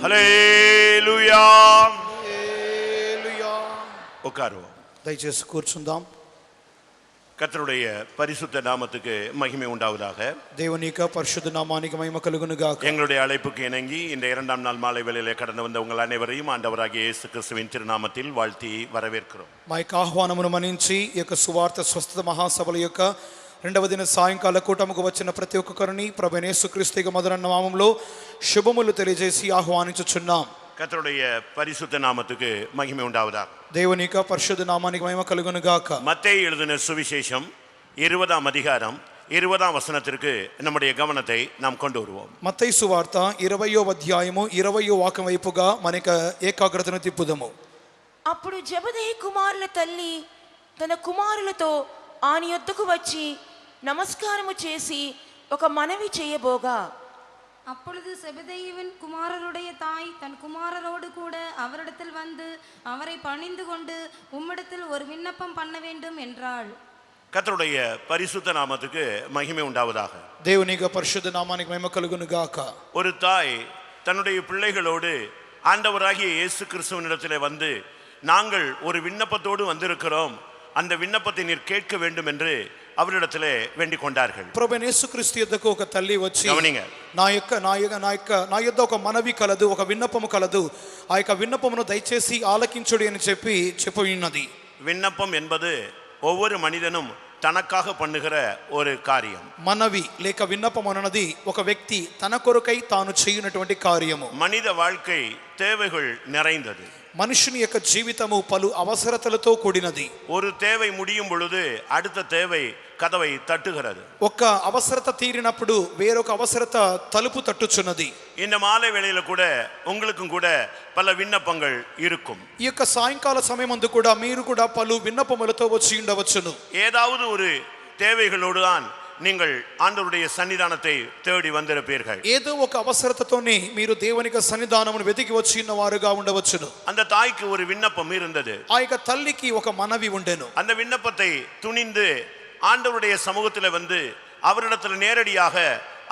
హల్లెలూయా. ఉకారు దయచేసి కూర్చుందాం. கர்த்தருடைய பரிசுத்த நாமத்துக்கு மகிமை உண்டாவதாக. దేవుని యొక్క పరిశుద్ధ నామానికి మహిమ కలుగును గాక. எங்களுடைய அழைப்புக்கு இணங்கி இந்த இரண்டாம் நாள் மாலை வேளையிலே கடந்து வந்த உங்கள் அனைவரையும் ஆண்டவராகிய இயேசு கிறிஸ்துவின் திருநாமத்தில் வாழ்த்தி வரவேற்கிறோம். మా యొక్క ఆహ్వానమును మన్నించి ఈ యొక్క సువార్త స్వస్థత మహాసభల యొక్క రెండవ దిన సాయంకాల కూటముకు వచ్చిన ప్రతి ఒక్కరిని ప్రభువైన యేసుక్రీస్తు యొక్క మధుర నామములో శుభములు తెలియజేసి ఆహ్వానించుచున్నాం. கர்த்தருடைய பரிசுத்த நாமத்துக்கு மகிமை உண்டாவதாக. దేవుని యొక్క పరిశుద్ధ నామానికి మహిమ కలుగును గాక. மத்தேயு எழுதின சுவிசேஷம் 20ஆம் அதிகாரம் 20ஆம் வசனத்திற்கு நம்முடைய கவனத்தை நாம் கொண்டு வருவோம். మత్తయి సువార్త 20వ అధ్యాయము 20వ వాక్యం వైపుగా మనకి ఏకాగ్రతను తిప్పుదము. అప్పుడు జెబెదయి కుమారుల తల్లి తన కుమారులతో ఆయన యొద్దకు వచ్చి నమస్కారము చేసి ఒక మనవి చేయబోగా, அப்பொழுது செபதேயுவின் குமாரருடைய தாய் தன் குமாரரோடு கூட அவரிடத்தில் வந்து அவரை பணிந்து கொண்டு உம்மிடத்தில் ஒரு விண்ணப்பம் பண்ண வேண்டும் என்றாள். கர்த்தருடைய பரிசுத்த நாமத்துக்கு மகிமை உண்டாவதாக. దేవుని యొక్క పరిశుద్ధ నామానికి మహిమ కలుగును గాక. ஒரு தாய் தன்னுடைய பிள்ளைகளோடு ஆண்டவராகிய இயேசு கிறிஸ்துவினிடத்திலே வந்து, நாங்கள் ஒரு விண்ணப்பத்தோடு வந்திருக்கிறோம், அந்த விண்ணப்பத்தை நீர் கேட்க வேண்டும் என்று அவரிடத்திலே வேண்டிக் கொண்டார்கள். ప్రభువైన యేసుక్రీస్తు యొద్దకు ఒక తల్లి వచ్చి, గమనింగ, నా యొద్ద ఒక మనవి కలదు, ఒక విన్నపము కలదు, ఆ యొక్క విన్నపమును దయచేసి ఆలకించుడి అని చెప్పి ఉన్నది. விண்ணப்பம் என்பது ஒவ்வொரு மனிதனும் தனக்காக பண்ணுகிற ஒரு காரியம். మనవి లేక విన్నపం అన్నది ఒక వ్యక్తి తన కొరకై తాను చేయునటువంటి కార్యము. மனித வாழ்க்கை தேவைகள் நிறைந்தது. మనుషుని యొక్క జీవితము పలు అవసరతలతో కూడినది. ஒரு தேவை முடியும் பொழுது அடுத்த தேவை கதவை தட்டுகிறது. ఒక అవసరత తీరినప్పుడు వేరొక అవసరత తలుపు తట్టుచున్నది. இந்த மாலை வேளையில கூட உங்களுக்கும் கூட பல விண்ணப்பங்கள் இருக்கும். ఈ యొక్క సాయంకాల సమయమందు కూడా మీరు కూడా పలు విన్నపములతో వచ్చి ఉండవచ్చును. ஏதாவது ஒரு தேவைகளோடு தான் நீங்கள் ஆண்டவருடைய சன்னிதானத்தை தேடி வந்திருப்பீர்கள். ఏదో ఒక అవసరతతోనే మీరు దేవుని యొక్క సన్నిధానమును వెతికి వచ్చి ఉన్నవారుగా ఉండవచ్చును. அந்த தாய்க்கு ஒரு விண்ணப்பம் இருந்தது. ఆ యొక్క తల్లికి ఒక మనవి ఉండెను. அந்த விண்ணப்பத்தை துணிந்து ஆண்டவருடைய சமூகத்தில் வந்து அவரிடத்தில் நேரடியாக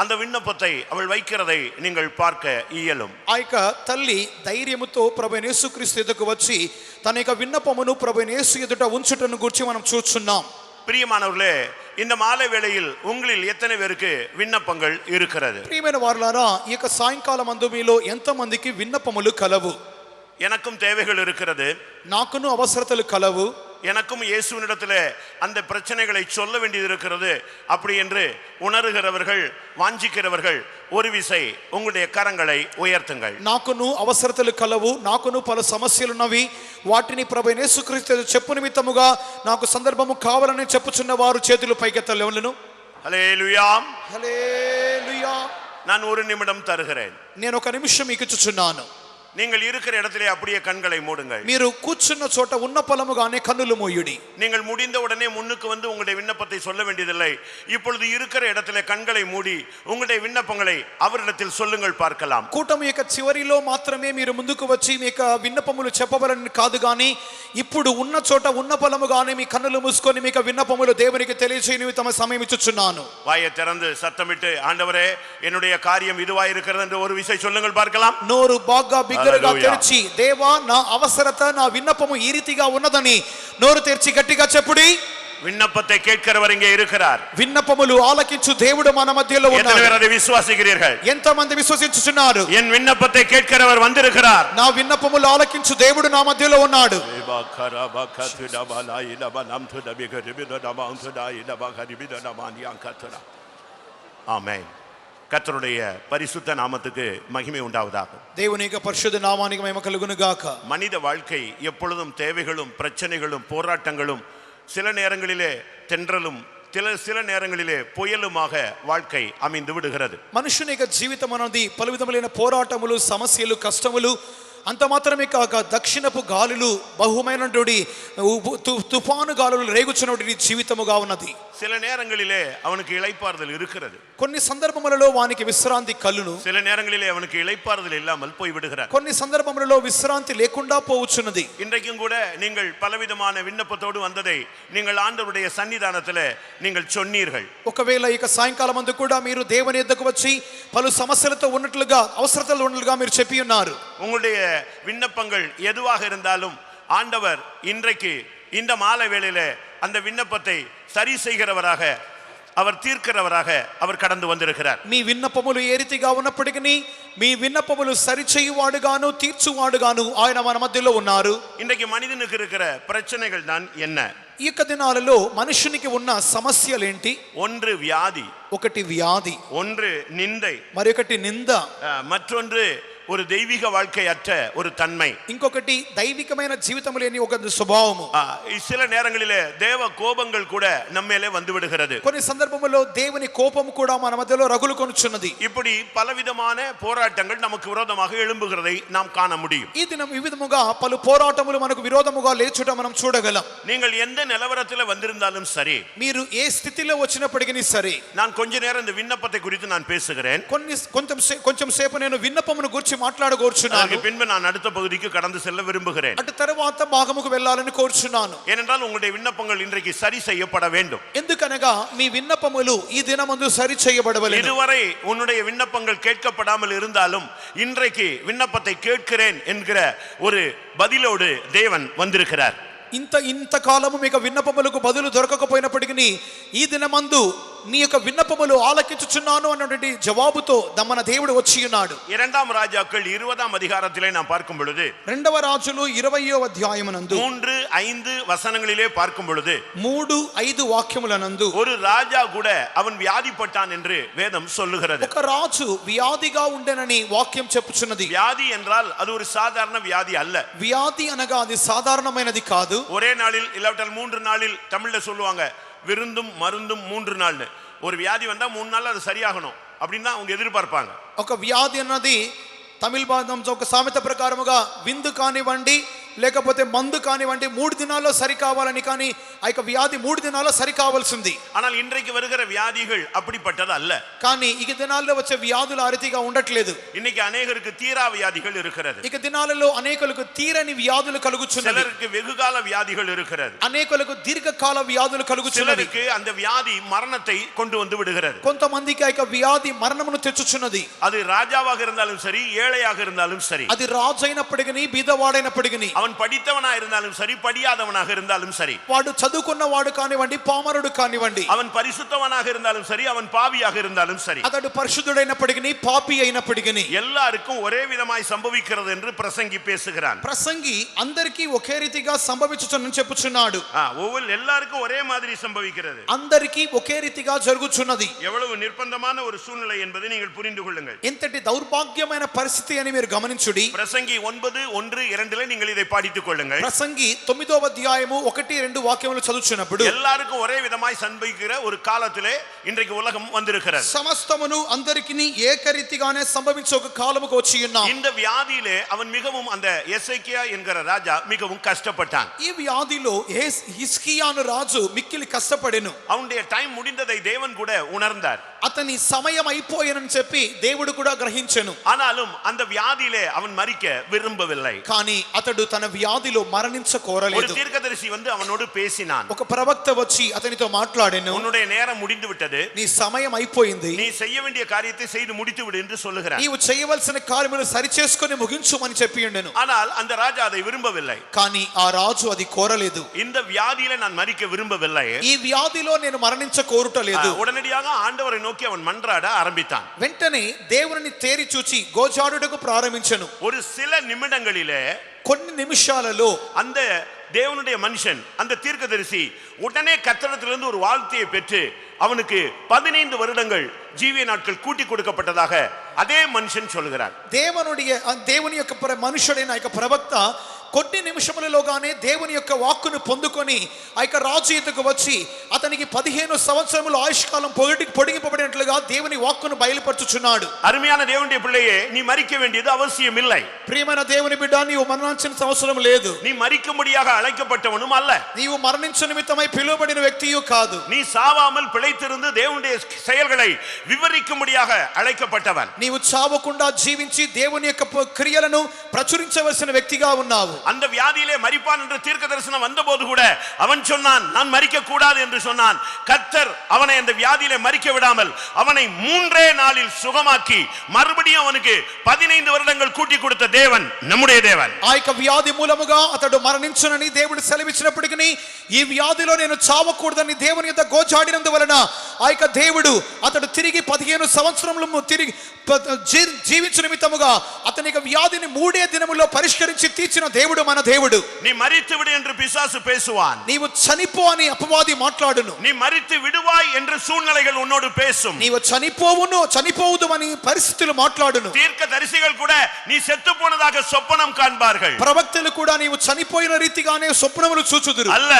அந்த விண்ணப்பத்தை அவள் வைக்கிறதை நீங்கள் பார்க்க இயலும். ఆ యొక్క తల్లి ధైర్యముతో ప్రభువైన యేసుక్రీస్తు ఎదుటకు వచ్చి తన యొక్క విన్నపమును ప్రభువైన యేసు ఎదుట ఉంచుటను గురించి మనం చూస్తున్నాం. பிரியமானவர்களே, இந்த மாலை வேளையில் உங்களில் எத்தனை பேருக்கு விண்ணப்பங்கள் இருக்கிறது? ప్రియమైన వారులారా, ఈ యొక్క సాయంకాలం అందు మీలో ఎంత మందికి విన్నపములు కలవు? எனக்கும் தேவைகள் இருக்கிறது, నాకును అవసరతలు కలవు. எனக்கும் இயேசுவினிடத்தில் அந்த பிரச்சனைகளை சொல்ல வேண்டியது இருக்கிறது அப்படி என்று உணர்கிறவர்கள், வாஞ்சிக்கிறவர்கள் ஒரு விசை உங்களுடைய கரங்களை உயர்த்துங்கள். నాకును అవసరతలు కలవు, నాకును పలు సమస్యలున్నవి, వాటిని ప్రభువైన యేసుక్రీస్తు చెప్పు నిమిత్తముగా నాకు సందర్భము కావాలని చెప్పుచున్న వారు చేతులు పైకెత్తలేవలను. హల్లెలూయా, హల్లెలూయా. நான் ஒரு நிமிடம் தருகிறேன். నేను ఒక నిమిషం మీకు ఇచ్చుచున్నాను. நீங்கள் இருக்கிற இடத்திலே அப்படியே கண்களை மூடுங்கள். మీరు కూర్చున్న చోట ఉన్న పలముగానే కన్నులు మూయుడి. நீங்கள் முடிந்த உடனே முன்னுக்கு வந்து உங்களுடைய விண்ணப்பத்தை சொல்ல வேண்டியதில்லை. இப்பொழுது இருக்கிற இடத்திலே கண்களை மூடி உங்களுடைய விண்ணப்பங்களை அவரிடத்தில் சொல்லுங்கள், பார்க்கலாம். కూటమి యొక్క చివరిలో మాత్రమే మీరు ముందుకు వచ్చి మీ యొక్క విన్నపములు చెప్పవలని కాదు, కానీ ఇప్పుడు ఉన్న చోట ఉన్న పలముగానే మీ కన్నులు మూసుకొని మీ యొక్క విన్నపములు దేవునికి తెలియజేయ నిమిత్తమ సమయం ఇచ్చుచున్నాను. வாயை திறந்து சத்தமிட்டு, ஆண்டவரே என்னுடைய காரியம் இதுவாய் இருக்கிறது என்று ஒரு விசை சொல்லுங்கள், பார்க்கலாம். నోరు బాగా బిగ్గరగా తెరిచి, దేవా నా అవసరత, నా విన్నపము ఈ రీతిగా ఉన్నదని నోరు తెరిచి గట్టిగా చెప్పుడి. விண்ணப்பத்தை கேட்கிறவர் இங்கே இருக்கிறார். విన్నపములు ఆలకించు దేవుడు మన మధ్యలో ఉన్నాడు. எத்தனை பேர் அதை விசுவாசிக்கிறீர்கள்? ఎంతమంది విశ్వసించుచున్నారు? என் விண்ணப்பத்தை கேட்கிறவர் வந்திருக்கிறார். నా విన్నపములు ఆలకించు దేవుడు నా మధ్యలో ఉన్నాడు. ஆமென். கர்த்தருடைய பரிசுத்த நாமத்துக்கு மகிமை உண்டாவதாக. దేవుని యొక్క పరిశుద్ధ నామానికి మహిమ కలుగును గాక. மனித வாழ்க்கை எப்பொழுதும் தேவைகளும் பிரச்சனைகளும் போராட்டங்களும், சில நேரங்களிலே தென்றலும் சில நேரங்களிலே புயலுமாக வாழ்க்கை அமைந்து விடுகிறது. మనుషుని యొక్క జీవితం అనేది పలు విధములైన పోరాటములు, సమస్యలు, కష్టములు, అంత మాత్రమే కాక దక్షిణపు గాలులు బహుమైనటువంటి తుఫాను గాలులు రేగుచున్నటువంటి జీవితముగా ఉన్నది. சில நேரங்களிலே அவனுக்கு இளைப்பாறுதல் இருக்கிறது, కొన్ని సందర్భములలో వానికి విశ్రాంతి కలును, சில நேரங்களிலே அவனுக்கு இளைப்பாறுதல் இல்லாமல் போய் விடுகிறார். కొన్ని సందర్భములలో విశ్రాంతి లేకుండా పోవచ్చున్నది. இன்றைக்கும் கூட நீங்கள் பலவிதமான விண்ணப்பத்தோடு வந்ததை நீங்கள் ஆண்டவருடைய சன்னிதானத்திலே நீங்கள் சொன்னீர்கள். ఒకవేళ ఇక సాయంకాలం అందు కూడా మీరు దేవుని యొద్దకు వచ్చి పలు సమస్యలతో ఉన్నట్లుగా అవసరతలు ఉన్నట్లుగా మీరు చెప్పి ఉన్నారు. உங்களுடைய விண்ணப்பங்கள் எதுவாக இருந்தாலும் ஆண்டவர் இன்றைக்கு இந்த மாலை வேளையிலே அந்த விண்ணப்பத்தை சரி செய்கிறவராக, அவர் தீர்க்கிறவராக அவர் கடந்து வந்திருக்கிறார். మీ విన్నపములు ఏ రీతిగా ఉన్నప్పటికీ మీ విన్నపములు సరిచేయువాడుగాను తీర్చువాడుగాను ఆయన మన మధ్యలో ఉన్నారు. இன்றைக்கு மனிதனுக்கு இருக்கிற பிரச்சனைகள் தான் என்ன? ఈ యొక్క దినాలలో మనుషునికి ఉన్న సమస్యలేంటి? ஒன்று வியாதி, ఒకటి వ్యాధి, ஒன்று நிந்தை, మరొకటి నింద, மற்றொன்று ஒரு தெய்வீக வாழ்க்கை அற்ற ஒரு தன்மை, ఇంకొకటి దైవికమైన జీవితం లేని ఒక స్వభావము. சில நேரங்களிலே தேவ கோபங்கள் கூட நம்மேலே வந்து விடுகிறது. కొన్ని సందర్భముల్లో దేవుని కోపం కూడా మన మధ్యలో రగులు కొనుచున్నది. இப்படி பலவிதமான போராட்டங்கள் நமக்கு விரோதமாக எழும்புகிறதை நாம் காண முடியும். ఈ దినం ఈ విధముగా పలు పోరాటములు మనకు విరోధముగా లేచుట మనం చూడగలం. நீங்கள் எந்த நிலவரத்தில் வந்திருந்தாலும் சரி, మీరు ఏ స్థితిలో వచ్చినప్పటికీ సరే, நான் கொஞ்ச நேரம் இந்த விண்ணப்பத்தை குறித்து நான் பேசுகிறேன். కొంచెం సేపు నేను విన్నపమును గురించి మాట్లాడగోర్చున్నాను. அதற்கு பின்பு நான் அடுத்த பகுதிக்கு கடந்து செல்ல விரும்புகிறேன். అటు తరువాత భాగముకు వెళ్ళాలని కోరుచున్నాను. ஏனென்றால் உங்களுடைய விண்ணப்பங்கள் இன்றைக்கு சரி செய்யப்பட வேண்டும். ఎందుకనగా మీ విన్నపములు ఈ దినమందు సరి చేయబడవలెను. இதுவரை உன்னுடைய விண்ணப்பங்கள் கேட்கப்படாமல் இருந்தாலும் இன்றைக்கு விண்ணப்பத்தை கேட்கிறேன் என்கிற ஒரு பதிலோடு தேவன் வந்திருக்கிறார். ఇంత కాలము మీకు విన్నపములకు బదులు దొరకకపోయినప్పటికీ ఈ దినమందు నీ యొక్క విన్నపములు ఆలకించుచున్నాను అన్నటువంటి జవాబుతో మన దేవుడు వచ్చి ఉన్నాడు. இரண்டாம் ராஜாக்கள் 20ஆம் அதிகாரத்திலே நாம் பார்க்கும் பொழுது, రెండవ రాజులు 20వ అధ్యాయమునందు 3-5 వசனங்களிலே பார்க்கும் பொழுது 3-5 వాక్యములనందు ஒரு ராஜா கூட அவன் வியாதிப்பட்டான் என்று வேதம் சொல்லுகிறது. ఒక రాజు వ్యాధిగా ఉండెనని వాక్యం చెప్పుచున్నది. வியாதி என்றால் அது ஒரு சாதாரண வியாதி அல்ல. వ్యాధి అనగా అది సాధారణమైనది కాదు. ஒரே நாளில் இல்லாவிட்டால் 3 நாளில் தமிழ்ல சொல்லுவாங்க விருந்தும் மருந்தும் 3 நாள்னு. ஒரு வியாதி வந்தா 3 நாள் அது சரியாகணும் அப்படின்னு தான் அவங்க எதிர்பார்ப்பாங்க. ఒక వ్యాధి అన్నది తమిళ భాషలో ఒక సామెత ప్రకారముగా విందు కానివ్వండి లేకపోతే మందు కానివ్వండి 3 దినాల్లో సరి కావాలని, కానీ ఆ యొక్క వ్యాధి 3 దినాల్లో సరి కావాల్సింది. ஆனால் இன்றைக்கு வருகிற வியாதிகள் அப்படிப்பட்டது அல்ல. కానీ ఈ దినాల్లో వచ్చే వ్యాధులు ఆ రీతిగా ఉండట్లేదు. இன்னைக்கு அநேகருக்கு தீரா வியாதிகள் இருக்கிறது. ఇక దినాలలో అనేకులకు తీరని వ్యాధులు కలుగుచున్నవి. சிலருக்கு வெகுகால வியாதிகள் இருக்கிறது. అనేకులకు దీర్ఘకాల వ్యాధులు కలుగుచున్నవి. சிலருக்கு அந்த வியாதி மரணத்தை கொண்டு வந்து விடுகிறது. కొంతమందికి ఆ యొక్క వ్యాధి మరణమును తెచ్చుచున్నది. அது ராஜாவாக இருந்தாலும் சரி, ஏழையாக இருந்தாலும் சரி, అది రాజు అయినప్పటికీ బీదవాడైనప్పటికీ, அவன் படித்தவனா இருந்தாலும் சரி, படியாதவனாக இருந்தாலும் சரி, వాడు చదువుకున్నవాడు కానివ్వండి పామరుడు కానివ్వండి, அவன் பரிசுத்தவனாக இருந்தாலும் சரி, அவன் பாவியாக இருந்தாலும் சரி, అతడు పరిశుద్ధుడైనప్పటికీ పాపి అయినప్పటికీ எல்லாருக்கும் ஒரே விதமாய் சம்பவிக்கிறது என்று பிரசங்கி பேசுகிறான். ప్రసంగి అందరికీ ఒకే రీతిగా సంభవించుచున్నని చెప్పుచున్నాడు. எல்லாருக்கும் ஒரே மாதிரி சம்பவிக்கிறது, అందరికీ ఒకే రీతిగా జరుగుచున్నది. எவ்வளவு நிர்பந்தமான ஒரு சூழ்நிலை என்பதை நீங்கள் புரிந்து கொள்ளுங்கள். ఎంతటి దౌర్భాగ్యమైన పరిస్థితి అని మీరు గమనించుడి. பிரசங்கி 9:1-2 நீங்கள் இதை படித்துக் கொள்ளுங்கள். ప్రసంగి 9వ అధ్యాయము 1-2 వాక్యములు చదువుచున్నప్పుడు எல்லாருக்கும் ஒரே விதமாய் சம்பவிக்கிற ஒரு காலத்திலே இன்றைக்கு உலகம் வந்திருக்கிறது. సమస్తమును అందరికీ ఏకరీతిగానే సంభవించే ఒక కాలముకు వచ్చి ఉన్నాం. இந்த வியாதியிலே அவன் மிகவும், அந்த எசேக்கியா என்கிற ராஜா மிகவும் கஷ்டப்பட்டான். ఈ వ్యాధిలో హిజ్కియాను రాజు మిక్కిలి కష్టపడెను. அவனுடைய டைம் முடிந்ததை தேவன் கூட உணர்ந்தார். అతని సమయం అయిపోయేనని చెప్పి దేవుడు కూడా గ్రహించెను. ஆனாலும் அந்த வியாதியிலே அவன் மரிக்க விரும்பவில்லை. కానీ అతడు తన వ్యాధిలో మరణించ ஒரு కోరలేదు. தீர்க்கதரிசி வந்து அவனோடு பேசினான். ఒక ప్రవక్త వచ్చి అతనితో మాట్లాడెను. உன்னுடைய நேரம் முடிந்து விட்டது, నీ సమయం అయిపోయింది, நீ செய்ய வேண்டிய காரியத்தை செய்து முடித்து விடு என்று சொல்லுகிறான். నీవు చేయవలసిన కార్యములు సరిచేసుకొని ముగించుమని చెప్పి ఉండెను. ஆனால் அந்த ராஜா அதை விரும்பவில்லை. కానీ ఆ రాజు అది కోరలేదు. இந்த வியாதியிலே நான் மரிக்க விரும்பவில்லை, ఈ వ్యాధిలో నేను మరణించ కోరుటలేదు. உடனடியாக ஆண்டவரை நோக்கி அவன் மன்றாட ஆரம்பித்தான். వెంటనే దేవుని తేరి చూచి గోజాడుటకు ప్రారంభించెను. ஒரு சில நிமிடங்களிலே, కొన్ని నిమిషాలలో அந்த தேவனுடைய மனுஷன், அந்த தீர்க்கதரிசி உடனே கர்த்தரிடத்திலிருந்து ஒரு வார்த்தையை பெற்று அவனுக்கு 15 வருடங்கள் ஜீவிய நாட்கள் கூட்டி கொடுக்கப்பட்டதாக அதே மனுஷன் சொல்கிறார். దేవుని యొక్క మనుషుడైన యొక్క ప్రవక్త కొన్ని నిమిషములలోగానే దేవుని యొక్క వాక్కును పొందుకొని ఆ యొక్క రాజు ఎదుకు వచ్చి అతనికి 15 సంవత్సరముల ఆయుష్కాలం పొడిగింపబడినట్లుగా దేవుని వాక్కును బయలుపరచుచున్నాడు. அருமையான தேவனுடைய பிள்ளையே, நீ மரிக்க வேண்டியது அவசியம் இல்லை. ప్రియమైన దేవుని బిడ్డ, నీవు మరణించిన అవసరం లేదు. நீ மரிக்கும்படியாக அழைக்கப்பட்டவனும் அல்ல. నీవు మరణించు నిమిత్తమై పిలువబడిన వ్యక్తియు కాదు. நீ சாவாமல் பிழைத்திருந்து தேவனுடைய செயல்களை விவரிக்கும்படியாக அழைக்கப்பட்டவன். నీవు చావకుండా జీవించి దేవుని యొక్క క్రియలను ప్రచురించవలసిన వ్యక్తిగా ఉన్నావు. அந்த வியாதியிலே மரிப்பான் என்ற தீர்க்க தரிசனம் வந்தபோது கூட அவன் சொன்னான், நான் மரிக்க கூடாது என்று சொன்னான். கர்த்தர் அவனை அந்த வியாதியிலே மரிக்க விடாமல் அவனை 3 நாளில் சுகமாக்கி மறுபடியும் அவனுக்கு 15 வருடங்கள் கூட்டி கொடுத்த தேவன் நம்முடைய தேவன். ఆ యొక్క వ్యాధి మూలముగా అతడు మరణించునని దేవుడు సెలవిచ్చినప్పటికీ ఈ వ్యాధిలో నేను చావకూడదని దేవుని యొక్క గోచాడినందువలన ఆ యొక్క దేవుడు అతడు తిరిగి 15 సంవత్సరములు తిరిగి జీవించు నిమిత్తముగా అతని యొక్క వ్యాధిని 3 దినముల్లో పరిష్కరించి తీర్చిన దేవుడు మన దేవుడు. நீ மரித்து விடு என்று பிசாசு பேசுவான். నీవు చనిపో అని అపవాది మాట్లాడును. நீ மரித்து விடுவாய் என்று சூழ்நிலைகள் உன்னோடு பேசும். నీవు చనిపోవుదు అని పరిస్థితులు మాట్లాడును. தீர்க்க தரிசிகள் கூட நீ செத்து போனதாக சொப்பனம் காண்பார்கள். ప్రవక్తలు కూడా నీవు చనిపోయిన రీతిగానే స్వప్నములు చూచుదురు. அல்ல,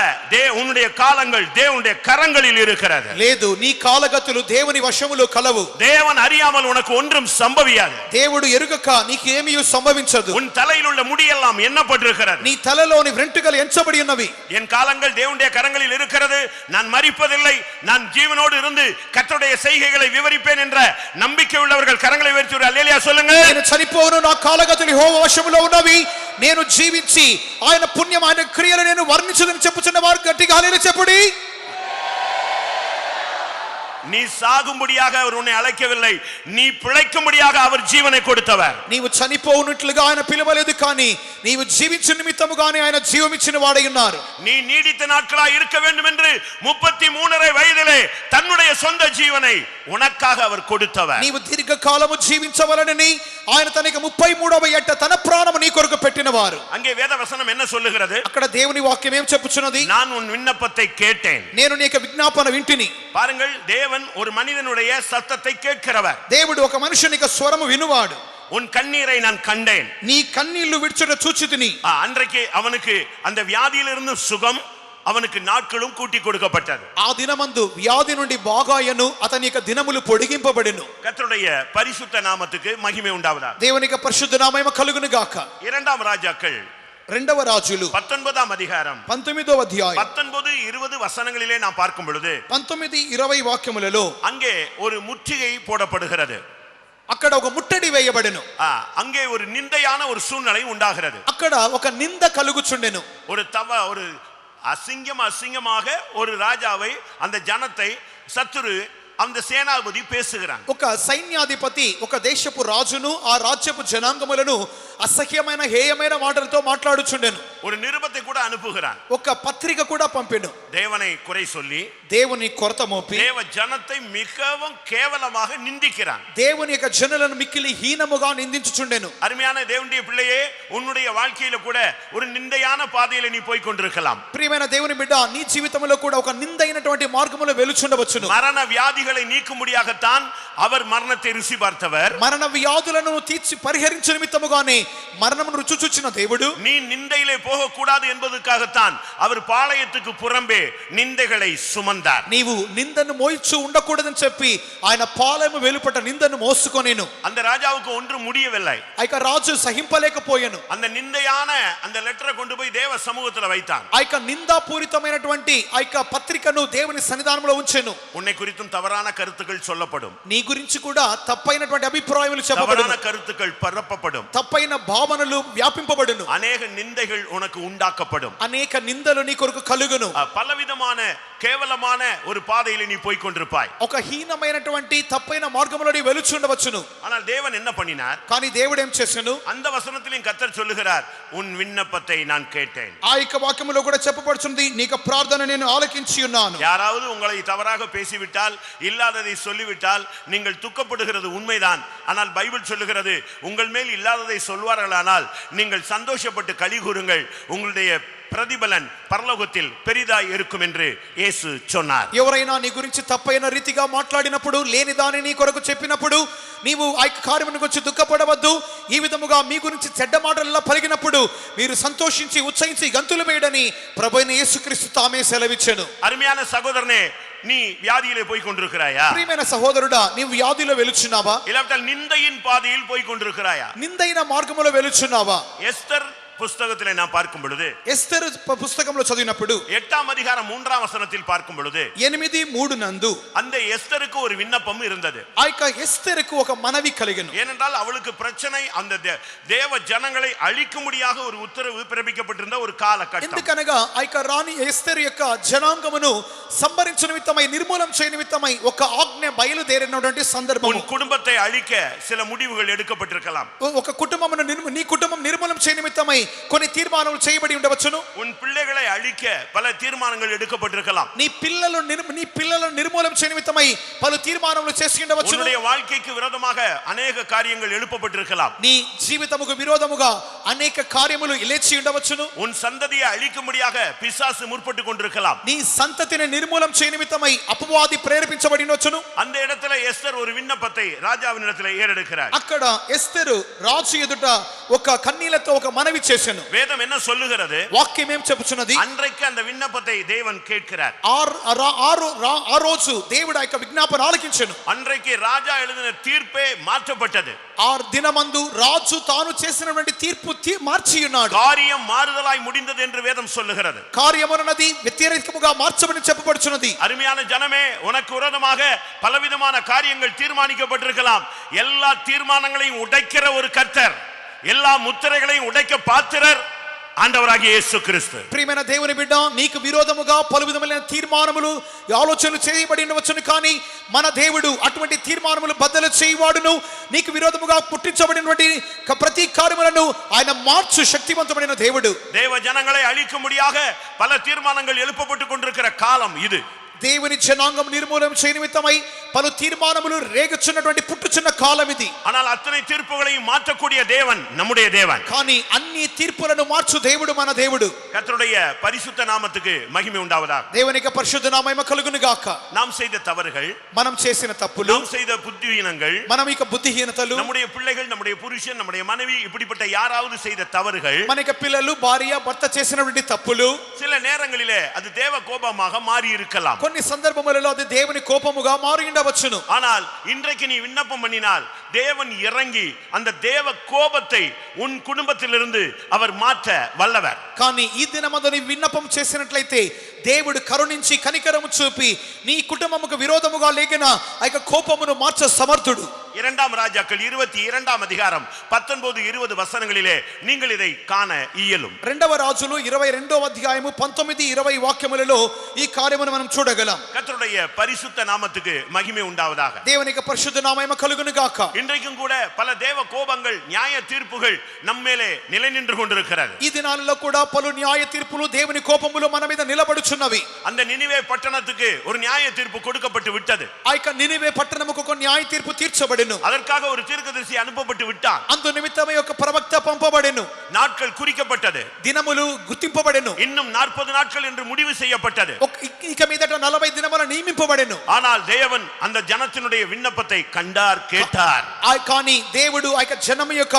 உன்னுடைய காலங்கள் தேவனுடைய கரங்களில் இருக்கிறது. లేదు, నీ కాలగతులు దేవుని వశములో కలవు. தேவன் அறியாமல் உனக்கு ஒன்றும் சம்பவியாது. దేవుడు ఎరుగక నీకు ఏమీ సంభవించదు. உன் தலையில் உள்ள முடியெல்லாம் எண்ணப்பட்டிருக்கிறது. నీ తలలోని వెంట్రుకలు ఎంచబడి ఉన్నవి. என் காலங்கள் தேவனுடைய கரங்களில் இருக்கிறது, நான் மரிப்பதில்லை, நான் ஜீவனோடு இருந்து கர்த்தருடைய செய்கைகளை விவரிப்பேன் என்ற நம்பிக்கை உள்ளவர்கள் கரங்களை உயர்த்தி ஒரு அல்லேலூயா சொல்லுங்க. నేను చనిపోను, నా కాలగతులు యెహోవా వశములో ఉన్నవి, నేను జీవించి ఆయన పుణ్యం ఆయన క్రియలు నేను వర్ణించుదని చెప్పుచున్న వారు గట్టిగా హల్లెలూయా చెప్పుడి. நீ சாகும்படியாக அவர் உன்னை அழைக்கவில்லை, நீ பிழைக்கும்படியாக அவர் ஜீவனை கொடுத்தவர். నీవు చనిపోవునట్లుగా ఆయన పిలవలేదు, కానీ నీవు జీవించు నిమిత్తముగానే ఆయన జీవమిచ్చిన వాడై ఉన్నారు. நீ நீடித்த நாட்களாய் இருக்க வேண்டும் என்று 33 வயதிலே தன்னுடைய சொந்த ஜீவனை உனக்காக அவர் கொடுத்தவர். నీవు దీర్ఘకాలము జీవించవలనని ఆయన తనకి 33వ ఏట తన ప్రాణము నీ కొరకు పెట్టినవారు. அங்கே வேத வசனம் என்ன சொல்லுகிறது? అక్కడ దేవుని వాక్యం ఏం చెప్పుచున్నది? நான் உன் விண்ணப்பத்தை கேட்டேன். నేను నీ యొక్క విజ్ఞాపన వింటిని. பாருங்கள், தேவன் ஒரு மனிதனுடைய சத்தத்தை கேட்கிறவர். దేవుడు ఒక మనుషుని యొక్క స్వరము వినువాడు. உன் கண்ணீரை நான் கண்டேன். నీ కన్నీళ్లు విడుచుట చూచితిని. அன்றைக்கு அவனுக்கு அந்த வியாதியிலிருந்து சுகம், அவனுக்கு நாட்களும் கூட்டி கொடுக்கப்பட்டது. ఆ దినమందు వ్యాధి నుండి బాగాయను, అతని యొక్క దినములు పొడిగింపబడెను. கர்த்தருடைய பரிசுத்த நாமத்துக்கு மகிமை உண்டாவதாக. దేవుని యొక్క పరిశుద్ధ నామము కలుగును గాక. 2 ராஜாக்கள் 2వ రాజులు 19 அதிகாரம் 19వ అధ్యాయం 19-20 வசனங்களிலே நாம் பார்க்கும் பொழுது 19-20 వాక్యములలో அங்கே ஒரு முற்றுகை போடப்படுகிறது. అక్కడ ఒక ముట్టడి వేయబడెను. அங்கே ஒரு நிந்தையான ஒரு சூழ்நிலை உண்டாகிறது. అక్కడ ఒక నింద కలుగుచుండెను. ஒரு அசிங்கமாக ஒரு ராஜாவை, அந்த ஜனத்தை சத்துரு, அந்த சேனாபதி பேசுகிறான். ఒక సైన్యాధిపతి ఒక దేశపు రాజును ఆ రాజ్యపు జనాంగములను అసహ్యమైన హేయమైన మాటలతో మాట్లాడుచుండెను. ஒரு நிருபத்தை கூட அனுப்புகிறான். ఒక పత్రిక కూడా పంపెను. தேவனை குறை சொல்லி, దేవుని కొరత మోపి, தேவ ஜனத்தை மிகவும் கேவலமாக நிந்திக்கிறான். దేవుని యొక్క జనులను మిక్కిలి హీనముగా నిందించుచుండెను. அருமையான தேவனுடைய பிள்ளையே, உன்னுடைய வாழ்க்கையில கூட ஒரு நிந்தையான பாதையில நீ போய் கொண்டிருக்கலாம். ప్రియమైన దేవుని బిడ్డ, నీ జీవితంలో కూడా ఒక నిందైనటువంటి మార్గములో వెలుచుండవచ్చును. மரண வியாதிகளை நீக்கும்படியாகத்தான் அவர் மரணத்தை ருசி பார்த்தவர். మరణ వ్యాధులను తీర్చి పరిహరించు నిమిత్తముగానే మరణమును రుచి చూచిన దేవుడు, நீ நிந்தையிலே போக கூடாது என்பதற்காகத்தான் அவர் பாளையத்துக்கு புறம்பே நிந்தைகளை சுமந்தார். నీవు నిందను మోయిచు ఉండకూడదని చెప్పి ఆయన పాలెము వెలుపట నిందను మోసుకొనేను. அந்த ராஜாவுக்கு ஒன்று முடியவில்லை. ఆ యొక్క రాజు సహింపలేకపోయాను. அந்த நிந்தையான அந்த லெட்டரை கொண்டு போய் தேவ சமூகத்துல வைத்தான். ఆ యొక్క నిందాపూరితమైనటువంటి ఆ యొక్క పత్రికను దేవుని సన్నిధానంలో ఉంచెను. உன்னை குறித்தும் தவறான கருத்துக்கள் சொல்லப்படும். నీ గురించి కూడా తప్పైనటువంటి అభిప్రాయాలు చెప్పబడును. தவறான கருத்துக்கள் பரப்பப்படும். తప్పైన భావనలు వ్యాపింపబడును. அநேக நிந்தைகள் உனக்கு உண்டாக்கப்படும். అనేక నిందలు నీ కొరకు కలుగును. பலவிதமான கேவலமான ஒரு பாதையில நீ போய் கொண்டிருப்பாய். ఒక హీనమైనటువంటి తప్పైన మార్గంలో నీ వెలుచుండవచ్చును. ஆனால் தேவன் என்ன பண்ணினார்? కానీ దేవుడు ఏం చేశాను? அந்த வசனத்திலும் கர்த்தர் சொல்லுகிறார், உன் விண்ணப்பத்தை நான் கேட்டேன். ఆ యొక్క వాక్యములో కూడా చెప్పబడుచున్నది, నీకు ప్రార్థన నేను ఆలకించి ఉన్నాను. யாராவது உங்களை தவறாக பேசிவிட்டால், இல்லாததை சொல்லிவிட்டால் நீங்கள் துக்கப்படுகிறது உண்மைதான். ஆனால் பைபிள் சொல்லுகிறது, உங்கள் மேல் இல்லாததை சொல்வார்களானால் நீங்கள் சந்தோஷப்பட்டு களி கூறுங்கள், உங்களுடைய பிரதிபலன் பரலோகத்தில் பெரிதாய் இருக்கும் என்று இயேசு சொன்னார். ఎవరైనా నీ గురించి తప్పైన రీతిగా మాట్లాడినప్పుడు లేని దాని నీ కొరకు చెప్పినప్పుడు నీవు ఆ కార్యమును గురించి దుఃఖపడవద్దు. ఈ విధముగా మీ గురించి చెడ్డ మాటలలో పలికినప్పుడు మీరు సంతోషించి ఉచ్చరించి గంతులు వేయడని ప్రభువైన యేసుక్రీస్తు తామే సెలవిచ్చెను. அருமையான சகோதரனே, நீ வியாதியிலே போய் கொண்டிருக்கிறாயா? ప్రియమైన సహోదరుడా, నీవు వ్యాధిలో వెలుచున్నావా? இல்லாவிட்டால் நிந்தையின் பாதையில் போய் கொண்டிருக்கிறாயா? నిందైన మార్గములో వెలుచున్నావా? எஸ்தர் புஸ்தகத்திலே நாம் பார்க்கும் பொழுது, ఎస్తరు పుస్తకంలో చదివినప్పుడు 8ஆம் அதிகாரம் 3ஆம் வசனத்தில் பார்க்கும் பொழுது 8:3 నందు அந்த எஸ்தருக்கு ஒரு விண்ணப்பம் இருந்தது. ఆ యొక్క ఎస్తరుకు ఒక మనవి కలిగెను. ஏனென்றால் அவளுக்கு பிரச்சனை, அந்த தேவ ஜனங்களை அழிக்கும்படியாக ஒரு உத்தரவு பிறப்பிக்கப்பட்டிருந்த ஒரு காலகட்டம். ఎందుకనగా ఆ యొక్క రాణి ఎస్తరు యొక్క జనాంగమును సంహరించు నిమిత్తమై నిర్మూలం చేయ నిమిత్తమై ఒక ఆజ్ఞ బయలుదేరినటువంటి సందర్భం. உன் குடும்பத்தை அழிக்க சில முடிவுகள் எடுக்கப்பட்டிருக்கலாம். ఒక కుటుంబమును నీ కుటుంబం నిర్మూలం చేయ నిమిత్తమై కొన్ని తీర్మానాలు చేయబడి ఉండవచ్చును. உன் பிள்ளைகளை அழிக்க பல தீர்மானங்கள் எடுக்கப்பட்டிருக்கலாம். నీ పిల్లలను నిర్మూలం చేయ నిమిత్తమై పలు తీర్మానాలు చేసి ఉండవచ్చును. உன்னுடைய வாழ்க்கைக்கு விரோதமாக அநேக காரியங்கள் எழுப்பப்பட்டிருக்கலாம். నీ జీవితముకు విరోధముగా అనేక కార్యములు లేచి ఉండవచ్చును. உன் சந்ததியை அழிக்கும்படியாக பிசாசு முற்பட்டு கொண்டிருக்கலாம். నీ సంతతిని నిర్మూలం చేయ నిమిత్తమై అపవాది ప్రేరేపించబడి ఉండవచ్చును. அந்த இடத்துல எஸ்தர் ஒரு விண்ணப்பத்தை ராஜாவின் இடத்துல ஏறெடுக்கிறார். అక్కడ ఎస్తరు రాజు ఎదుట ఒక కన్నీళ్లతో ఒక మనవి చేసెను. வேதம் என்ன சொல்லுகிறது? వాక్యం ఏం చెప్పుచున్నది? அன்றைக்கு அந்த விண்ணப்பத்தை தேவன் கேட்கிறார். ఆ రోజు దేవుడు ఆ యొక్క విజ్ఞాపన ఆలకించెను. அன்றைக்கு ராஜா எழுதின தீர்ப்பே மாற்றப்பட்டது. ఆ దినమందు రాజు తాను చేసినటువంటి తీర్పు మార్చి ఉన్నాడు. காரியம் மாறுதலாய் முடிந்தது என்று வேதம் சொல்லுகிறது. కార్యమునది వ్యతిరేకముగా మార్చబడి చెప్పబడుచున్నది. அருமையான ஜனமே, உனக்கு விரோதமாக பலவிதமான காரியங்கள் தீர்மானிக்கப்பட்டிருக்கலாம். எல்லா தீர்மானங்களையும் உடைக்கிற ஒரு கர்த்தர், எல்லா முத்திரைகளையும் உடைக்க பாத்திரர் ஆண்டவராகிய இயேசு கிறிஸ்து. ప్రియమైన దేవుని బిడ్డ, నీకు విరోధముగా పలు విధములైన తీర్మానములు ఆలోచనలు చేయబడి ఉండవచ్చును, కానీ మన దేవుడు అటువంటి తీర్మానములు బద్దలు చేయవాడును. నీకు విరోధముగా పుట్టించబడినటువంటి ప్రతి కార్యములను ఆయన మార్చు శక్తివంతమైన దేవుడు. தேவ ஜனங்களை அழிக்கும்படியாக பல தீர்மானங்கள் எழுப்பப்பட்டு கொண்டிருக்கிற காலம் இது. దేవుని జనాంగం నిర్మూలం చేయ నిమిత్తమై పలు తీర్మానములు రేగుచున్నటువంటి పుట్టుచున్న కాలం ఇది. ஆனால் அத்தனை தீர்ப்புகளையும் மாற்றக்கூடிய தேவன் நம்முடைய தேவன். కానీ అన్ని తీర్పులను మార్చు దేవుడు మన దేవుడు. கர்த்தருடைய பரிசுத்த நாமத்துக்கு மகிமை உண்டாவதாக. దేవునికి పరిశుద్ధ నామము కలుగును గాక. நாம் செய்த தவறுகள், మనం చేసిన తప్పులు, நாம் செய்த புத்திஹீனங்கள், మనం ఇక బుద్ధిహీనతలు, நம்முடைய பிள்ளைகள், நம்முடைய புருஷன், நம்முடைய மனைவி, இப்படிப்பட்ட யாராவது செய்த தவறுகள், మనకి పిల్లలు, భార్య, భర్త చేసినటువంటి తప్పులు சில நேரங்களிலே அது தேவ கோபமாக மாறி இருக்கலாம். కొన్ని సందర్భములలో అది దేవుని కోపముగా మారి ఉండవచ్చును. ஆனால் இன்றைக்கு நீ விண்ணப்பம் பண்ணினால் தேவன் இறங்கி அந்த தேவ கோபத்தை உன் குடும்பத்திலிருந்து அவர் மாற்ற வல்லவர். కానీ ఈ దినమందు నీ విన్నపం చేసినట్లయితే దేవుడు కరుణించి కనికరము చూపి నీ కుటుంబముకు విరోధముగా లేగిన ఆ యొక్క కోపమును మార్చ సమర్థుడు. 2ஆம் ராஜாக்கள் 22ஆம் அதிகாரம் 19-20 வசனங்களிலே நீங்கள் இதை காண இயலும். 2వ రాజులు 22వ అధ్యాయము 19-20 వాక్యములలో ఈ కార్యమును మనం చూడగలం. கர்த்தருடைய பரிசுத்த நாமத்துக்கு மகிமை உண்டாவதாக. దేవునికి పరిశుద్ధ నామము కలుగును గాక. இன்றைக்கும் கூட பல தேவ கோபங்கள், நியாய தீர்ப்புகள் நம்மேலே நிலை நின்று கொண்டிருக்கிறது. ఈ దినాలలో కూడా పలు న్యాయ తీర్పులు దేవుని కోపములు మన మీద నిలబడుచున్నవి. அந்த நினிவே பட்டணத்துக்கு ஒரு நியாய தீர்ப்பு கொடுக்கப்பட்டு விட்டது. ఆ యొక్క నినివే పట్టణముకు ఒక న్యాయ తీర్పు తీర్చబడెను. அதற்காக ஒரு தீர்க்கதரிசி அனுப்பப்பட்டு விட்டான். అందు నిమిత్తమై ఒక ప్రవక్త పంపబడెను. நாட்கள் குறிக்கப்பட்டது. దినములు గుర్తింపబడెను. இன்னும் 40 நாட்கள் என்று முடிவு செய்யப்பட்டது. ఇక మీదట 40 దినములు నియమింపబడెను. ஆனால் தேவன் அந்த ஜனத்தினுடைய விண்ணப்பத்தை கண்டார், கேட்டார். కానీ దేవుడు ఆ యొక్క జనము యొక్క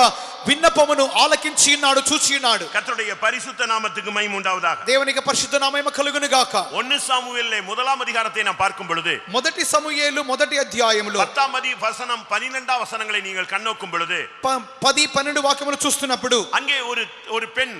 విన్నపమును ఆలకించి ఉన్నాడు, చూచి ఉన్నాడు. கர்த்தருடைய பரிசுத்த நாமத்துக்கு மகிமை உண்டாவதாக. దేవునికి పరిశుద్ధ నామము కలుగును గాక. 1 சாமுவேலிலே 1ஆம் அதிகாரத்தை நாம் பார்க்கும் பொழுது, మొదటి సమూయేలు మొదటి అధ్యాయములో 10ஆம் வசனம் 12ஆம் வசனங்களை நீங்கள் கண்ணோக்கும் பொழுது 10-12 వాక్యములు చూస్తున్నప్పుడు அங்கே ஒரு பெண்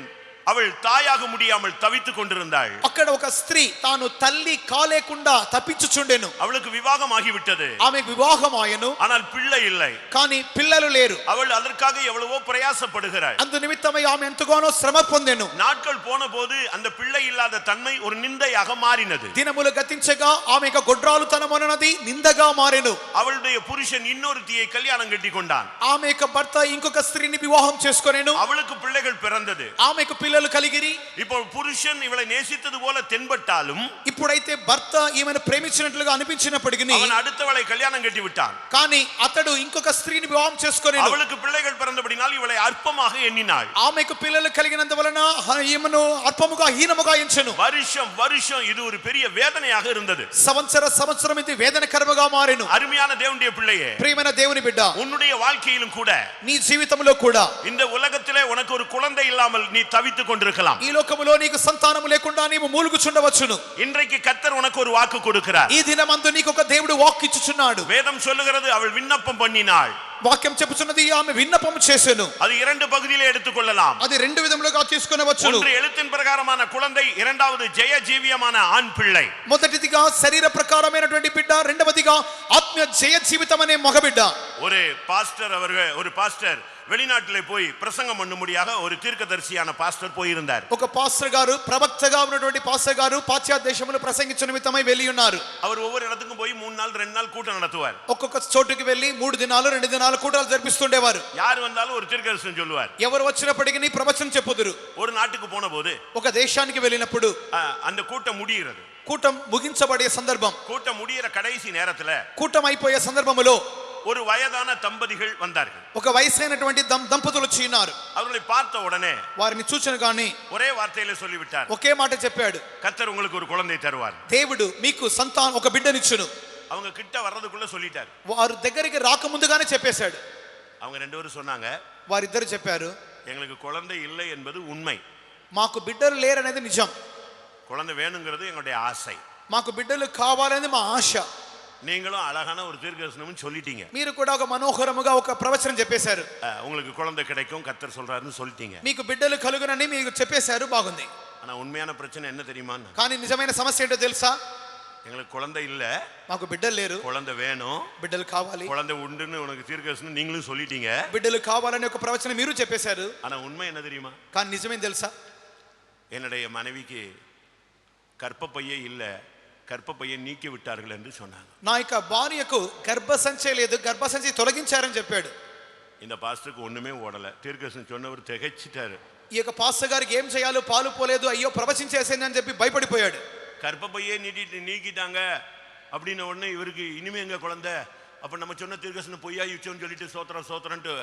அவள் தாயாக முடியாமல் தவித்துக் கொண்டிருந்தாள். అక్కడ ఒక స్త్రీ తాను తల్లి కాలేకుండా తప్పించుచుండెను. அவளுக்கு விவாகம் ஆகிவிட்டது. ఆమెకు వివాహమాయెను. ஆனால் பிள்ளை இல்லை. కానీ పిల్లలు లేరు. அவள் அதற்காக எவ்வளவோ பிரயாசப்படுகிறாள். అందు నిమిత్తమై ఆమె ఎంతగానో శ్రమ పొందెను. நாட்கள் போன போது அந்த பிள்ளை இல்லாத தன்மை ஒரு நிந்தையாக மாறினது. దినములు గతించగా ఆమె యొక్క గొడ్రాలుతనమన్నది నిందగా మారెను. அவளுடைய புருஷன் இன்னொருத்தியை கல்யாணம் கட்டி கொண்டான். ఆమె యొక్క భర్త ఇంకొక స్త్రీని వివాహం చేసుకొనెను. அவளுக்கு பிள்ளைகள் பிறந்தது. ఆమెకు పిల్లలు పిల్లలు కలిగిరి. இப்போ புருஷன் இவளை நேசித்தது போல தென்பட்டாலும் ఇప్పుడైతే భర్త ఈమెను ప్రేమించినట్లుగా అనిపించినప్పటికీ அவன் அடுத்தவளை கல்யாணம் கட்டி விட்டான். కానీ అతడు ఇంకొక స్త్రీని వివాహం చేసుకొనేను. அவளுக்கு பிள்ளைகள் பிறந்தபடினால் இவளை அற்பமாக எண்ணினாள். ఆమెకు పిల్లలు కలిగినందువలన ఈమెను అల్పముగా హీనముగా ఎంచెను. வருஷம் வருஷம் இது ஒரு பெரிய வேதனையாக இருந்தது. సంవత్సరం ఇది వేదనకరముగా మారెను. அருமையான தேவனுடைய பிள்ளையே, ప్రియమైన దేవుని బిడ్డ, உன்னுடைய வாழ்க்கையிலும் கூட నీ జీవితంలో కూడా இந்த உலகத்திலே உனக்கு ஒரு குழந்தை இல்லாமல் நீ தவித்துக் கொண்டிருக்கலாம். ఈ లోకములో నీకు సంతానము లేకుండా నీవు మూలుగుచుండవచ్చును. இன்றைக்கு கர்த்தர் உனக்கு ஒரு வாக்கு கொடுக்கிறார். ఈ దినమందు నీకు ఒక దేవుడు వాక్కు ఇచ్చుచున్నాడు. வேதம் சொல்லுகிறது அவள் விண்ணப்பம் பண்ணினாள். వాక్యం చెప్పుచున్నది ఆమె విన్నపము చేసెను. அது இரண்டு பகுதியிலே எடுத்துக்கொள்ளலாம். అది రెండు విధములుగా తీసుకొనవచ్చును. ஒன்று எழுத்தின் பிரகாரமான குழந்தை, இரண்டாவது ஜெய ஜீவியமான ஆண் பிள்ளை. మొదటిదిగా శరీర ప్రకారమైనటువంటి బిడ్డ, రెండవదిగా ఆత్మీయ జయ జీవితం అనే మగబిడ్డ. ஒரு பாஸ்டர் வெளிநாட்டிலே போய் பிரசங்கம் பண்ணும்படியாக ஒரு தீர்க்கதரிசியான பாஸ்டர் போயிருந்தார். ఒక పాస్టర్ గారు, ప్రవక్తగా ఉన్నటువంటి పాస్టర్ గారు పాశ్చాత్య దేశంలో ప్రసంగించే నిమిత్తమై వెళ్ళి ఉన్నారు. அவர் ஒவ்வொரு இடத்துக்கும் போய் 3 நாள் 2 நாள் கூட்டம் நடத்துவார். ఒక్కొక్క చోటుకి వెళ్ళి 3 దినాలు 2 దినాలు కూటాలు జరిపిస్తుండేవారు. யார் வந்தாலும் ஒரு தீர்க்கதரிசனம் சொல்லுவார். ఎవరు వచ్చినప్పటికీ ప్రవచనం చెప్పుదురు. ஒரு నాட்டுకు போன போது ఒక దేశానికి వెళ్ళినప్పుడు அந்த கூட்டம் முடிகிறது. కూటం ముగించబడే సందర్భం, கூட்டம் முடிகிற கடைசி நேரத்துல కూటం అయిపోయే సందర్భములో ஒரு வயதான தம்பதிகள் வந்தார்கள். ఒక వయసైనటువంటి దంపతులు వచ్చి ఉన్నారు. அவர்களை பார்த்த உடனே వారిని చూచిన గాని ஒரே வார்த்தையில சொல்லிவிட்டார். ఒకే మాట చెప్పాడు, கர்த்தர் உங்களுக்கு ஒரு குழந்தை தருவார். దేవుడు మీకు సంతానం ఒక బిడ్డనిచ్చును. அவங்க கிட்ட வர்றதுக்குள்ள சொல்லிட்டார். వారు దగ్గరికి రాకముందుగానే చెప్పేశాడు. அவங்க ரெண்டு பேரும் சொன்னாங்க, వారిద్దరు చెప్పారు, எங்களுக்கு குழந்தை இல்லை என்பது உண்மை, మాకు బిడ్డలు లేరనేది నిజం, குழந்தை வேணுங்கிறது எங்களுடைய ஆசை, మాకు బిడ్డలు కావాలనేది మా ఆశ. நீங்களும் அழகான ஒரு தீர்க்கதரிசனம் சொல்லிட்டீங்க, మీరు కూడా ఒక మనోహరముగా ఒక ప్రవచనం చెప్పేశారు, உங்களுக்கு குழந்தை கிடைக்கும் கர்த்தர் சொல்றாருன்னு சொல்லிட்டீங்க, మీకు బిడ్డలు కలుగునని మీకు చెప్పేశారు, బాగుంది. ஆனா உண்மையான பிரச்சனை என்ன தெரியுமா? కానీ నిజమైన సమస్య ఏంటో తెలుసా? எங்களுக்கு குழந்தை இல்ல, మాకు బిడ్డలు లేరు, குழந்தை வேணும், బిడ్డలు కావాలి, குழந்தை உண்டுன்னு உனக்கு தீர்க்கதரிசனம் நீங்களும் சொல்லிட்டீங்க, బిడ్డలు కావాలని ఒక ప్రవచనం మీరు చెప్పేశారు. ஆனா உண்மை என்ன தெரியுமா? కానీ నిజమేం తెలుసా? என்னுடைய மனைவிக்கு கர்ப்பப்பையே இல்ல, கர்ப்பப்பையை நீக்கி விட்டார்கள் என்று சொன்னாங்க. నా యొక్క భార్యకు గర్భసంచి లేదు, గర్భసంచి తొలగించారని చెప్పాడు. இந்த பாஸ்டருக்கு ஒண்ணுமே ஓடல. தீர்க்கதரிசனம் சொன்னவர் திகைச்சிட்டாரு. ఈ యొక్క పాస్టర్ గారికి ఏం చేయాలో పాలు పోలేదు, అయ్యో ప్రవచించేసేంది అని చెప్పి భయపడిపోయాడు. கர்ப்பப்பையே நீக்கிட்டாங்க அப்படின்ன உடனே இவருக்கு இனிமே எங்க குழந்தை, அப்ப நம்ம சொன்ன தீர்க்கதரிசனம் பொய்யா யுச்சோன்னு சொல்லிட்டு சோத்திரன்ட்டு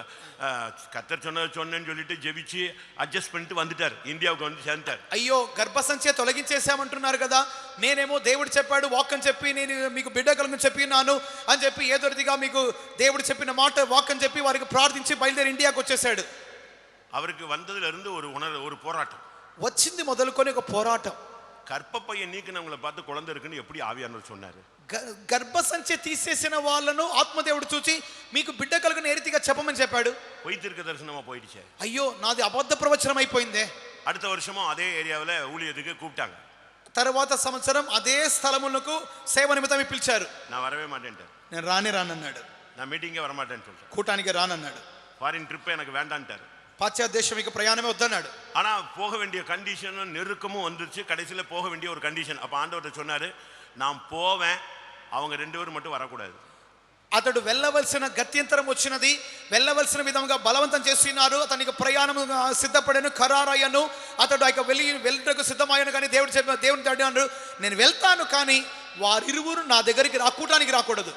கர்த்தர் சொன்னேன்னு சொல்லிட்டு ஜெபிச்சு அட்ஜஸ்ட் பண்ணிட்டு வந்துட்டார், இந்தியாவுக்கு வந்து சேர்ந்தார். అయ్యో గర్భసంచి తొలగించేసామంటున్నారు కదా, నేనేమో దేవుడు చెప్పాడు వాక్ అని చెప్పి నేను మీకు బిడ్డ కలుగుని చెప్పినాను అని చెప్పి ఏదో రీతిగా మీకు దేవుడు చెప్పిన మాట వాక్ అని చెప్పి వారికి ప్రార్థించి బయలుదేరి ఇండియాకి వచ్చేసాడు. அவருக்கு வந்ததுல இருந்து ஒரு போராட்டம் వచ్చింది మొదలుకొని ఒక పోరాటం. கர்ப்பப்பையை நீக்கினவங்களை பார்த்து குழந்தை இருக்குன்னு எப்படி ஆவியானவர் சொன்னாரு? గర్భసంచి తీసేసిన వాళ్ళను ఆత్మదేవుడు చూచి మీకు బిడ్డ కలుగుని ఏ రీతిగా చెప్పమని చెప్పాడు. பொய் தீர்க்க தரிசனமா போயிடுச்சு. అయ్యో నాది అబద్ధ ప్రవచనం అయిపోయిందే. அடுத்த வருஷமும் அதே ஏரியாவில் ஊழியத்துக்கு கூப்பிட்டாங்க. తర్వాత సంవత్సరం అదే స్థలములకు సేవ నిమిత్తం పిలిచారు. நான் வரவே மாட்டேன்ட்டார். నేను రానన్నాడు. நான் மீட்டிங்கே வரமாட்டேன்னு சொல்றேன். కూటానికి రానన్నాడు. ஃபாரின் ட்ரிப் எனக்கு வேண்டான்ட்டார். పాశ్చాత్య దేశంకి ప్రయాణమే వద్దన్నాడు. ஆனா போக வேண்டிய கண்டிஷனும் நெருக்கமும் வந்துருச்சு. கடைசியில் போக வேண்டிய ஒரு கண்டிஷன். அப்ப ஆண்டவர்கிட்ட சொன்னாரு, நான் போவேன், அவங்க 2 பேரும் மட்டும் வரக்கூடாது. అతడు వెళ్ళవలసిన గత్యంతరం వచ్చినది, వెళ్ళవలసిన విధంగా బలవంతం చేస్తున్నారు. అతనికి ప్రయాణం సిద్ధపడను, ఖరారయ్యను. అతడు ఇక వెళ్ళటకు సిద్ధమయ్యాను. కానీ దేవుని అడిగాడు, నేను వెళ్తాను కానీ వారిరువురు నా దగ్గరికి కూటానికి రాకూడదు.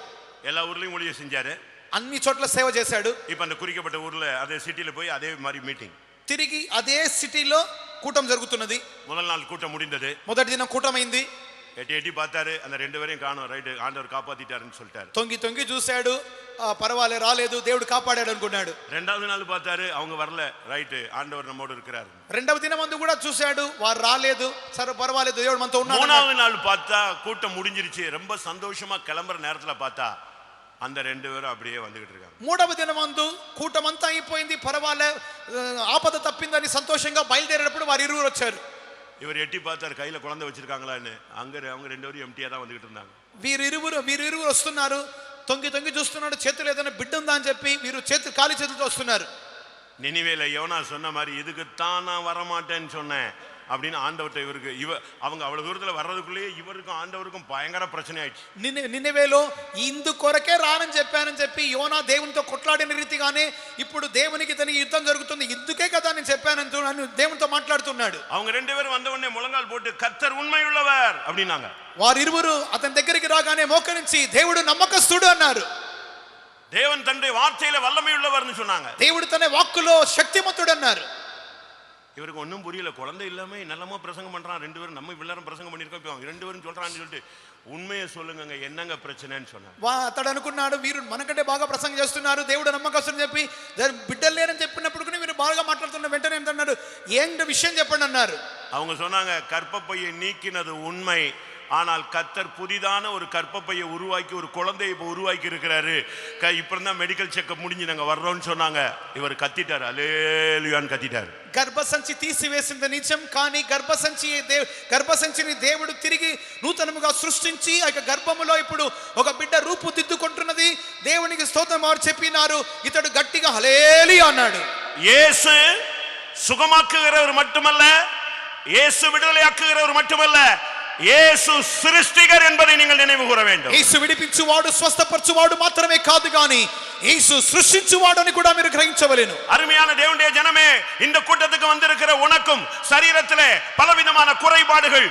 எல்லா ஊர்லயும் ஊழியம் செஞ்சாரு, అన్ని చోట్ల సేవ చేశాడు. இப்ப அந்த குறிக்கப்பட்ட ஊர்ல அதே சிட்டில போய் அதே மாதிரி மீட்டிங், తిరిగి అదే సిటీలో కూటం జరుగుతున్నది. முதல் நாள் கூட்டம் முடிந்தது. మొదటి దినం కూటమైంది. எட்டி பார்த்தாரு, அந்த 2 பேரையும் காணோம். ரைட்டு, ஆண்டவர் காப்பாத்திட்டாருன்னு சொல்லிட்டாரு. తొంగి చూశాడు, పర్వాలే రాలేదు, దేవుడు కాపాడాడు అనుకున్నాడు. రెండవ நாள் பார்த்தாரு, அவங்க வரல. ரைட்டு, ఆండவர் நம்மோடு இருக்கிறார். రెండవ దినం అందు కూడా చూశాడు, వారు రాలేదు. సరే పర్వాలేదు, దేవుడు మనతో ఉన్నాడు. மூணாவது நாள் பார்த்தா கூட்டம் முடிஞ்சிருச்சு. ரொம்ப சந்தோஷமா கிளம்புற நேரத்துல பார்த்தா அந்த 2 பேரும் அப்படியே வந்துகிட்டு இருக்காங்க. మూడవ దినమందు కూటమంతా అయిపోయింది, పర్వాలే ఆపద తప్పిందని సంతోషంగా బయలుదేరేటప్పుడు వారు ఇరువురు వచ్చారు. இவர் எட்டி பார்த்தாரு, கையில குழந்தை வச்சிருக்காங்களான்னு. அவங்க 2 பேரும் எம்டியா தான் வந்துகிட்டு இருந்தாங்க. వీరిరువురు వస్తున్నారు. తొంగి చూస్తున్నాడు, చేతులు ఏదైనా బిడ్డ ఉందా అని చెప్పి వీరు ఖాళీ చేతులతో వస్తున్నారు. நினிவேல யோனா சொன்ன மாதிரி, இதுக்குத்தான் நான் வரமாட்டேன்னு சொன்னேன் அப்படின்னு ஆண்டவர்கிட்ட இவருக்கு அவங்க அவ்வளவு தூரத்துல வர்றதுக்குள்ளேயே இவருக்கும் ஆண்டவருக்கும் பயங்கர பிரச்சனை ஆயிடுச்சு. నినవేలో ఇందు కొరకే రానని చెప్పానని చెప్పి యోనా దేవునితో కొట్లాడిన రీతిగానే ఇప్పుడు దేవునికి తన యుద్ధం జరుగుతుంది. ఇందుకే కదా నేను చెప్పాను చెప్పానని దేవునితో మాట్లాడుతున్నాడు. அவங்க ரெண்டு பேரும் வந்த உடனே முழங்கால் போட்டு கர்த்தர் உண்மையுள்ளவர் அப்படினாங்க. వారిరువురు అతని దగ్గరికి రాగానే మోకరించి దేవుడు నమ్మకస్తుడు అన్నారు. தேவன் தன்னுடைய வார்த்தையில வல்லமை உள்ளவர்னு சொன்னாங்க. దేవుడు తన వాక్కులో శక్తిమంతుడు అన్నారు. இவருக்கு ஒன்றும் புரியல. குழந்தை இல்லாம நல்லமா பிரசங்கம் பண்றான், ரெண்டு பேரும் நம்ம இவ்வளவு பிரசங்கம் பண்ணிருக்கோம், இப்போ ரெண்டு பேரும் சொல்றான்னு சொல்லிட்டு உண்மையை சொல்லுங்க என்னங்க பிரச்சனைன்னு சொன்னாங்க. అతడు అనుకున్నాడు వీరు మనకంటే బాగా ప్రసంగం చేస్తున్నారు, దేవుడు నమ్మకస్తుని చెప్పి బిడ్డలు లేరని చెప్పినప్పుడు వీరు బాగా మాట్లాడుతున్న వెంటనే ఏంటన్నాడు, ఏంటి విషయం చెప్పండి అన్నారు. அவங்க சொன்னாங்க கர்ப்பப்பையை நீக்கினது உண்மை, ஆனால் கர்த்தர் புதிதான ஒரு கர்ப்பப்பையை உருவாக்கி ஒரு குழந்தையை இப்போ உருவாக்கி இருக்கிறாரு. இப்போ தான் மெடிக்கல் செக்அப் முடிஞ்சு நாங்கள் வர்றோம்னு சொன்னாங்க. இவர் கத்திட்டார், அல்லேலூயான்னு கத்திட்டார். గర్భసంచి తీసివేసింది నిజం, కానీ గర్భసంచిని దేవుడు తిరిగి నూతనముగా సృష్టించి ఆ గర్భములో ఇప్పుడు ఒక బిడ్డ రూపుదిద్దుకుంటున్నది. దేవునికి స్తోత్రం వారు చెప్పినారు. ఇతడు గట్టిగా హల్లెలూయా అన్నాడు. இயேசு சுகமாக்குகிறவர் மட்டுமல்ல, இயேசு விடுதலையாக்குகிறவர் மட்டுமல்ல, இயேசு சிருஷ்டிகர் என்பதை நீங்கள் நினைவு கூற வேண்டும். యేసు విడిపించువాడు స్వస్థపరచువాడు మాత్రమే కాదు గాని యేసు సృష్టించువాడు అని కూడా మీరు గ్రహించవలెను. அருமையான தேவனுடைய ஜனமே, இந்த கூட்டத்துக்கு வந்திருக்கிற உனக்கும் சரீரத்திலே பலவிதமான குறைபாடுகள்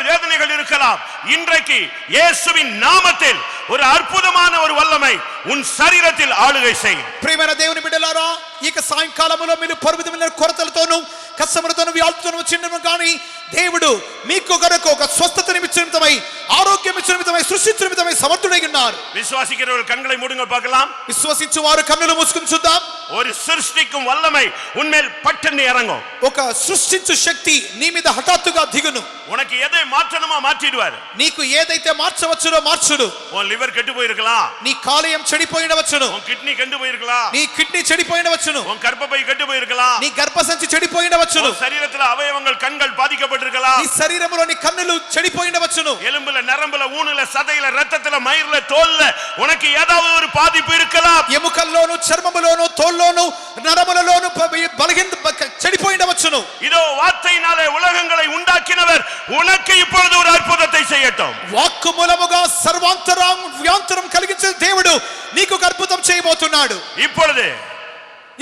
வேதனைகள் இருக்கலாம். இன்றைக்கு இயேசுவின் நாமத்தில் ஒரு அற்புதமான ஒரு வல்லமை உன் சரீரத்தில் ஆளுகை செய்யும். ప్రియమైన దేవుని బిడ్డలారా, ఈ సాయంకాలములో మీరు పర్వతమైన కొరతలతోనూ కష్టములతోనూ వ్యాధులతోనూ వచ్చినను కానీ దేవుడు మీకు కొరకు ఒక స్వస్థత నిమిత్తమై ఆరోగ్యం నిమిత్తమై సృష్టించు నిమిత్తమై సమర్థుడై ఉన్నారు. விசுவாசிக்கிறவர்கள் கண்களை மூடுங்க பார்க்கலாம். విశ్వసించు వారు కన్నులు మూసుకుని చూద్దాం. ஒரு சிருஷ்டிக்கும் வல்லமை உன்மேல் பட்டென்று இறங்கும். ఒక సృష్టించు శక్తి నీ మీద హఠాత్తుగా దిగును. உனக்கு எதை மாற்றணுமோ மாற்றிடுவார். నీకు ఏదైతే మార్చవచ్చునో మార్చుడు. உன் லிவர் கெட்டு போயிருக்கலாம், నీ కాలేయం చెడిపోయినవచ్చును, உன் கிட்னி கெட்டு போயிருக்கலாம், నీ కిడ్నీ చెడిపోయినవచ్చును, உன் கர்ப்பப்பை கெட்டு போயிருக்கலாம், నీ గర్భసంచి చెడిపోయినవచ్చును, உன் சரீரத்துல அவயவங்கள் கண்கள் பாதிக்கப்பட்டிருக்கலாம், నీ శరీరములో నీ కన్నులు చెడిపోయినవచ్చును, எலும்புல நரம்புல ஊனுல சதையில ரத்தத்துல மயிர்ல தோல்ல உனக்கு ஏதாவது ஒரு பாதிப்பு இருக்கலாம். ఎముకల్లోను చర్మములోను తోల్లోను నరములలోను బలహీన చెడిపోయినవచ్చును. இதோ வார்த்தையினாலே உலகங்களை உண்டாக்கினவர் உனக்கு இப்பொழுது ஒரு அற்புதத்தை செய்யட்டும். వాక్కు మూలముగా సర్వాంతరం వ్యాంతరం కలిగించే దేవుడు నీకు అద్భుతం చేయబోతున్నాడు.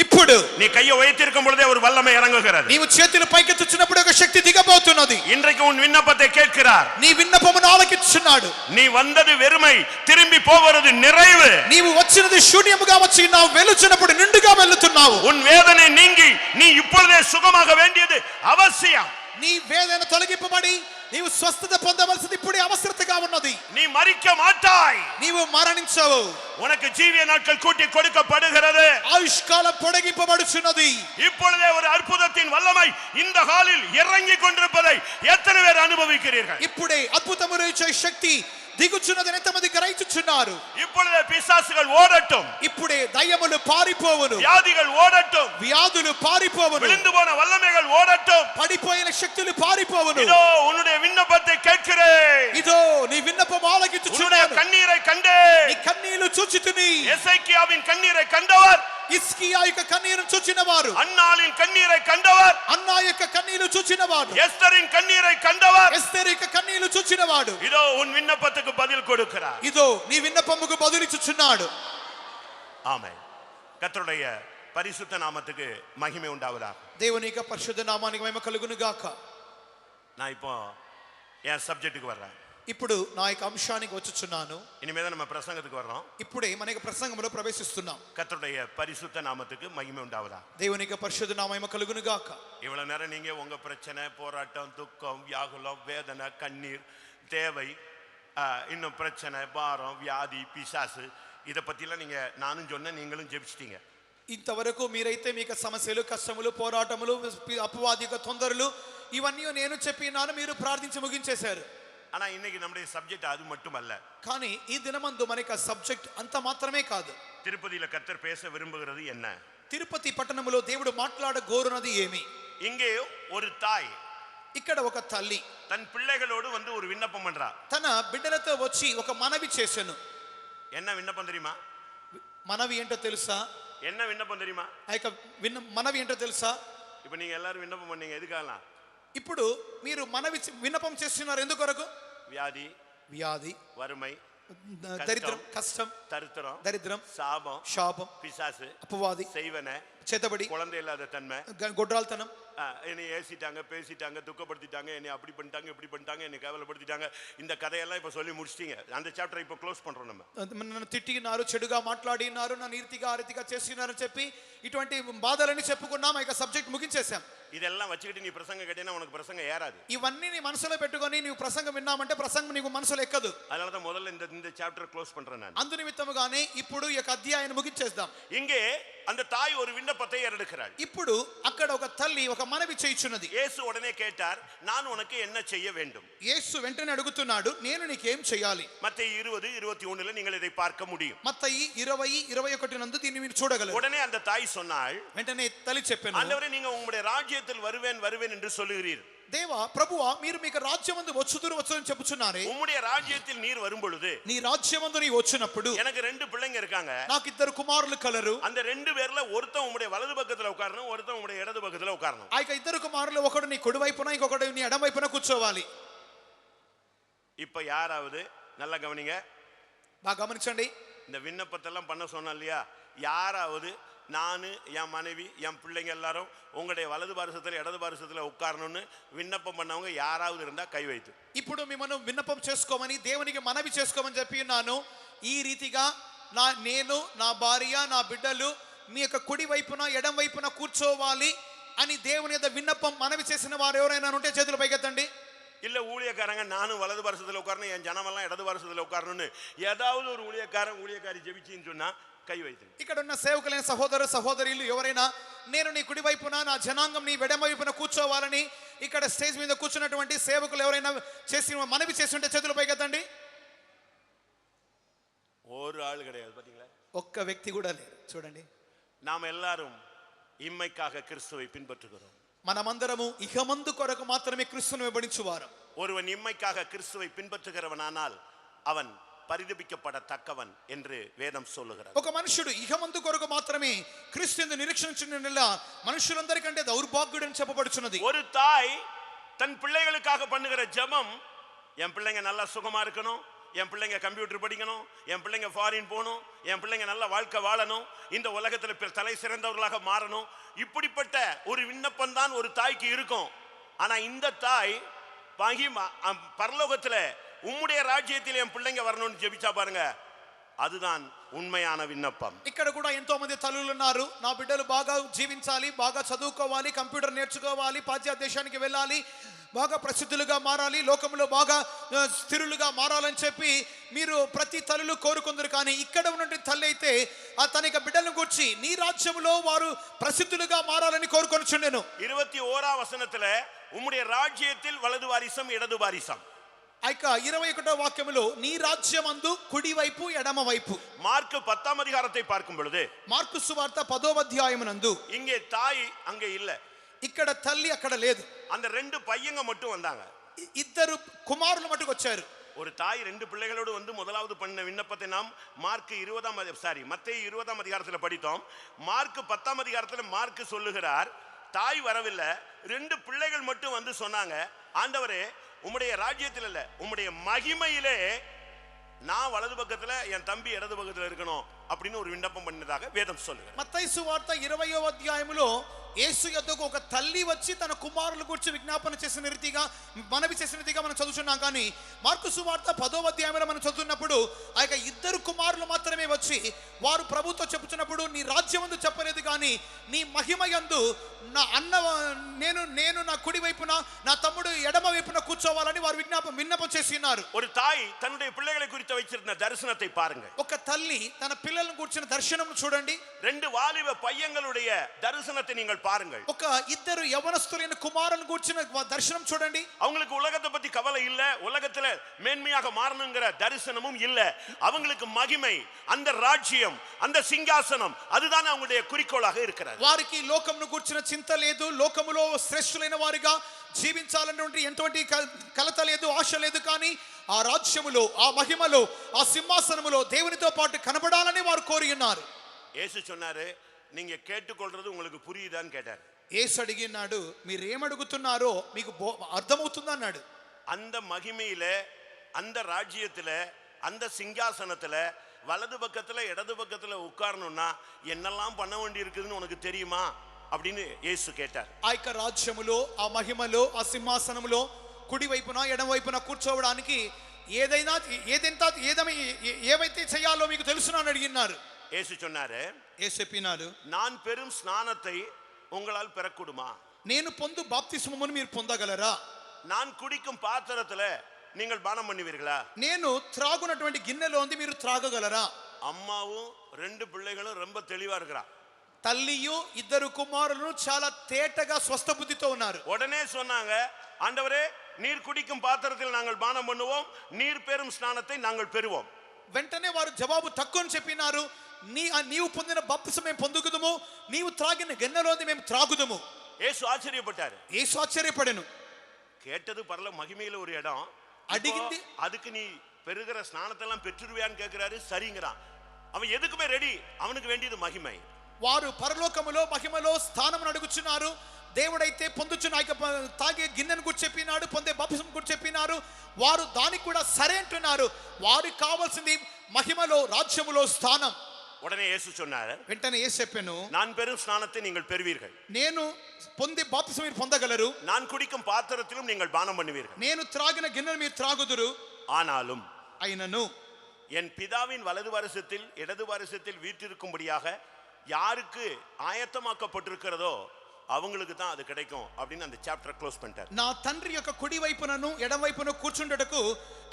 ఇప్పుడు நீ கையை உயர்த்திருக்கும் பொழுதே ஒரு வல்லமை இறங்குகிறது. నీవు చేతులు పైకెత్తుచున్నప్పుడు ఒక శక్తి దిగబోతున్నది. இன்றைக்கு உன் விண்ணப்பத்தை கேட்கிறார். నీ విన్నపమును ఆలకించుచున్నాడు. நீ வந்தது வெறுமை, திரும்பி போவது நிறைவு. నీవు వచ్చినది శూన్యముగా వచ్చి ఉన్నావు, వెలుచున్నప్పుడు నిండుగా వెళ్తున్నావు. உன் வேதனை நீங்கி நீ இப்பொழுதே சுகமாக வேண்டியது அவசியம். నీ వేదన తొలగింపబడి నీవు స్వస్థత పొందవలసింది ఇప్పుడే అవసరతగా ఉన్నది. நீ மரிக்க மாட்டாய், నీవు మరణించవు. உனக்கு ஜீவிய நாட்கள் கூட்டி கொடுக்கப்படுகிறது. ఆయుష్కాలం పొడిగింపబడుచున్నది. இப்பொழுதே ஒரு அற்புதத்தின் வல்லமை இந்த ஹாலில் இறங்கி கொண்டிருப்பதை எத்தனை பேர் அனுபவிக்கிறீர்கள்? ఇప్పుడే అద్భుతములు ఇచ్చే శక్తి దిగుచున్నదని ఎంతమంది గ్రహించుచున్నారు? இப்பொழுதே பிசாசுகள் ஓடட்டும், ఇప్పుడే దయ్యములు పారిపోవును, வியாதிகள் ஓடட்டும், వ్యాధులు పారిపోవును, விழுந்து போன வல்லமைகள் ஓடட்டும், పడిపోయిన శక్తులు పారిపోవును. இதோ உன்னுடைய விண்ணப்பத்தை கேட்கிறேன், ఇదో నీ విన్నపం ఆలకించుచున్నాను. கண்ணீரை கண்டேன். నీ కన్నీళ్లు చూచితిని. எசேக்கியாவின் கண்ணீரை கண்டவர், ఇస్కియా యొక్క కన్నీరును చూచినవారు, அன்னாளின் கண்ணீரை கண்டவர், అన్నా యొక్క కన్నీళ్లు చూచినవాడు, எஸ்தரின் கண்ணீரை கண்டவர், ఎస్తేరు యొక్క కన్నీళ్లు చూచినవాడు. இதோ உன் விண்ணப்பத்துக்கு பதில் கொடுக்கிறார். ఇదో నీ విన్నపముకు బదులిచ్చుచున్నాడు. ஆமென். கர்த்தருடைய பரிசுத்த நாமத்துக்கு மகிமை உண்டாவதாக. దేవుని యొక్క పరిశుద్ధ నామానికి మహిమ కలుగును గాక. நான் இப்போ என் சப்ஜெக்ட்டுக்கு வர்றேன். ఇప్పుడు నా యొక్క అంశానికి వచ్చుచున్నాను. இனிமேதான் நம்ம பிரசங்கத்துக்கு வர்றோம். ఇప్పుడే మన యొక్క ప్రసంగంలో ప్రవేశిస్తున్నాం. கர்த்தருடைய பரிசுத்த நாமத்துக்கு மகிமை உண்டாவதாக. దేవుని యొక్క పరిశుద్ధ నామ మహిమ కలుగును గాక. இவ்வளவு நேரம் நீங்க உங்க பிரச்சனை, போராட்டம், துக்கம், வியாகுலம், வேதனை, கண்ணீர், தேவை, இன்னும் பிரச்சனை, பாரம், வியாதி, பிசாசு, இதை பத்திலாம் நீங்க நானும் சொன்னேன், நீங்களும் ஜெபிச்சிட்டீங்க. ఇంతవరకు మీరైతే మీకు సమస్యలు, కష్టములు, పోరాటములు, అపవాది యొక్క తొందరలు ఇవన్నీ నేను చెప్పినాను, మీరు ప్రార్థించి ముగించేశారు. ஆனா இன்னைக்கு நம்முடைய சப்ஜெக்ட் அது மட்டுமல்ல. కానీ ఈ దినమందు మనకి సబ్జెక్ట్ అంత మాత్రమే కాదు. திருப்பதியில கர்த்தர் பேச விரும்புகிறது என்ன? తిరుపతి పట్టణములో దేవుడు మాట్లాడ గోరునది ఏమి? இங்கே ஒரு தாய், ఇక్కడ ఒక తల్లి தன் பிள்ளைகளோடு வந்து ஒரு விண்ணப்பம் பண்றா. తన బిడ్డలతో వచ్చి ఒక మనవి చేసెను. என்ன விண்ணப்பம் தெரியுமா? మనవి ఏంటో తెలుసా? என்ன விண்ணப்பம் தெரியுமா? ఆ యొక్క మనవి ఏంటో తెలుసా? இப்போ நீங்க எல்லாரும் விண்ணப்பம் பண்ணீங்க, எதுக்காகலாம்? ఇప్పుడు మీరు మనవి విన్నపం చేస్తున్నారు ఎందుకొరకు? వ్యాధి, వరుமை, దరిద్రం, కష్టం, దరిద్రం, దరిద్రం, శాపం, శాపం, పిశాసు, అపవాది, செய்வன, చేతబడి, குழந்தை இல்லாத தன்மை, గొడ్రాల్తనం, என்னை ஏசிட்டாங்க, பேசிட்டாங்க, துக்கப்படுத்திட்டாங்க, என்னை அப்படி பண்ணிட்டாங்க, இப்படி பண்ணிட்டாங்க, என்னை கேவலப்படுத்திட்டாங்க. இந்த கதையெல்லாம் இப்ப சொல்லி முடிச்சிட்டீங்க. அந்த சாப்டரை இப்ப க்ளோஸ் பண்றோம் நம்ம. నన్ను తిట్టినారు, చెడుగా మాట్లాడినారు, నన్ను ఈర్తిగా అరితిగా చేసినారని చెప్పి ఇటువంటి బాధలన్నీ చెప్పుకున్నాం. ఇక సబ్జెక్ట్ ముగించేశాం. இதெல்லாம் வச்சுக்கிட்டு நீ பிரசங்கம் கேட்டீங்கன்னா உனக்கு பிரசங்கம் ஏறாது. ఇవన్నీ నీ మనసులో పెట్టుకొని నీవు ప్రసంగం విన్నామంటే ప్రసంగం నీకు మనసులో ఎక్కదు. அதனால தான் முதல்ல இந்த சாப்டர் க்ளோஸ் பண்றேன் நான். అందు నిమిత్తముగానే ఇప్పుడు ఈ యొక్క అధ్యాయాన్ని ముగించేద్దాం. இங்கே அந்த தாய் ஒரு விண்ணப்பத்தை ஏறெடுக்கிறாள். ఇప్పుడు అక్కడ ఒక తల్లి ఒక మనవి చేయుచున్నది. இயேசு உடனே கேட்டார், நான் உனக்கு என்ன செய்ய வேண்டும்? యేసు వెంటనే అడుగుతున్నాడు, నేను నీకేం చేయాలి? மத்தேயு 20:21 நீங்கள் இதை பார்க்க முடியும். మత్తయి 20:21 నందు దీన్ని మీరు చూడగలరు. உடனே அந்த தாய் சொன்னாள், వెంటనే తల్లి చెప్పాను, ஆண்டவரே நீங்க உங்களுடைய ராஜ்யத்தில் வருவேன் வருவேன் என்று சொல்லுகிறீர். దేవా ప్రభువా, మీరు మీకు రాజ్యమందు వచ్చుదురు వచ్చుదని చెప్పుచున్నారే. உம்முடைய ராஜ்யத்தில் நீர் வரும் பொழுது నీ రాజ్యమందు నీ వచ్చినప్పుడు எனக்கு 2 பிள்ளைங்க இருக்காங்க. నాకు 2 కుమారులు కలరు. அந்த 2 பேர்ல ஒருத்தன் உம்முடைய வலது பக்கத்துல உட்காரணும், ஒருத்தன் உம்முடைய இடது பக்கத்துல உட்காரணும். ఆ యొక్క 2 కుమారులు ఒకడు నీ కుడి వైపున ఇంకొకడు నీ ఎడమ వైపున కూర్చోవాలి. இப்ப யாராவது நல்லா கவனிங்க, బాగా గమనించండి. இந்த விண்ணப்பத்தெல்லாம் பண்ண சொன்னா இல்லையா, யாராவது நான் என் மனைவி என் பிள்ளைங்க எல்லாரும் உங்களுடைய வலது பாரசத்தில் இடது பாரசத்தில் உட்காரணும்னு விண்ணப்பம் பண்ணவங்க யாராவது இருந்தா கை வைத்து. ఇప్పుడు మిమ్మల్ని విన్నపం చేసుకోమని దేవునికి మనవి చేసుకోమని చెప్పి ఉన్నాను. ఈ రీతిగా నేను నా భార్య నా బిడ్డలు మీ యొక్క కుడి వైపున ఎడం వైపున కూర్చోవాలి అని దేవుని యొక్క విన్నపం మనవి చేసిన వారు ఎవరైనా ఉంటే చేతులు పైకెత్తండి. இல்ல ஊழியக்காரங்க நானும் வலது பாரசத்தில் உட்காரணும், என் ஜனமெல்லாம் இடது பாரசத்தில் உட்காரணும்னு ஏதாவது ஒரு ஊழியக்காரி ஜெபிச்சின்னு சொன்னா కై వైతుంది. ఇక్కడ ఉన్న సేవకులైన సహోదర సహోదరులు ఎవరైనా నేను నీ కుడి వైపున నా జనాంగం నీ ఎడమ వైపున కూర్చోవాలని ఇక్కడ స్టేజ్ మీద కూర్చున్నటువంటి సేవకులు ఎవరైనా చేసి మనవి చేసి ఉంటే చేతులు పైకెత్తండి. ஒரு ஆள் கிடையாது, பாத்தீங்களா? ఒక్క వ్యక్తి కూడా లేరు. చూడండి, நாம் எல்லாரும் இம்மைக்காக கிறிஸ்துவை பின்பற்றுகிறோம். మనమందరము ఇహమందు కొరకు మాత్రమే క్రీస్తును వెంబడించువారు. ஒருவன் இம்மைக்காக கிறிஸ்துவை பின்பற்றுகிறவனானால் அவன் పరిదపిக்கப்படத்தக்கவன் என்று வேதம் சொல்லுகிறது. ఒక మనుషుడు ఇహమందు కొరకు మాత్రమే క్రీస్తుని నిరీక్షించునలా మనుషులందరికంటే దౌర్భాగ్యుడని చెప్పబడుచున్నది. ஒரு தாய் தன் பிள்ளைகளுக்காக பண்ணுகிற ஜெபம், என் பிள்ளைங்க நல்லா சுகமா இருக்கணும், என் பிள்ளைங்க கம்ப்யூட்டர் படிக்கணும், என் பிள்ளைங்க ஃபாரின் போகணும், என் பிள்ளைங்க நல்ல வாழ்க்கை வாழணும், இந்த உலகத்தில் தலை சிறந்தவர்களாக மாறணும், இப்படிப்பட்ட ஒரு விண்ணப்பம் தான் ஒரு தாய்க்கு இருக்கும். ஆனா இந்த தாய் பரலோகத்துல உம்முடைய ராஜ்யத்தில் என் பிள்ளைங்க வரணும்னு ஜெபிச்சா பாருங்க, அதுதான் உண்மையான விண்ணப்பம். ఇక్కడ కూడా ఎంతో మంది తల్లులు ఉన్నారు. నా బిడ్డలు బాగా జీవించాలి, బాగా చదువుకోవాలి, కంప్యూటర్ నేర్చుకోవాలి, పాశ్చాత్య దేశానికి వెళ్ళాలి, బాగా ప్రసిద్ధులుగా మారాలి, లోకంలో బాగా స్థిరులుగా మారాలని చెప్పి మీరు ప్రతి తల్లులు కోరుకుందరు. కానీ ఇక్కడ ఉన్నటువంటి తల్లి అయితే తన యొక్క బిడ్డలను గురించి నీ రాజ్యంలో వారు ప్రసిద్ధులుగా మారాలని కోరుకొనుచుండెను. 21వ వచనத்துல உம்முடைய ராஜ்யத்தில் வலது வாரிசம் இடது வாரிசம். ఆ యొక్క 21వ వాక్యములో నీ రాజ్యమందు కుడి వైపు ఎడమ వైపు. మార్కు 10వ అధ్యాయத்தை பார்க்கும் பொழுது, మార్కు సువార్త 10వ అధ్యాయమునందు இங்கே தாய் அங்கே இல்ல, ఇక్కడ తల్లి అక్కడ లేదు. அந்த 2 பையங்க மட்டும் வந்தாங்க. 2 కుమారులు మటుకు వచ్చారు. ஒரு தாய் 2 பிள்ளைகளோடு வந்து முதலாவது பண்ண விண்ணப்பத்தை நாம் மத்தேயு 20వ அதிகாரத்தில் படித்தோம். மார்க் 10వ அதிகாரத்தில் மார்க் சொல்லுகிறார், தாய் வரவில்லை, 2 பிள்ளைகள் மட்டும் வந்து சொன்னாங்க, ஆண்டவரே உம்முடைய ராஜ்யத்தில் இல்ல, உம்முடைய மகிமையிலே நான் வலது பக்கத்துல என் தம்பி இடது பக்கத்துல இருக்கணும் அப்படின்னு ஒரு விண்ணப்பம் பண்ணதாக வேதம் சொல்லுகிறது. మత్తయి సువార్త 20వ అధ్యాయములో యేసు యొద్దకు ఒక తల్లి వచ్చి తన కుమారుల గురించి విజ్ఞాపన చేసిన రీతిగా మనవి చేసిన రీతిగా మనం చదువుతున్నాం. కానీ మార్కు సువార్త 10వ అధ్యాయంలో మనం చదువుతున్నప్పుడు ఆ యొక్క 2 కుమారులు మాత్రమే వచ్చి వారు ప్రభుతో చెప్పుచున్నప్పుడు నీ రాజ్యమందు చెప్పలేదు, కానీ నీ మహిమయందు నా అన్న నేను నా కుడి వైపున నా తమ్ముడు ఎడమ వైపున కూర్చోవాలని వారు విన్నపం చేసి ఉన్నారు. ஒரு தாய் தன்னுடைய பிள்ளைகளை குறித்து வைச்சிருந்த தரிசனத்தை பாருங்கள். ఒక తల్లి తన పిల్లలను గురించిన దర్శనం చూడండి. 2 வாலிப பையங்களுடைய தரிசனத்தை நீங்கள் பாருங்கள். ఒక 2 యవనస్తులైన కుమారులను గురించిన దర్శనం చూడండి. அவங்களுக்கு உலகத்தை பத்தி கவலை இல்ல, உலகத்துல மேன்மையாக மாறணுங்கிற தரிசனமும் இல்ல, அவங்களுக்கு மகிமை, அந்த ராஜ்யம், அந்த சிங்காசனம், அதுதான் அவங்களுடைய குறிக்கோளாக இருக்கிறது. వారికి లోకమును గురించిన చింత లేదు, లోకములో శ్రేష్ఠులైన వారిగా జీవించాలన్నటువంటి ఎంతటి కలత లేదు, ఆశ లేదు. కానీ ఆ రాజ్యములో, ఆ మహిమలో, ఆ సింహాసనములో దేవునితో పాటు కనబడాలని వారు కోరి ఉన్నారు. యేసు சொன்னாரு, நீங்க கேட்டுக்கொள்றது உங்களுக்கு புரியுதான்னு கேட்டார். యేసు అడిగినాడు, మీరు ఏమడుగుతున్నారో మీకు అర్థమవుతుందా అన్నాడు. அந்த மகிமையில, அந்த ராஜ்யத்துல, அந்த சிங்காசனத்துல வலது பக்கத்துல இடது பக்கத்துல உட்காரணும்னா என்னெல்லாம் பண்ண வேண்டி இருக்குதுன்னு உனக்கு தெரியுமா அப்படின்னு இயேசு கேட்டார். ఆ యొక్క రాజ్యములో ఆ మహిమలో ఆ సింహాసనములో కుడి వైపున ఎడమ వైపున కూర్చోవడానికి ఏవైతే చేయాలో మీకు తెలుసునా అని అడిగినారు. இயேசு சொன்னாரு, యేసు చెప్పినారు, நான் பெரும் ஸ்நானத்தை உங்களால் பெறக்கூடுமா? నేను పొందు బాప్తిస్మమును మీరు పొందగలరా? நான் குடிக்கும் பாத்திரத்துல நீங்கள் பானம் பண்ணுவீர்களா? నేను త్రాగునటువంటి గిన్నెలోంది మీరు త్రాగగలరా? அம்மாவும் 2 பிள்ளைகளும் ரொம்ப தெளிவா இருக்கிறா. తల్లియు 2 కుమారులను చాలా తేటగా స్వస్థ బుద్ధితో ఉన్నారు. உடனே சொன்னாங்க, ஆண்டவரே நீர் குடிக்கும் பாத்திரத்தில் நாங்கள் பானம் பண்ணுவோம், நீர் பெரும் ஸ்நானத்தை நாங்கள் பெறுவோம். వెంటనే వారు జవాబు తక్కువని చెప్పినారు. నీవు పొందిన బాప్తిసం మేము పొందుకుదుము, నీవు త్రాగిన గిన్నెలోంది మేము త్రాగుదుము. இயேசு ஆச்சரியப்பட்டாரு. యేసు ఆశ్చర్యపడెను. கேட்டது பரல மகிமையில ஒரு இடம், அடிகிந்தி அதுக்கு நீ பெறுகிற ஸ்நானத்தை எல்லாம் பெற்றுருவியான்னு கேட்கிறாரு. சரிங்கிறான். அவன் எதுக்குமே ரெடி, அவனுக்கு வேண்டியது மகிமை. వారు పరలోకములో మహిమలో స్థానమును అడుగుచున్నారు. దేవుడైతే పొందుచున్న తాగే గిన్నెను గురించి చెప్పినాడు, పొందే బాప్తిసం గురించి చెప్పినారు. వారు దానికి కూడా సరే అంటున్నారు. వారికి కావాల్సింది మహిమలో రాజ్యములో స్థానం. உடனே இயேசு சொன்னாரு, వెంటనే యేసు చెప్పెను, நான் பெரும் ஸ்நானத்தை நீங்கள் பெறுவீர்கள், నేను పొందే బాప్తిసం మీరు పొందగలరు, நான் குடிக்கும் பாத்திரத்திலும் நீங்கள் பானம் பண்ணுவீர்கள், నేను త్రాగిన గిన్నెను మీరు త్రాగుదురు. ஆனாலும் అయినను என் பிதாவின் வலது வருஷத்தில் இடது வருஷத்தில் வீற்றிருக்கும்படியாக யாருக்கு ஆயத்தமாக்கப்பட்டிருக்கிறதோ அவங்களுக்கு தான் அது கிடைக்கும் அப்படின்னு அந்த சாப்டர் க்ளோஸ் பண்ணிட்டார். నా తండ్రి యొక్క కుడి వైపునను ఎడమ వైపున కూర్చుండటకు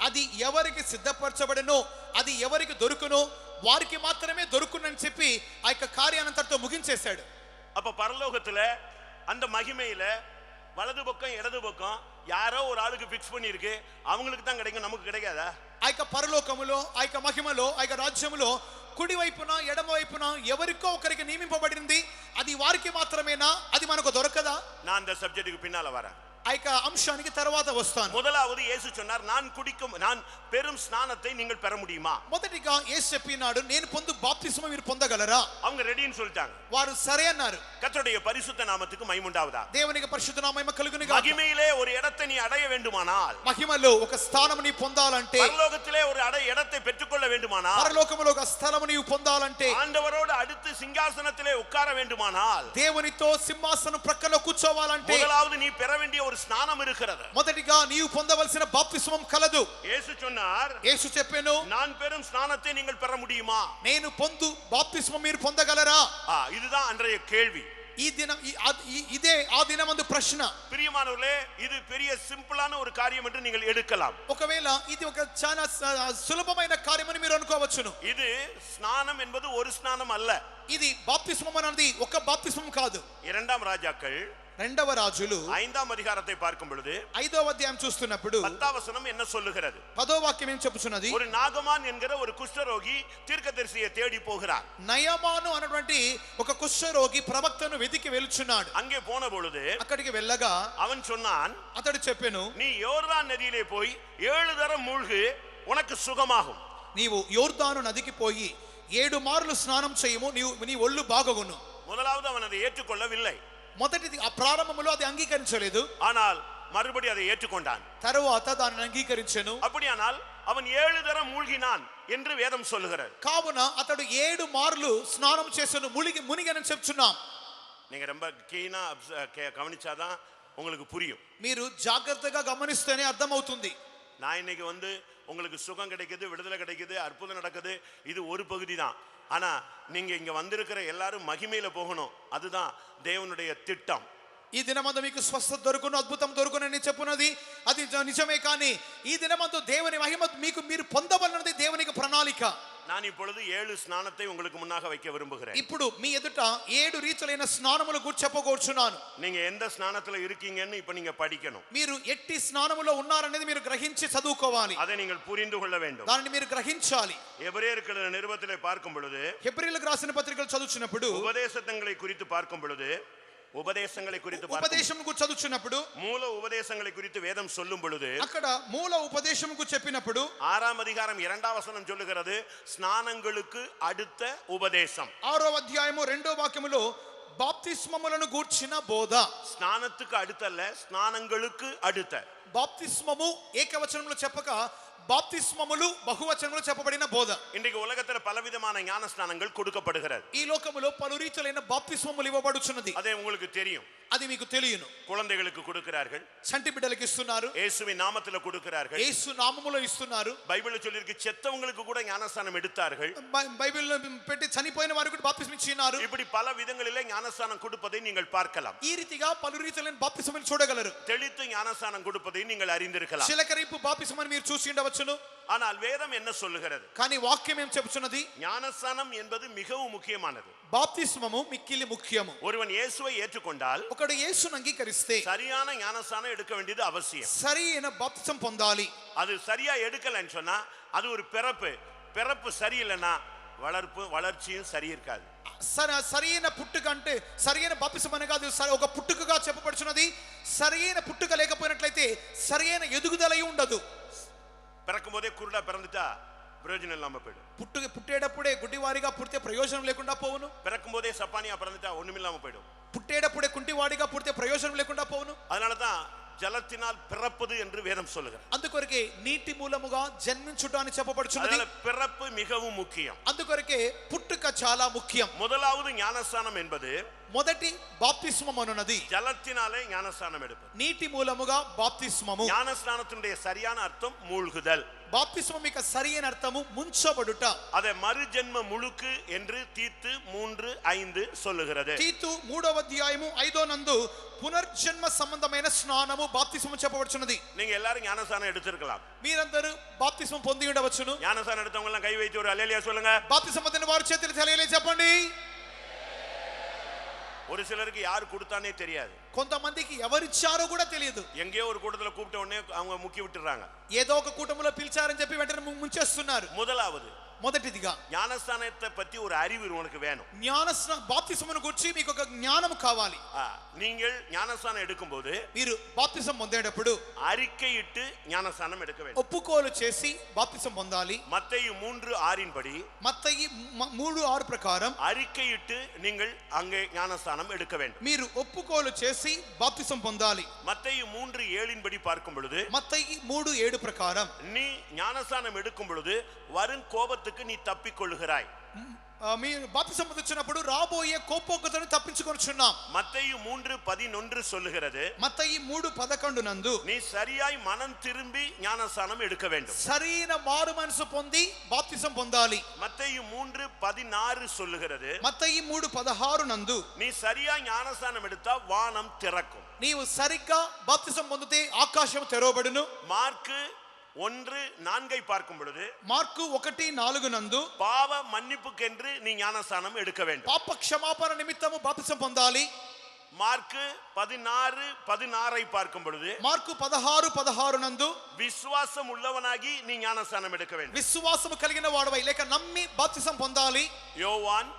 అది ఎవరికి సిద్ధపరచబడనో, అది ఎవరికి దొరుకునో వారికి మాత్రమే దొరుకునని చెప్పి ఆ యొక్క కార్యానంతటితో ముగించేశాడు. அப்ப பரலோகத்துல அந்த மகிமையில வலது பக்கம் இடது பக்கம் யாரோ ஒரு ஆளுக்கு பிக்ஸ் பண்ணிருக்கு, அவங்களுக்கு தான் கிடைக்கும், நமக்கு கிடைக்காதா? ఆ యొక్క పరలోకములో ఆ యొక్క మహిమలో ఆ యొక్క రాజ్యములో కుడి వైపున ఎడమ వైపున ఎవరికో ఒకరికి నియమింపబడింది. అది వారికి మాత్రమేనా? అది మనకు దొరకదా? நான் அந்த சப்ஜெக்ட்டுக்கு பின்னால வரேன். ఆ యొక్క అంశానికి తర్వాత వస్తాను. முதலாவது இயேசு சொன்னார், நான் பெரும் ஸ்நானத்தை நீங்கள் பெற முடியுமா? మొదటిగా యేసు చెప్పినాడు, నేను పొందు బాప్తిస్మం మీరు పొందగలరా? அவங்க ரெடின்னு சொல்லிட்டாங்க. వారు సరే అన్నారు. கர்த்தருடைய பரிசுத்த நாமத்துக்கு மகிமை உண்டாவதா? దేవునికి పరిశుద్ధ నామము కలుగును గాక. மகிமையிலே ஒரு இடத்தை நீ அடைய வேண்டுமானால், మహిమలో ఒక స్థానం నీ పొందాలంటే, பரலோகத்திலே ஒரு இடத்தை பெற்றுக்கொள்ள வேண்டுமானால், పరలోకములో ఒక స్థలము నీవు పొందాలంటే, ஆண்டவரோடு அடுத்து சிங்காசனத்திலே உட்கார வேண்டுமானால், దేవునితో సింహాసనం ప్రక్కలో కూర్చోవాలంటే, முதலாவது நீ பெற வேண்டிய ஒரு ஸ்நானம் இருக்கிறது. మొదటిగా నీవు పొందవలసిన బాప్తిస్మం కలదు. இயேசு சொன்னார், యేసు చెప్పెను, நான் பெரும் ஸ்நானத்தை நீங்கள் பெற முடியுமா? నేను పొందు బాప్తిస్మం మీరు పొందగలరా? இதுதான் அன்றைய கேள்வி. ఈ దినం ఇదే ఆ దినమందు ప్రశ్న. பிரியமானவர்களே, இது பெரிய சிம்பிளான ஒரு காரியம் என்று நீங்கள் எடுக்கலாம். ఒకవేళ ఇది ఒక చాలా సులభమైన కార్యమని మీరు అనుకోవచ్చును. இது ஸ்நானம் என்பது ஒரு ஸ்நானம் அல்ல. ఇది బాప్తిస్మం అనేది ఒక బాప్తిస్మం కాదు. 2 ராஜாக்கள் 2వ రాజులు 5వ அதிகாரத்தை பார்க்கும் பொழுது 5వ అధ్యాయం చూస్తున్నప్పుడు 10వ வசனம் என்ன சொல்லுகிறது? 10వ వాక్యం ఏం చెప్పుచున్నది? ஒரு நாகமான் என்கிற ஒரு குஷ்டரோகி தீர்க்கதரிசியை தேடி போகிறார். నయమాను అన్నటువంటి ఒక కుష్ఠరోగి ప్రవక్తను వెతికి వెలుచున్నాడు. அங்கே போன பொழுது అక్కడికి వెళ్ళగా அவன் சொன்னான், అతడు చెప్పెను, நீ யோர்தான் நதியிலே போய் 7 தரம் மூழ்கு, உனக்கு சுகமாகும். నీవు యోర్దాను నదికి పోయి 7 మార్లు స్నానం చేయము, నీ ఒళ్ళు బాగును. முதலாவது அவன் அதை ஏற்றுக்கொள்ளவில்லை. మొదటిది ఆ ప్రారంభంలో అది అంగీకరించలేదు. ஆனால் மறுபடி அதை ஏற்றுக்கொண்டான். తరువాత దానిని అంగీకరించెను. அப்படியானால் அவன் 7 தரம் மூழ்கினான் என்று வேதம் சொல்லுகிறது. కావున అతడు 7 మార్లు స్నానం చేసెను, మునిగనని చెప్తున్నాం. நீங்க ரொம்ப கீனா கவனிச்சாதான் உங்களுக்கு புரியும். మీరు జాగ్రత్తగా గమనిస్తేనే అర్థమవుతుంది. நான் இன்னைக்கு உங்களுக்கு சுகம் கிடைக்குது, விடுதலை கிடைக்குது, அற்புதம் நடக்குது, இது ஒரு பகுதி தான். ஆனா நீங்க இங்க வந்திருக்கிற எல்லாரும் மகிமையில போகணும், அதுதான் தேவனுடைய திட்டம். ఈ దినమందు మీకు స్వస్థత దొరుకును, అద్భుతం దొరుకునని చెప్పున్నది అది నిజమే. కానీ ఈ దినమందు దేవుని మహిమ మీరు పొందవలనది దేవునికి ప్రణాళిక. நான் இப்பொழுது 7 ஸ்நானத்தை உங்களுக்கு முன்னாக வைக்க விரும்புகிறேன். ఇప్పుడు మీ ఎదుట 7 రీతులైన స్నానముల గురించి చెప్పగోర్చున్నాను. நீங்க எந்த ஸ்நானத்துல இருக்கீங்கன்னு இப்ப நீங்க படிக்கணும். మీరు ఎట్టి స్నానములో ఉన్నారనేది మీరు గ్రహించి చదువుకోవాలి. அதை நீங்கள் புரிந்து கொள்ள வேண்டும். దానిని మీరు గ్రహించాలి. எபிரேயருக்கு நிருபத்திலே பார்க்கும் பொழுது, హెబ్రీయులకు రాసిన పత్రికలు చదువుచున్నప్పుడు, உபதேசங்களை குறித்து பார்க்கும் பொழுது, ఉపదేశங்களை చదువుచున్నప్పుడు, మూల ఉపదేశங்களை குறித்து வேதம் சொல்லும் பொழுது, అక్కడ మూల ఉపదేశముకు చెప్పినప్పుడు 6వ அதிகாரம் 2వ వచనం சொல்லுகிறது, స్నానంகளுக்கு அடுத்த ఉపదేశం. 6వ అధ్యాయము 2వ వాక్యములో బాప్తిస్మములను గూర్చిన బోధ. స్నానத்துக்கு அடுத்தல்ல, స్నానంகளுக்கு அடுத்த. బాప్తిస్మము ఏకవచనంలో చెప్పక బాప్తిస్మములు బహువచనములు చెప్పబడిన బోధ. இன்றைக்கு உலகத்துல பலவிதமான ஞானஸ்நானங்கள் கொடுக்கப்படுகிறது. ఈ లోకములో పలు రీతులైన బాప్తిస్మములు ఇవ్వబడుచున్నది. அதே உங்களுக்கு தெரியும். అది మీకు తెలియను. குழந்தைகளுக்கு கொடுக்கிறார்கள், చంటి బిడ్డలకు ఇస్తున్నారు, இயேசுவின் நாமத்துல கொடுக்கிறார்கள். యేసు నామములో ఇస్తున్నారు. பைபிள்ல சொல்லிருக்கு செத்தவங்களுக்கு கூட ஞானஸ்நானம் எடுத்தார்கள். బైబిల్లో పెట్టి చనిపోయిన వారికి కూడా బాప్తిస్మం ఇచ్చినారు. இப்படி பல விதங்களிலே ஞானஸ்நானம் கொடுப்பதை நீங்கள் பார்க்கலாம். ఈ రీతిగా పలు రీతులైన బాప్తిస్మం చూడగలరు. தெளித்து ஞானஸ்நானம் கொடுப்பதை நீங்கள் அறிந்திருக்கலாம். చిలకరింపు బాప్తిస్మం మీరు చూసి ఉండవచ్చును. ஆனால் வேதம் என்ன சொல்லுகிறது? కానీ వాక్యం ఏం చెబుతున్నది? ஞானஸ்நானம் என்பது மிகவும் முக்கியமானது. బాప్తిస్మము మిక్కిలి ముఖ్యము. ஒருவன் இயேசுவை ஏற்றுக்கொண்டால் ఒకడు యేసును అంగీకరిస్తే சரியான ஞானஸ்நானம் எடுக்க வேண்டியது அவசியம். సరైన బాప్తిసం పొందాలి. அது சரியா எடுக்கலன்னு சொன்னா அது ஒரு பிறப்பு சரியில்லைன்னா வளர்ச்சியும் சரி இருக்காது. సరైన పుట్టుక అంటే సరైన బాప్తిసం అనగా అది ఒక పుట్టుకగా చెప్పబడుచున్నది. సరైన పుట్టుక లేకపోయినట్లయితే సరైన ఎదుగుదల ఉండదు. பிறக்கும் போதே குருடா பிறந்துட்டா பிரயோஜனம் இல்லாம போயிடும். పుట్టేటప్పుడే గుడ్డివారిగా పుడితే ప్రయోజనం లేకుండా పోవును. பிறக்கும் போதே சப்பானியா பிறந்துட்டா ஒண்ணுமில்லாம போயிடும். పుట్టేటప్పుడే కుంటివాడిగా పుడితే ప్రయోజనం లేకుండా పోవును. அதனாலதான் ஜலத்தினால் பிறப்பது என்று வேதம் சொல்லுகிறது. అందుకొరకే నీటి మూలముగా జన్మించుట అని చెప్పబడుచున్నది. அதனால பிறப்பு மிகவும் முக்கியம். అందుకొరకే పుట్టుక చాలా ముఖ్యం. முதலாவது ஞானஸ்நானம் என்பது మొదటి బాప్తిస్మం అనున్నది ஜலத்தினாலே ஞானஸ்நானம் எடுப்பது. నీటి మూలముగా బాప్తిస్మము. ஞானஸ்நானத்தினுடைய சரியான அர்த்தம் மூழ்குதல். బాప్తిస్మం యొక్క సరైన అర్థము ముంచబడుట. அதை மறுஜென்ம முழுக்கு என்று தீத்து 3:5 சொல்லுகிறது. తీతు 3వ అధ్యాయము 5వ నందు పునర్జన్మ సంబంధమైన స్నానము బాప్తిస్మం చెప్పబడుచున్నది. நீங்க எல்லாரும் ஞானஸ்நானம் எடுத்திருக்கலாம். మీరందరూ బాప్తిస్మం పొంది ఉండవచ్చును. ஞானஸ்நானம் எடுத்தவங்க எல்லாம் கை வைத்து ஒரு அல்லேலூயா சொல்லுங்க. బాప్తిస్మం పొందిన వారు చేతులు హల్లెలూయా చెప్పండి. ஒரு சிலருக்கு யார் கொடுத்தானே தெரியாது. కొంతమందికి ఎవరిచ్చారో కూడా తెలియదు. எங்கேயோ ஒரு கூட்டத்துல கூப்பிட்ட உடனே அவங்க முக்கி விட்டுறாங்க. ఏదో ఒక కూటములో పిలిచారని చెప్పి వెంటనే ముంచేస్తున్నారు. முதலாவது మొదటిదిగా ஞானஸ்நானத்தை பத்தி ஒரு அறிவு உனக்கு வேணும். బాప్తిస్మమును గురించి మీకు ఒక జ్ఞానం కావాలి. நீங்கள் ஞானஸ்நானம் எடுக்கும்போது మీరు బాప్తిసం పొందేటప్పుడు அறிக்கையிட்டு ஞானஸ்நானம் எடுக்க வேண்டும். ఒప్పుకోలు చేసి బాప్తిసం పొందాలి. மத்தேயு 3:6 படி మత్తయి 3:6 ప్రకారం அறிக்கையிட்டு நீங்கள் அங்கே ஞானஸ்நானம் எடுக்க வேண்டும். మీరు ఒప్పుకోలు చేసి బాప్తిసం పొందాలి. மத்தேயு 3:7 படி பார்க்கும் பொழுது మత్తయి 3:7 ప్రకారం நீ ஞானஸ்நானம் எடுக்கும் பொழுது வரும் கோபத்துக்கு நீ தப்பிக்கொள்ளுகிறாய். మీరు బాప్తిసం పొందుచున్నప్పుడు రాబోయే కోపోగ్రతను తప్పించుకొనుచున్నాం. மத்தேயு 3:11 சொல்லுகிறது. మత్తయి 3:11 నందు நீ சரியாய் மனம் திரும்பி ஞானஸ்நானம் எடுக்க வேண்டும். సరైన మారు మనసు పొంది బాప్తిసం పొందాలి. மத்தேயு 3:16 சொல்லுகிறது. మత్తయి 3:16 నందు நீ சரியாய் ஞானஸ்நானம் எடுத்தா வானம் திறக்கும். నీవు సరిగ్గా బాప్తిసం పొందితే ఆకాశం తెరవబడును. மார்க்கு 1:4 பார்க்கும் பொழுது మార్కు 1:4 నందు பாவ மன்னிப்புக்கென்று நீ ஞானஸ்நானம் எடுக்க வேண்டும். పాప క్షమాపణ నిమిత్తము బాప్తిసం పొందాలి. மார்க்கு 16:16 பார்க்கும் பொழுது మార్కు 16:16 నందు விசுவாசம் உள்ளவனாகி நீ ஞானஸ்நானம் எடுக்க வேண்டும். విశ్వాసము కలిగిన వాడవై లేక నమ్మి బాప్తిసం పొందాలి. யோவான்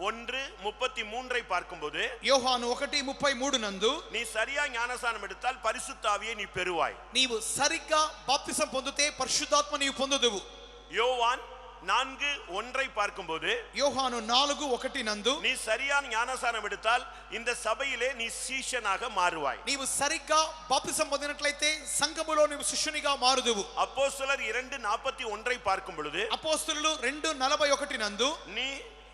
1:33 பார்க்கும்போது యోహాను 1:33 నందు நீ சரியா ஞானஸ்நானம் எடுத்தால் பரிசுத்த ஆவியை நீ பெறுவாய். నీవు సరిగ్గా బాప్తిసం పొందితే పరిశుద్ధాత్మ నీవు పొందుదువు. யோவான் 4:1 பார்க்கும்போது యోహాను 4:1 నందు நீ சரியான ஞானஸ்நானம் எடுத்தால் இந்த சபையிலே நீ சீஷனாக மாறுவாய். నీవు సరిగ్గా బాప్తిసం పొందినట్లయితే సంఘములో నీవు శిష్యునిగా మారుదువు. அப்போஸ்தலர் 2:41 பார்க்கும் பொழுது అపోస్తలులు 2:41 నందు நீ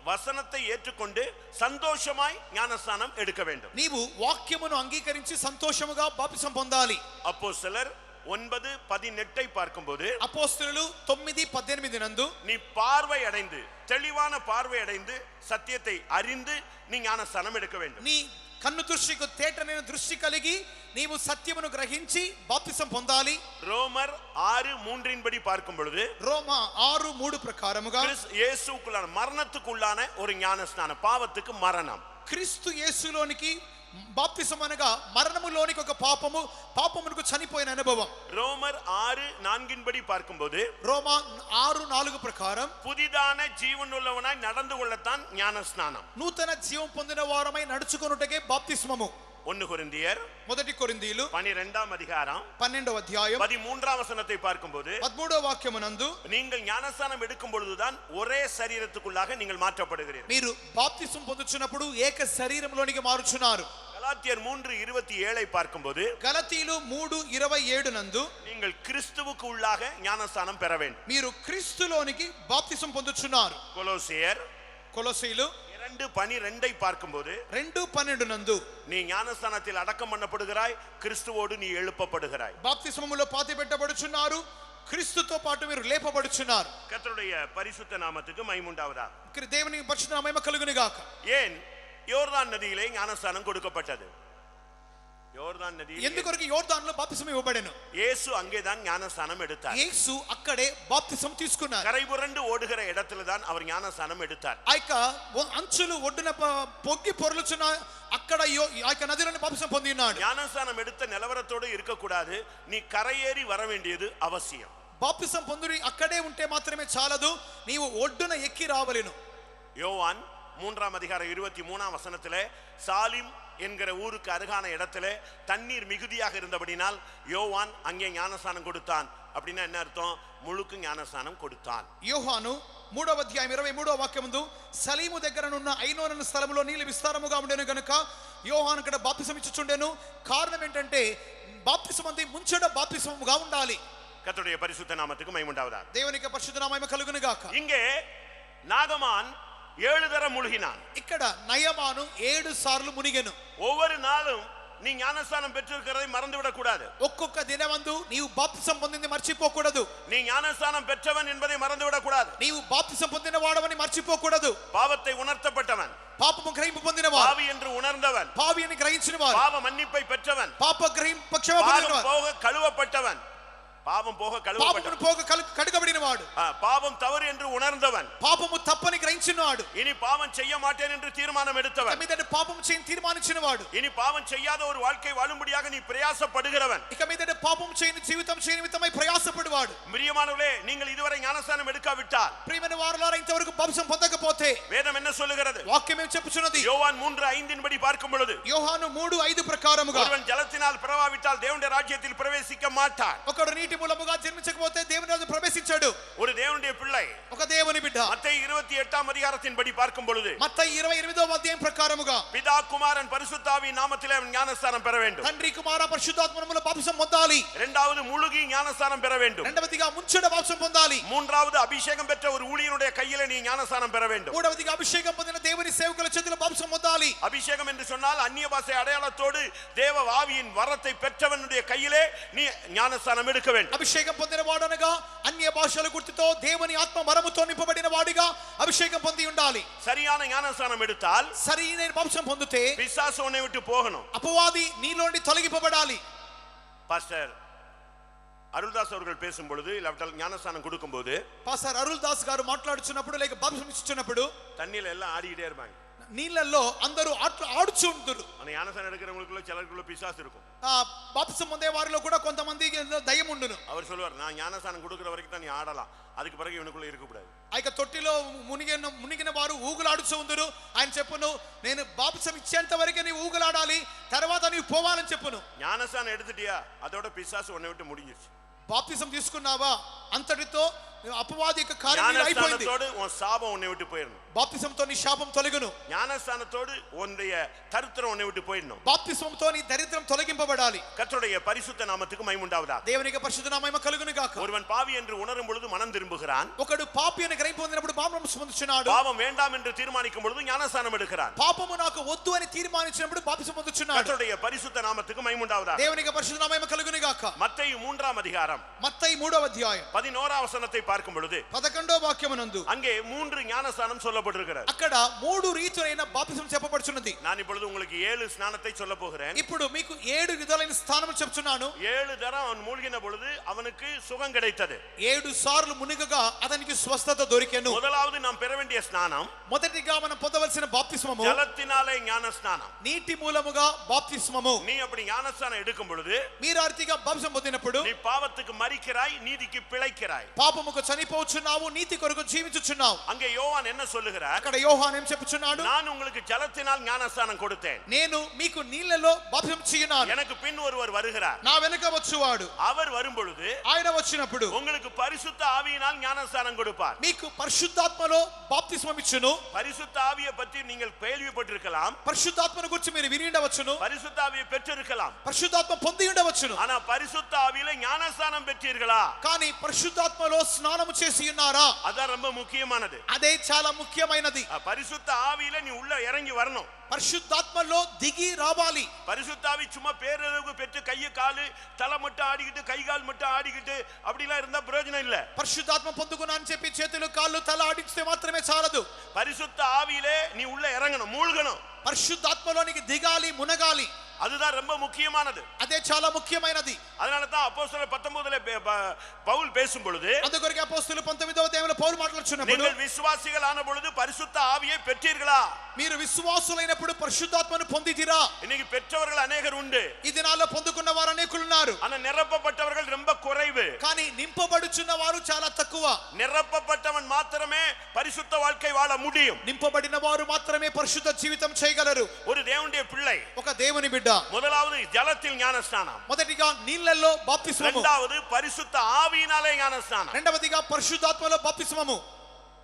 வசனத்தை ஏற்றுக்கொண்டு சந்தோஷமாய் ஞானஸ்நானம் எடுக்க வேண்டும். నీవు వాక్యమును అంగీకరించి సంతోషముగా బాప్తిసం పొందాలి. அப்போஸ்தலர் 9:18 பார்க்கும்போது అపోస్తలులు 9:18 నందు நீ பார்வை அடைந்து தெளிவான பார்வை அடைந்து சத்தியத்தை அறிந்து நீ ஞானஸ்நானம் எடுக்க வேண்டும். నీ కన్ను దృష్టికి తేటనైన దృష్టి కలిగి నీవు సత్యమును గ్రహించి బాప్తిసం పొందాలి. ரோமர் 6:3 படி பார்க்கும் பொழுது రోమా 6:3 ప్రకారముగా இயேசுக்குள்ளான மரணத்துக்குள்ளான ஒரு ஞானஸ்நானம், பாவத்துக்கு மரணம். క్రీస్తు యేసులోనికి బాప్తిసం అనగా మరణములోనికి ఒక పాపమునకు చనిపోయిన అనుభవం. ரோமர் 6:4 படி பார்க்கும்போது రోమా 6:4 ప్రకారం புதிதான ஜீவன் உள்ளவனாய் நடந்து கொள்ளத்தான் ஞானஸ்நானம். నూతన జీవం పొందిన వారమై నడుచుకొనుటకే బాప్తిస్మము. 1 కొరింథియர் మొదటి కొరింథీయులు 12వ அதிகாரம் 12వ అధ్యాయం 13వ వచనத்தை பார்க்கும்போது 13వ వాక్యమునందు நீங்கள் ஞானஸ்நானம் எடுக்கும் பொழுதுதான் ஒரே சரீரத்துக்குள்ளாக நீங்கள் மாற்றப்படுகிறீர்கள். మీరు బాప్తిసం పొందుచున్నప్పుడు ఏక శరీరంలోనికి మారుచున్నారు. கலாத்தியர் 3:27 பார்க்கும்போது గలతీలు 3:27 నందు நீங்கள் கிறிஸ்துவுக்கு உள்ளாக ஞானஸ்நானம் பெற வேண்டும். మీరు క్రీస్తులోనికి బాప్తిసం పొందుచున్నారు. கொலோசியர் కొలొసీలు 2:12 பார்க்கும்போது 2:12 నందు நீ ஞானஸ்நானத்தில் அடக்கம் பண்ணப்படுகிறாய், கிறிஸ்துவோடு நீ எழுப்பப்படுகிறாய். బాప్తిసములో పాతి పెట్టబడుచున్నారు, క్రీస్తుతో పాటు మీరు లేపబడుచున్నారు. கர்த்தருடைய பரிசுத்த நாமத்துக்கு மகிமுண்டாவதாக. దేవుని పరిశుద్ధ నామము కలుగును గాక. ஏன் யோர்தான் நதியிலே ஞானஸ்நானம் கொடுக்கப்பட்டது? யோர்தான் நதியில் ఎందుకొరకు యోర్దానులో బాప్తిసం ఇవ్వబడెను? இயேசு அங்கேதான் ஞானஸ்நானம் எடுத்தார். యేసు అక్కడే బాప్తిసం తీసుకున్నారు. கரை புரண்டு ஓடுகிற இடத்துல தான் அவர் ஞானஸ்நானம் எடுத்தார். ఆ యొక్క అంచులు ఒడ్డున పొగ్గి పొరలుచున్న అక్కడ ఆ యొక్క నదిలోని బాప్తిసం పొంది ఉన్నాడు. ஞானஸ்நானம் எடுத்த நிலவரத்தோடு இருக்கக்கூடாது, நீ கரையேறி வர வேண்டியது அவசியம். బాప్తిసం పొంది అక్కడే ఉంటే మాత్రమే చాలదు, నీవు ఒడ్డున ఎక్కి రావలెను. யோவான் 3:23 சாலிம் என்கிற ஊருக்கு அருகான இடத்துல தண்ணீர் மிகுதியாக இருந்தபடினால் யோவான் அங்கே ஞானஸ்நானம் கொடுத்தான். அப்படின்னா என்ன அர்த்தம்? முழுக்கு ஞானஸ்நானம் கொடுத்தான். యోహాను 3:23 సలీము దగ్గరనున్న ఐనోను స్థలములో నీళ్లు విస్తారముగా ఉండెను గనుక యోహాను ఇక్కడ బాప్తిసం ఇచ్చుచుండెను. కారణం ఏంటంటే బాప్తిసం అంటే ముంచెడ బాప్తిసముగా ఉండాలి. கர்த்தருடைய பரிசுத்த நாமத்துக்கு மகிமுண்டாவதாக. దేవునికి పరిశుద్ధ నామము కలుగును గాక. இங்கே நாகமான் 7 தரம் முழுகினான். ఇక్కడ నయమాను 7 సార్లు మునిగెను. ஒவ்வொரு நாளும் நீ ஞானஸ்நானம் பெற்றிருக்கிறதை மறந்து விடக் கூடாது. ఒక్కొక్క దినమందు నీవు బాప్తిసం పొందింది మర్చిపోకూడదు. நீ ஞானஸ்நானம் பெற்றவன் என்பதை மறந்து விடக் கூடாது. నీవు బాప్తిసం పొందిన వాడవని మర్చిపోకూడదు. பாவத்தை உணர்த்தப்பட்டவன், పాపము గ్రహింపు పొందినవాడు, பாவி என்று உணர்ந்தவன், పావి అని గ్రహించినవాడు, பாவ மன்னிப்பை பெற்றவன், పాప గ్రహింపు క్షమ పొందినవాడు, போக கழுவப்பட்டவன், பாவம் போக పాపమును పోగ కడుగబడినవాడు, பாவம் தவறு என்று உணர்ந்தவன், పాపము తప్పని గ్రహించినవాడు, இனி பாவம் செய்ய மாட்டேன் என்று தீர்மானம் எடுத்தவன், మీదట పాపము చేయని తీర్మానించినవాడు, இனி பாவம் செய்யாத ஒரு வாழ்க்கை வாழும்படியாக நீ பிரயாசப்படுகிறவன், ఇక మీదట పాపము చేయని జీవితం చేయని నిమిత్తమై ప్రయాసపడువాడు. பிரியமானவர்களே, நீங்கள் இதுவரை ஞானஸ்நானம் எடுக்காவிட்டால், ప్రియమైన వారలారా ఇంతవరకు బాప్తిసం పొందకపోతే வேதம் என்ன சொல்லுகிறது? వాక్యం ఏం చెప్పుచున్నది? யோவான் 3:5 படி பார்க்கும் பொழுது యోహాను 3:5 ప్రకారముగా ஒருவன் ஜலத்தினால் பிறவாவிட்டால் தேவனுடைய ராஜ்யத்தில் பிரவேசிக்க மாட்டான். ఒకడు నీటి మూలముగా జన్మించకపోతే దేవుని రాజ్యం ప్రవేశించాడు. ஒரு தேவனுடைய பிள்ளை ఒక దేవుని బిడ్డ மத்தேயு 28 படி பார்க்கும் பொழுது మత్తయి 28 ప్రకారముగా பிதா குமாரன் பரிசுத்தாவியின் நாமத்திலே அவன் ஞானஸ்நானம் பெற வேண்டும். తండ్రి కుమార పరిశుద్ధాత్మములో బాప్తిసం పొందాలి. இரண்டாவது முழுகி ஞானஸ்நானம் பெற வேண்டும். రెండవదిగా ముంచెడ బాప్తిసం పొందాలి. மூன்றாவது அபிஷேகம் பெற்ற ஒரு ஊழியனுடைய கையிலே நீ ஞானஸ்நானம் பெற வேண்டும். మూడవదిగా అభిషేకం పొందిన దేవుని సేవకుల చేతిలో బాప్తిసం పొందాలి. அபிஷேகம் என்று சொன்னால் அந்நிய பாஷை அடையாளத்தோடு தேவ ஆவியின் வரத்தை பெற்றவனுடைய கையிலே நீ ஞானஸ்நானம் எடுக்க வேண்டும். అభిషేకం పొందిన వాడనగా అన్య భాషల గుర్తుతో దేవుని ఆత్మ వరముతో నింపబడిన వాడిగా అభిషేకం పొంది ఉండాలి. சரியான ஞானஸ்நானம் எடுத்தால் సరైన బాప్తిసం పొందితే பிசாசு உன்னை விட்டு போகணும். అపవాది నీలోండి తొలగింపబడాలి. பாஸ்டர் அருள்தாஸ் அவர்கள் பேசும் பொழுது இல்லாவிட்டால் ஞானஸ்நானம் கொடுக்கும்போது పాస్టర్ అరుల్ దాస్ గారు మాట్లాడుచున్నప్పుడు లేక బాప్తిసం ఇచ్చుచున్నప్పుడు தண்ணியில எல்லாம் ஆடிக்கிட்டே இருப்பாங்க. నీళ్ళల్లో అందరూ ఆడుచు ఉంటారు. அந்த ஞானஸ்நானம் எடுக்கிறவங்களுக்குள்ள சிலருக்குள்ள பிசாசு இருக்கும். బాప్తిసం పొందే వారిలో కూడా కొంతమందికి దయ్యం ఉండును. அவர் சொல்லுவார், நான் ஞானஸ்நானம் கொடுக்கிற வரைக்கும் தான் நீ ஆடலாம், அதுக்கு பிறகு இவனுக்குள்ள இருக்கக்கூடாது. ఆ యొక్క తొట్టిలో మునిగిన వారు ఊగులాడుచు ఉందరు. ఆయన చెప్పును, నేను బాప్తిసం ఇచ్చేంత వరకే నీవు ఊగులాడాలి, తర్వాత నీవు పోవాలని చెప్పును. ஞானஸ்நானம் எடுத்துட்டியா, அதோட பிசாசு உன்னை விட்டு முடிஞ்சிருச்சு. బాప్తిసం తీసుకున్నావా, అంతటితో అపవాది యొక్క కార్యం అయిపోయింది. ஞானஸ்நானத்தோடு உன் சாபம் உன்னை விட்டு போயிடணும். బాప్తిసంతో నీ శాపం తొలగును. ஞானஸ்நானத்தோடு உன்னுடைய தரித்திரம் உன்னை விட்டு போயிடணும். బాప్తిసంతో నీ దరిద్రం తొలగింపబడాలి. கர்த்தருடைய பரிசுத்த நாமத்துக்கு மகிமை உண்டாவதாக. దేవునికి పరిశుద్ధ నామము కలుగును గాక. ஒருவன் பாவி என்று உணரும் பொழுது மனம் திரும்புகிறான். ఒకడు పాపి అని గ్రహింపు పొందినప్పుడు బాప్తిసం పొందుచున్నాడు. பாவம் வேண்டாம் என்று தீர்மானிக்கும் பொழுது ஞானஸ்நானம் எடுக்கிறான். పాపము నాకు వద్దు అని తీర్మానించినప్పుడు బాప్తిసం పొందుచున్నాడు. கர்த்தருடைய பரிசுத்த நாமத்துக்கு மகிமை உண்டாவதாக. దేవునికి పరిశుద్ధ నామము కలుగును గాక. மத்தேயு 3:1 మత్తయి 3:1 11 பார்க்கும் பொழுது 11వ వాక్యమునందు அங்கே 3 ஞானஸ்நானம் சொல்லப்பட்டிருக்கிறது. అక్కడ 3 రీతులైన బాప్తిసం చెప్పబడుచున్నది. நான் இப்பொழுது உங்களுக்கு 7 ஸ்நானத்தை சொல்ல போகிறேன். ఇప్పుడు మీకు 7 విధాలైన స్థానములు చెప్తున్నాను. 7 தரம் அவன் மூழ்கின பொழுது அவனுக்கு சுகம் கிடைத்தது. 7 సార్లు మునిగగా అతనికి స్వస్థత దొరికెను. முதலாவது நாம் பெற வேண்டிய ஸ்நானம் మొదటిగా మనం పొందవలసిన బాప్తిస్మము ஜலத்தினாலே ஞானஸ்நானம். నీటి మూలముగా బాప్తిస్మము. நீ அப்படி ஞானஸ்நானம் எடுக்கும் பொழுது మీరు అర్తిగా బాప్తిసం పొందినప్పుడు நீ பாவத்துக்கு மரிக்கிறாய், நீதிக்கு பிழைக்கிறாய். పాపముకు చనిపోచున్నావు, నీతి కొరకు జీవించుచున్నావు. அங்கே யோவான் என்ன சொல்லுகிறார்? అక్కడ యోహాను ఏం చెప్పుచున్నాడు? நான் உங்களுக்கு ஜலத்தினால் ஞானஸ்நானம் கொடுத்தேன், నేను మీకు నీళ్లలో బాప్తిసం చేయనాను, எனக்கு பின் ஒருவர் வருகிறார், வருகிறார், నా వెనుక వచ్చువాడు, அவர் வரும் பொழுது ఆయన వచ్చినప్పుడు உங்களுக்கு பரிசுத்த ஆவியினால் ஞானஸ்நானம் கொடுப்பார். మీకు పరిశుద్ధాత్మలో బాప్తిస్మం ఇచ్చును. பரிசுத்த ஆவியை பற்றி நீங்கள் கேள்விப்பட்டிருக்கலாம், పరిశుద్ధాత్మను గురించి మీరు విని ఉండవచ్చును, பரிசுத்த ஆவியை பெற்றிருக்கலாம். పరిశుద్ధాత్మ పొంది ఉండవచ్చును. ஆனா பரிசுத்த ஆவியில ஞானஸ்நானம் பெற்றீர்களா? కానీ పరిశుద్ధాత్మలో స్నానము చేసి ఉన్నారా? அதான் ரொம்ப முக்கியமானது. అదే చాలా ముఖ్యమైనది. பரிசுத்த ஆவியில நீ உள்ள இறங்கி வரணும். పరిశుద్ధాత్మలో దిగి రావాలి. பரிசுத்த ஆவி சும்மா பேரளவுக்கு பெற்று கையை காலு தலை மட்டும் ஆடிக்கிட்டு கை கால் மட்டும் ஆடிக்கிட்டு அப்படிலாம் இருந்தா பிரயோஜனம் இல்ல. పరిశుద్ధాత్మ పొందుకున్నా అని చెప్పి చేతులు కాళ్ళు తల ఆడిస్తే మాత్రమే చాలదు. பரிசுத்த ஆவியிலே நீ உள்ள இறங்கணும், மூழ்கணும். పరిశుద్ధాత్మలోనికి దిగాలి, మునగాలి. அதுதான் ரொம்ப முக்கியமானது. అదే చాలా ముఖ్యమైనది. அதனால தான் அப்போஸ்தலர் 19ல பவுல் பேசும் பொழுது, అందుకొరకు అపోస్తలులు 19వ అధ్యాయంలో పౌలు మాట్లాడుచున్నప్పుడు, நீங்கள் விசுவாசிகள் ஆன பொழுது பரிசுத்த ஆவியை பெற்றீர்களா? మీరు విశ్వాసులైనప్పుడు పరిశుద్ధాత్మను పొందితిరా? இன்னைக்கு பெற்றவர்கள் அநேகர் உண்டு, ఈ దినాల్లో పొందుకున్న వారు అనేకులు ఉన్నారు. ஆனா நிரப்பப்பட்டவர்கள் ரொம்ப குறைவு. కానీ నింపబడుచున్న వారు చాలా తక్కువ. நிரப்பப்பட்டவன் மாத்திரமே பரிசுத்த வாழ்க்கை வாழ முடியும். నింపబడిన వారు మాత్రమే పరిశుద్ధ జీవితం చేయగలరు. ஒரு தேவனுடைய பிள்ளை ఒక దేవుని బిడ్డ முதலாவது ஜலத்தில் ஞானஸ்நானம், మొదటిగా నీళ్లలో బాప్తిస్మము, இரண்டாவது பரிசுத்த ஆவியினாலே ஞானஸ்நானம். రెండవదిగా పరిశుద్ధాత్మలో బాప్తిస్మము.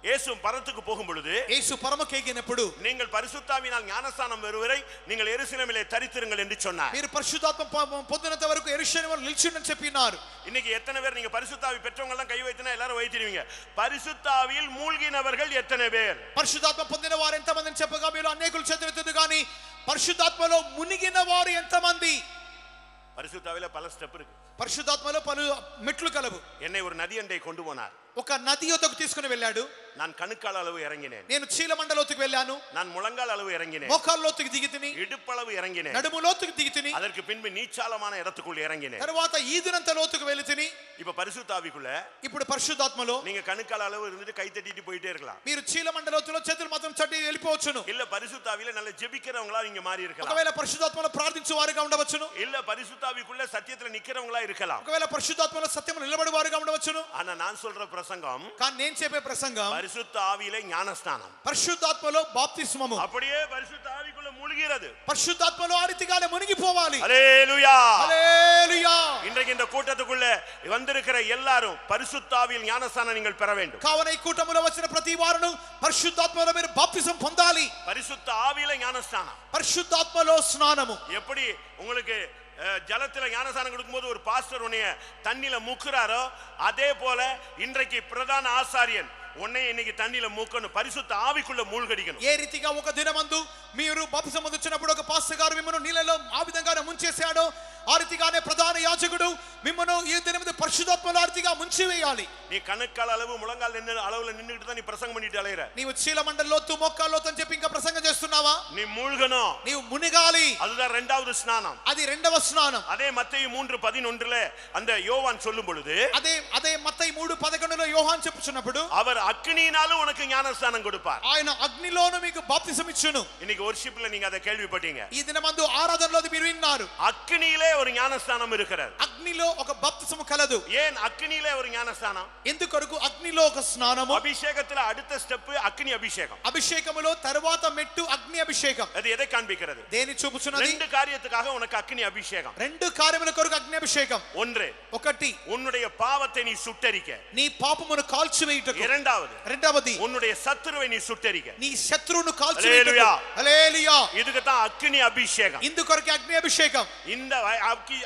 இயேசு பரத்துக்கு போகும் பொழுது, యేసు పరమకేగినప్పుడు, நீங்கள் பரிசுத்தாவினால் ஞானஸ்நானம் வருவரை நீங்கள் எருசலேமிலே தரித்திருங்கள் என்று சொன்னார். మీరు పరిశుద్ధాత్మ పొందినంత వరకు యెరూషలేములో నిల్చుండని చెప్పినారు. இன்னைக்கு எத்தனை பேர் நீங்க பரிசுத்தாவி பெற்றவங்க எல்லாம் கை வைத்தினா எல்லாரும் வைத்திருவீங்க. பரிசுத்தாவியில் மூழ்கினவர்கள் எத்தனை பேர்? పరిశుద్ధాత్మ పొందిన వారు ఎంతమందిని చెప్పగా మీరు అనేకులు చేతులెత్తదు, కానీ పరిశుద్ధాత్మలో మునిగిన వారు ఎంతమంది? பரிசுத்தாவில பல ஸ்டெப் இருக்கு. పరిశుద్ధాత్మలో పలు మెట్లు కలవు. என்னை ஒரு நதி அண்டை கொண்டு போனார். ఒక నది యొద్దకు తీసుకుని వెళ్ళాడు. நான் கணுக்கால் அளவு இறங்கினேன். నేను చీలమండలోతుకు వెళ్ళాను. நான் முழங்கால் அளவு இறங்கினேன். మోకాల్లోతుకు దిగితిని. இடுப்பளவு இறங்கினேன். నడుములోతుకు దిగితిని. அதற்கு பின்பு நீச்சாலமான இடத்துக்குள்ள இறங்கினேன். తర్వాత ఈదినంత లోతుకు వెళితిని. இப்ப பரிசுத்தாவிக்குள்ள ఇప్పుడు పరిశుద్ధాత్మలో நீங்க கணுக்கால் அளவு இருந்துட்டு கை தட்டிட்டு போயிட்டே இருக்கலாம். మీరు చీలమండలోతులో చేతులు మాత్రం చట్టి వెళ్ళిపోవచ్చును. இல்ல பரிசுத்தாவில நல்ல ஜெபிக்கிறவங்களா நீங்க மாறி இருக்கலாம். ఒకవేళ పరిశుద్ధాత్మలో ప్రార్థించువారుగా ఉండవచ్చును. இல்ல பரிசுத்தாவிக்குள்ள சத்தியத்துல நிக்கிறவங்களா இருக்கலாம். ఒకవేళ పరిశుద్ధాత్మలో సత్యములో నిలబడేవారుగా ఉండవచ్చును. ஆனா நான் சொல்ற பிரசங்கம், కానీ నేను చెప్పే ప్రసంగం பரிசுத்த ஆவியிலே ஞானஸ்நானம். పరిశుద్ధాత్మలో బాప్తిస్మము. அப்படியே பரிசுத்த ஆவிக்குள்ள மூழ்கிறது. పరిశుద్ధాత్మలో ఆ రీతిగానే మునిగిపోవాలి. ஹல்லேலூயா, హల్లెలూయా. இன்றைக்கு இந்த கூட்டத்துக்குள்ள வந்திருக்கிற எல்லாரும் பரிசுத்த ஆவியில் ஞானஸ்நானம் நீங்கள் பெற வேண்டும். కావున ఈ కూటములో వచ్చిన ప్రతి వారును పరిశుద్ధాత్మలో మీరు బాప్తిసం పొందాలి. பரிசுத்த ஆவியில ஞானஸ்நானம். పరిశుద్ధాత్మలో స్నానము. எப்படி உங்களுக்கு ஜலத்துல ஞானஸ்நானம் கொடுக்கும்போது ஒரு பாஸ்டர் உன்னைய தண்ணில முக்குறாரோ, அதே போல இன்றைக்கு பிரதான ஆசாரியன் உன்னை இன்னைக்கு தண்ணில மூக்கணும், பரிசுத்த ஆவிக்குள்ள மூழ்கடிக்கணும். ఏ రీతిగా ఒక దినమందు మీరు బాప్తిసం పొందుచున్నప్పుడు ఒక పాస్టర్ గారు మిమ్మల్ని నీళ్ళలో ఆ విధంగానే ముంచేశాడో, ఆ రీతిగానే ప్రధాన యాజకుడు మిమ్మల్ని ఈ దినమందు పరిశుద్ధాత్మలో ఆ రీతిగా ముంచివేయాలి. நீ கணுக்கால் அளவு முழங்கால் அளவுல நின்னுட்டு தான் நீ பிரசங்கம் பண்ணிட்டு அலையற. నీవు చీలమండలోతు మోకాల్లోతు అని చెప్పి ఇంకా ప్రసంగం చేస్తున్నావా? நீ மூழ்கணும், నీవు మునిగాలి. அதுதான் இரண்டாவது ஸ்நானம். అది రెండవ స్నానం. அதே மத்தேயு 3:11 அந்த யோவான் சொல்லும் பொழுது, అదే మత్తయి 3:11లో యోహాను చెప్పుచున్నప్పుడు, அவர் அக்னியினாலும் உனக்கு ஞானஸ்நானம் கொடுப்பார். ఆయన అగ్నిలోను మీకు బాప్తిసం ఇచ్చును. இன்னைக்கு வொர்ஷிப்ல நீங்க அதை கேள்விப்பட்டீங்க. ఈ దినమందు ఆరాధనలో మీరు విన్నారు. அக்னியிலே ஒரு ஞானஸ்நானம் இருக்கிறது. అగ్నిలో ఒక బాప్తిసం కలదు. ஏன் அக்னியிலே ஒரு ஞானஸ்நானம்? ఎందుకొరకు అగ్నిలో ఒక స్నానము. அபிஷேகத்துல அடுத்த ஸ்டெப் அக்னி அபிஷேகம். అభిషేకములో తరువాత మెట్టు అగ్ని అభిషేకం. அது எதை காண்பிக்கிறது? దేని చూపుచున్నది? ரெண்டு காரியத்துக்காக உனக்கு அக்னி அபிஷேகம். రెండు కార్యముల కొరకు అగ్ని అభిషేకం. ஒன்று, ఒకటి உன்னுடைய பாவத்தை நீ சுட்டரிக்க. నీ పాపమును కాల్చివేయుటకు. இரண்டாவது, రెండవది உன்னுடைய சத்துருவை நீ சுட்டரிக்க. నీ శత్రువును కాల్చివేయుటకు. హల్లెలూయా. హల్లెలూయా. இதுக்கு தான் அக்னி அபிஷேகம். ఇందుకొరకు అగ్ని అభిషేకం. இந்த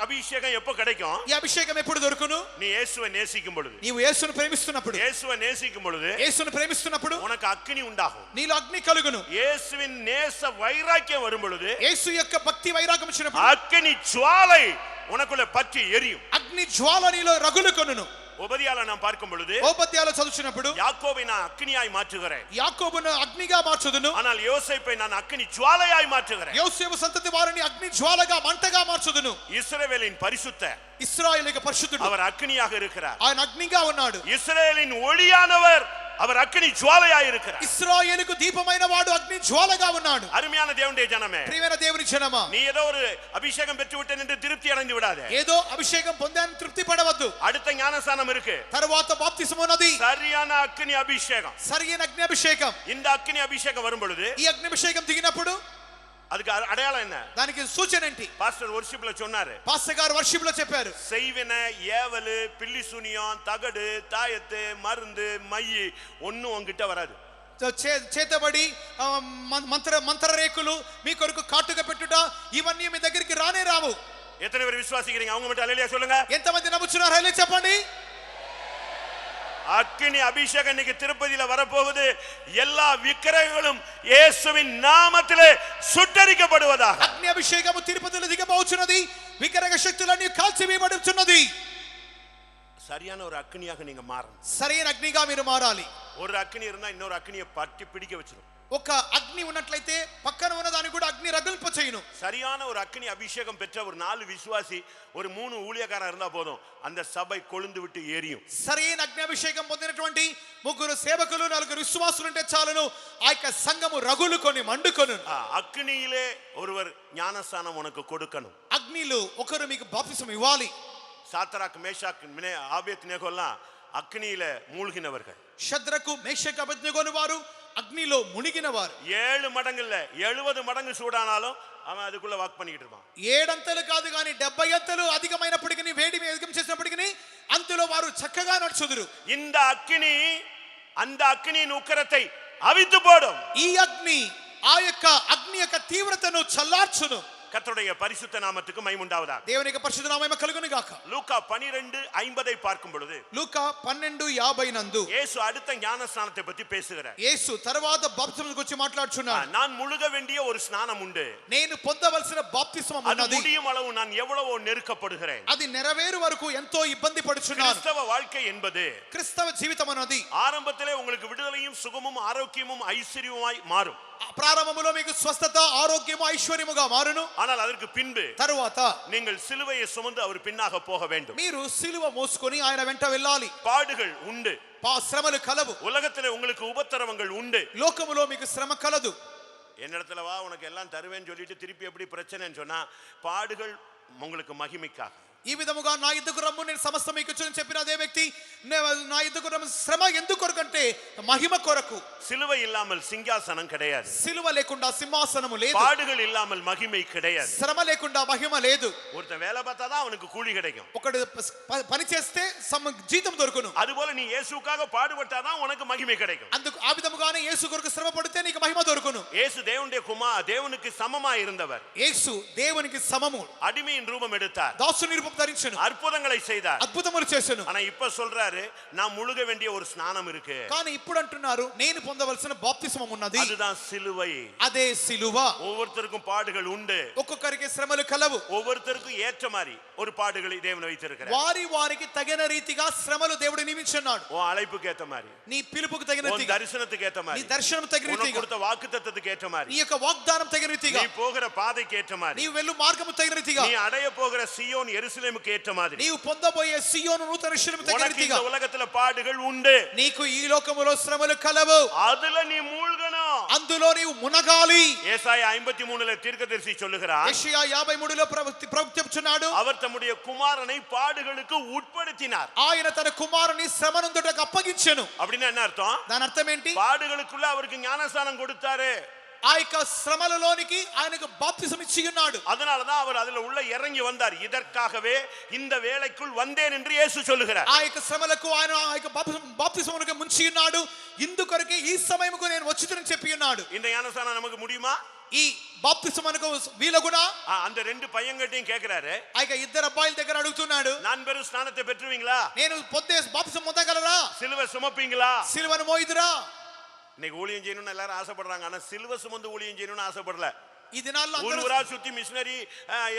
அபிஷேகம் எப்போ கிடைக்கும்? ఈ అభిషేకం ఎప్పుడు దొరుకును? நீ இயேசுவை நேசிக்கும் பொழுது. నీవు యేసును ప్రేమిస్తున్నప్పుడు. இயேசுவை நேசிக்கும் பொழுது యేసును ప్రేమిస్తున్నప్పుడు உனக்கு అగ్ని உண்டாகும். నీలో అగ్ని కలుగును. இயேசுவின் நேச வைராக்கியம் வரும் பொழுது, యేసు యొక్క భక్తి వైరాగ్యం వచ్చినప్పుడు அக்னி ஜுவாலை உனக்குள்ள பற்றி எரியும். అగ్ని జ్వాల నీలో రగులుకొనును. உபதியால நாம் பார்க்கும் பொழுது, ఓపద్యాలు చదువుచున్నప్పుడు, யாக்கோபை நான் அக்னியாய் மாற்றுகிறேன், యాకోబును అగ్నిగా మార్చుదును, ஆனால் யோசேப்பை நான் அக்னி ஜுவாலையாய் மாற்றுகிறேன். యోసేపు సంతతి వారిని అగ్ని జ్వాలగా మంటగా మార్చుదును. இஸ்ரவேலின் பரிசுத்த ఇశ్రాయేలు పరిశుద్ధుడు, அவர் அக்னியாக இருக்கிறார். ఆయన అగ్నిగా ఉన్నాడు. இஸ்ரவேலின் ஒளியானவர் அவர் அக்னி ஜுவாலையாய் இருக்கிறார். ఇశ్రాయేలుకు దీపమైన వాడు అగ్ని జ్వాలగా ఉన్నాడు. அருமையான தேவனுடைய ஜனமே, ప్రియమైన దేవుని జనమా, நீ ஏதோ ஒரு அபிஷேகம் பெற்று விட்டேன் என்று திருப்தி அடைந்து விடாதே. ఏదో అభిషేకం పొందాను తృప్తి పడవద్దు. அடுத்த ஞானஸ்நானம் இருக்கு. తరువాత బాప్తిసం ఉన్నది. சரியான அக்னி அபிஷேகம். సరైన అగ్ని అభిషేకం. இந்த அக்னி அபிஷேகம் வரும் பொழுது ఈ అగ్ని అభిషేకం దిగినప్పుడు அதுக்கு அடையாளம் என்ன? దానికి సూచన ఏంటి? பாஸ்டர் வொர்ஷிப்ல சொன்னாரு. పాస్టర్ గారు వర్షిప్ లో చెప్పారు. செய்வின, ஏவலு, பில்லி சூனியம், தகடு, தாயத்து, மருந்து, மையி ஒண்ணும் உன்கிட்ட வராது. చేతబడి మంత్ర రేకులు మీ కొరకు కాటుగా పెట్టుట ఇవన్నీ మీ దగ్గరికి రానే రావు. எத்தனை பேர் விசுவாசிக்கிறீங்க? அவங்க மட்டும் அல்லேலூயா சொல்லுங்க. ఎంతమంది నమ్ముచున్నారు? హల్లెలూయా చెప్పండి. அக்கினி அபிஷேகம் இன்னைக்கு திருப்பதியில வரப்போகுது. எல்லா விக்கிரகங்களும் இயேசுவின் நாமத்திலே சுட்டரிக்கப்படுவதாக. అగ్ని అభిషేకము తిరుపతిలో దిగబోచున్నది. విగ్రహ శక్తులన్నీ కాల్చివేయబడుచున్నది. சரியான ஒரு அக்னியாக நீங்க மாறணும். సరైన అగ్నిగా మీరు మారాలి. ஒரு அக்னி இருந்தா இன்னொரு அக்னியை பற்றி பிடிக்க வச்சிரும். ఒక అగ్ని ఉన్నట్లయితే పక్కన ఉన్న దాన్ని కూడా అగ్ని రగిల్ప చేయును. சரியான ஒரு அக்னி அபிஷேகம் பெற்ற ஒரு 4 விசுவாசி, ஒரு 3 ஊழியக்காரர் இருந்தா போதும், அந்த சபை கொழுந்து விட்டு எரியும். సరైన అగ్ని అభిషేకం పొందినటువంటి 3 సేవకులు 4 విశ్వాసులు ఉంటే చాలును. ఆ యొక్క సంఘము రగులుకొని మండుకొను. அக்னியிலே ஒருவர் ஞானஸ்நானம் உனக்கு கொடுக்கணும். అగ్నిలో ఒకరు మీకు బాప్తిసం ఇవ్వాలి. சாத்ராக், மேஷாக், ஆபேத்நேகோ எல்லாம் அக்னியில மூழ்கினவர்கள். షద్రకు, మేషక్, అబేద్నెగోను వారు అగ్నిలో మునిగిన వారు. 7 மடங்கு இல்ல, 70 மடங்கு சூடானாலும் அவன் அதுக்குள்ள வாக் பண்ணிட்டு இருப்பான். 7 అంతలు కాదు గాని 70 అంతలు అధికమైనప్పటికీ వేడి అధికం చేసినప్పటికీ అంతలో వారు చక్కగా నడుచుదురు. இந்த அக்னி அந்த அக்னியின் உக்கிரத்தை அவித்து போடும். ఈ అగ్ని ఆ యొక్క అగ్ని యొక్క తీవ్రతను చల్లార్చును. கர்த்தருடைய பரிசுத்த நாமத்துக்கு மகிமை உண்டாவதாக. దేవుని యొక్క పరిశుద్ధ నామము కలుగును గాక. லூக்கா 12:50 பார்க்கும் பொழுது, లూకా 12:50 నందు இயேசு அடுத்த ஞானஸ்நானத்தை பற்றி பேசுகிறார். యేసు తర్వాత బాప్తిసం గురించి మాట్లాడుచున్నాడు. நான் முழுக வேண்டிய ஒரு ஸ்நானம் உண்டு. నేను పొందవలసిన బాప్తిసం அது ఉన్నది. முடியும் அளவு நான் எவ்வளவோ நெருக்கப்படுகிறேன். అది నెరవేరు వరకు ఎంతో ఇబ్బంది పడుచున్నాను. கிறிஸ்தவ வாழ்க்கை என்பது క్రైస్తవ జీవితం అన్నది ஆரம்பத்திலே உங்களுக்கு விடுதலையும் சுகமும் ஆரோக்கியமும் ஐஸ்வர்யமாய் மாறும். ప్రారంభములో మీకు స్వస్థత, ఆరోగ్యము, ఐశ్వర్యముగా మారును. ஆனால் அதற்கு பின்பு తరువాత நீங்கள் சிலுவையை சுமந்து அவர் பின்னாக போக வேண்டும். మీరు సిలువ మోసుకొని ఆయన వెంట వెళ్ళాలి. பாடுகள் உண்டு, శ్రమలు కలవు. உலகத்திலே உங்களுக்கு உபத்திரவங்கள் உண்டு. లోకములో మీకు శ్రమ కలదు. என்னிடத்துல வா உனக்கு எல்லாம் தருவேன்னு சொல்லிட்டு திருப்பி எப்படி பிரச்சனைன்னு சொன்னா, பாடுகள் உங்களுக்கு மகிமைக்காக. ఈ విధముగా నా యుద్ధకు రమ్ము, నేను సమస్త మీకు ఇచ్చునని చెప్పిన అదే వ్యక్తి నా యుద్ధకు రమ్ము శ్రమ ఎందుకు కొరకంటే మహిమ కొరకు. சிலுவை இல்லாமல் சிங்காசனம் கிடையாது. సిలువ లేకుండా సింహాసనము లేదు. பாடுகள் இல்லாமல் மகிமை கிடையாது. శ్రమ లేకుండా మహిమ లేదు. ஒருத்தன் வேலை பார்த்தாதான் அவனுக்கு கூலி கிடைக்கும். ఒకడు పని చేస్తే జీతం దొరుకును. அதுபோல நீ இயேசுக்காக பாடுபட்டாதான் உனக்கு மகிமை கிடைக்கும். అందుకు ఆ విధముగానే యేసు కొరకు శ్రమ పడితే నీకు మహిమ దొరుకును. இயேசு தேவனுடைய குமார், தேவனுக்கு சமமா இருந்தவர். యేసు దేవునికి సమము. அடிமையின் ரூபம் எடுத்தார், దాసుని రూపం ధరించెను, அற்புதங்களை செய்தார். అద్భుతములు చేసెను. ஆனா இப்ப சொல்றாரு, நான் முழுக வேண்டிய ஒரு ஸ்நானம் இருக்கு. కానీ ఇప్పుడు అంటున్నారు, నేను పొందవలసిన బాప్తిసం ఉన్నది. அதுதான் சிலுவை. అదే సిలువ. ஒவ்வொருத்தருக்கும் பாடுகள் உண்டு, ఒక్కొక్కరికి శ్రమలు కలవు. ஒவ்வொருத்தருக்கும் ஏற்ற மாதிரி ஒரு பாடுகளை தேவன் வைத்திருக்கிறார். వారి వారికి తగిన రీతిగా శ్రమలు దేవుడు నియమించున్నాడు. உன் அழைப்புக்கு ஏத்த மாதிரி, నీ పిలుపుకు తగిన உன் రీతిగా, தரிசனத்துக்கு ஏத்த నీ மாதிரி, దర్శనం తగిన உனக்கு రీతిగా, கொடுத்த வாக்குத்தத்தத்துக்கு ஏற்ற నీ மாதிரி, యొక్క వాగ్దానం తగిన రీతిగా, நீ போகிற பாதைக்கு ஏற்ற மாதிரி, నీవు వెళ్ళు మార్గము తగిన రీతిగా, நீ அடைய போகிற சீயோன் எருசலேமுக்கு ஏற்ற மாதிரி, నీవు పొందబోయే సియోను నూతన యెరూషలేము తగిన உனக்கு రీతిగా, இந்த உலகத்துல பாடுகள் உண்டு. నీకు ఈ లోకములో శ్రమలు కలవు. அதுல நீ மூழ்கணும். అందులో నీవు మునగాలి. ஏசாயா 53 தீர்க்கதரிசி சொல்லுகிறார், యెషయా 53లో ప్రవక్త చెప్తున్నాడు, அவர் தம்முடைய குமாரனை பாடுகளுக்கு உட்படுத்தினார். ఆయన తన కుమారుని శ్రమనందుటకు అప్పగించెను. அப்படின்னா என்ன அர்த்தம்? దాని అర్థం ఏంటి? பாடுகளுக்குள்ள அவருக்கு ஞானஸ்நானம் கொடுத்தாரு. ఆ యొక్క శ్రమలలోనికి ఆయనకు బాప్తిసం ఇచ్చి ఉన్నాడు. அதனாலதான் அவர் அதுல உள்ள இறங்கி வந்தார். இதற்காகவே இந்த வேளைக்குள் வந்தேன் என்று இயேசு சொல்லுகிறார். ఆ యొక్క శ్రమలకు ఆయన ఆ యొక్క బాప్తిసమునకు ముంచి ఉన్నాడు. ఇందుకొరకే ఈ సమయముకు నేను వచ్చునని చెప్పి ఉన్నాడు. இந்த ஞானஸ்நானம் நமக்கு முடியுமா? ఈ బాప్తిసం మనకు వీలగునా? அந்த 2 பையன்கிட்டையும் கேக்குறாரு. ఆ యొక్క ఇద్దరు అబ్బాయిల దగ్గర అడుగుతున్నాడు, நான் பெரும் ஸ்நானத்தை பெற்றுவீங்களா? నేను పొందే బాప్తిసం పొందగలరా? சிலுவை சுமப்பீங்களா? సిలువను మోయుదురా? இன்னைக்கு ஊழியம் செய்யணும்னு எல்லாரும் ஆசைப்படுறாங்க. ஆனா சிலுவை சுமந்து ஊழியம் செய்யணும்னு ஆசைப்படல. ఈ దినాల్లో ஊர் అందరూ ஊரா சுத்தி மிஷனரி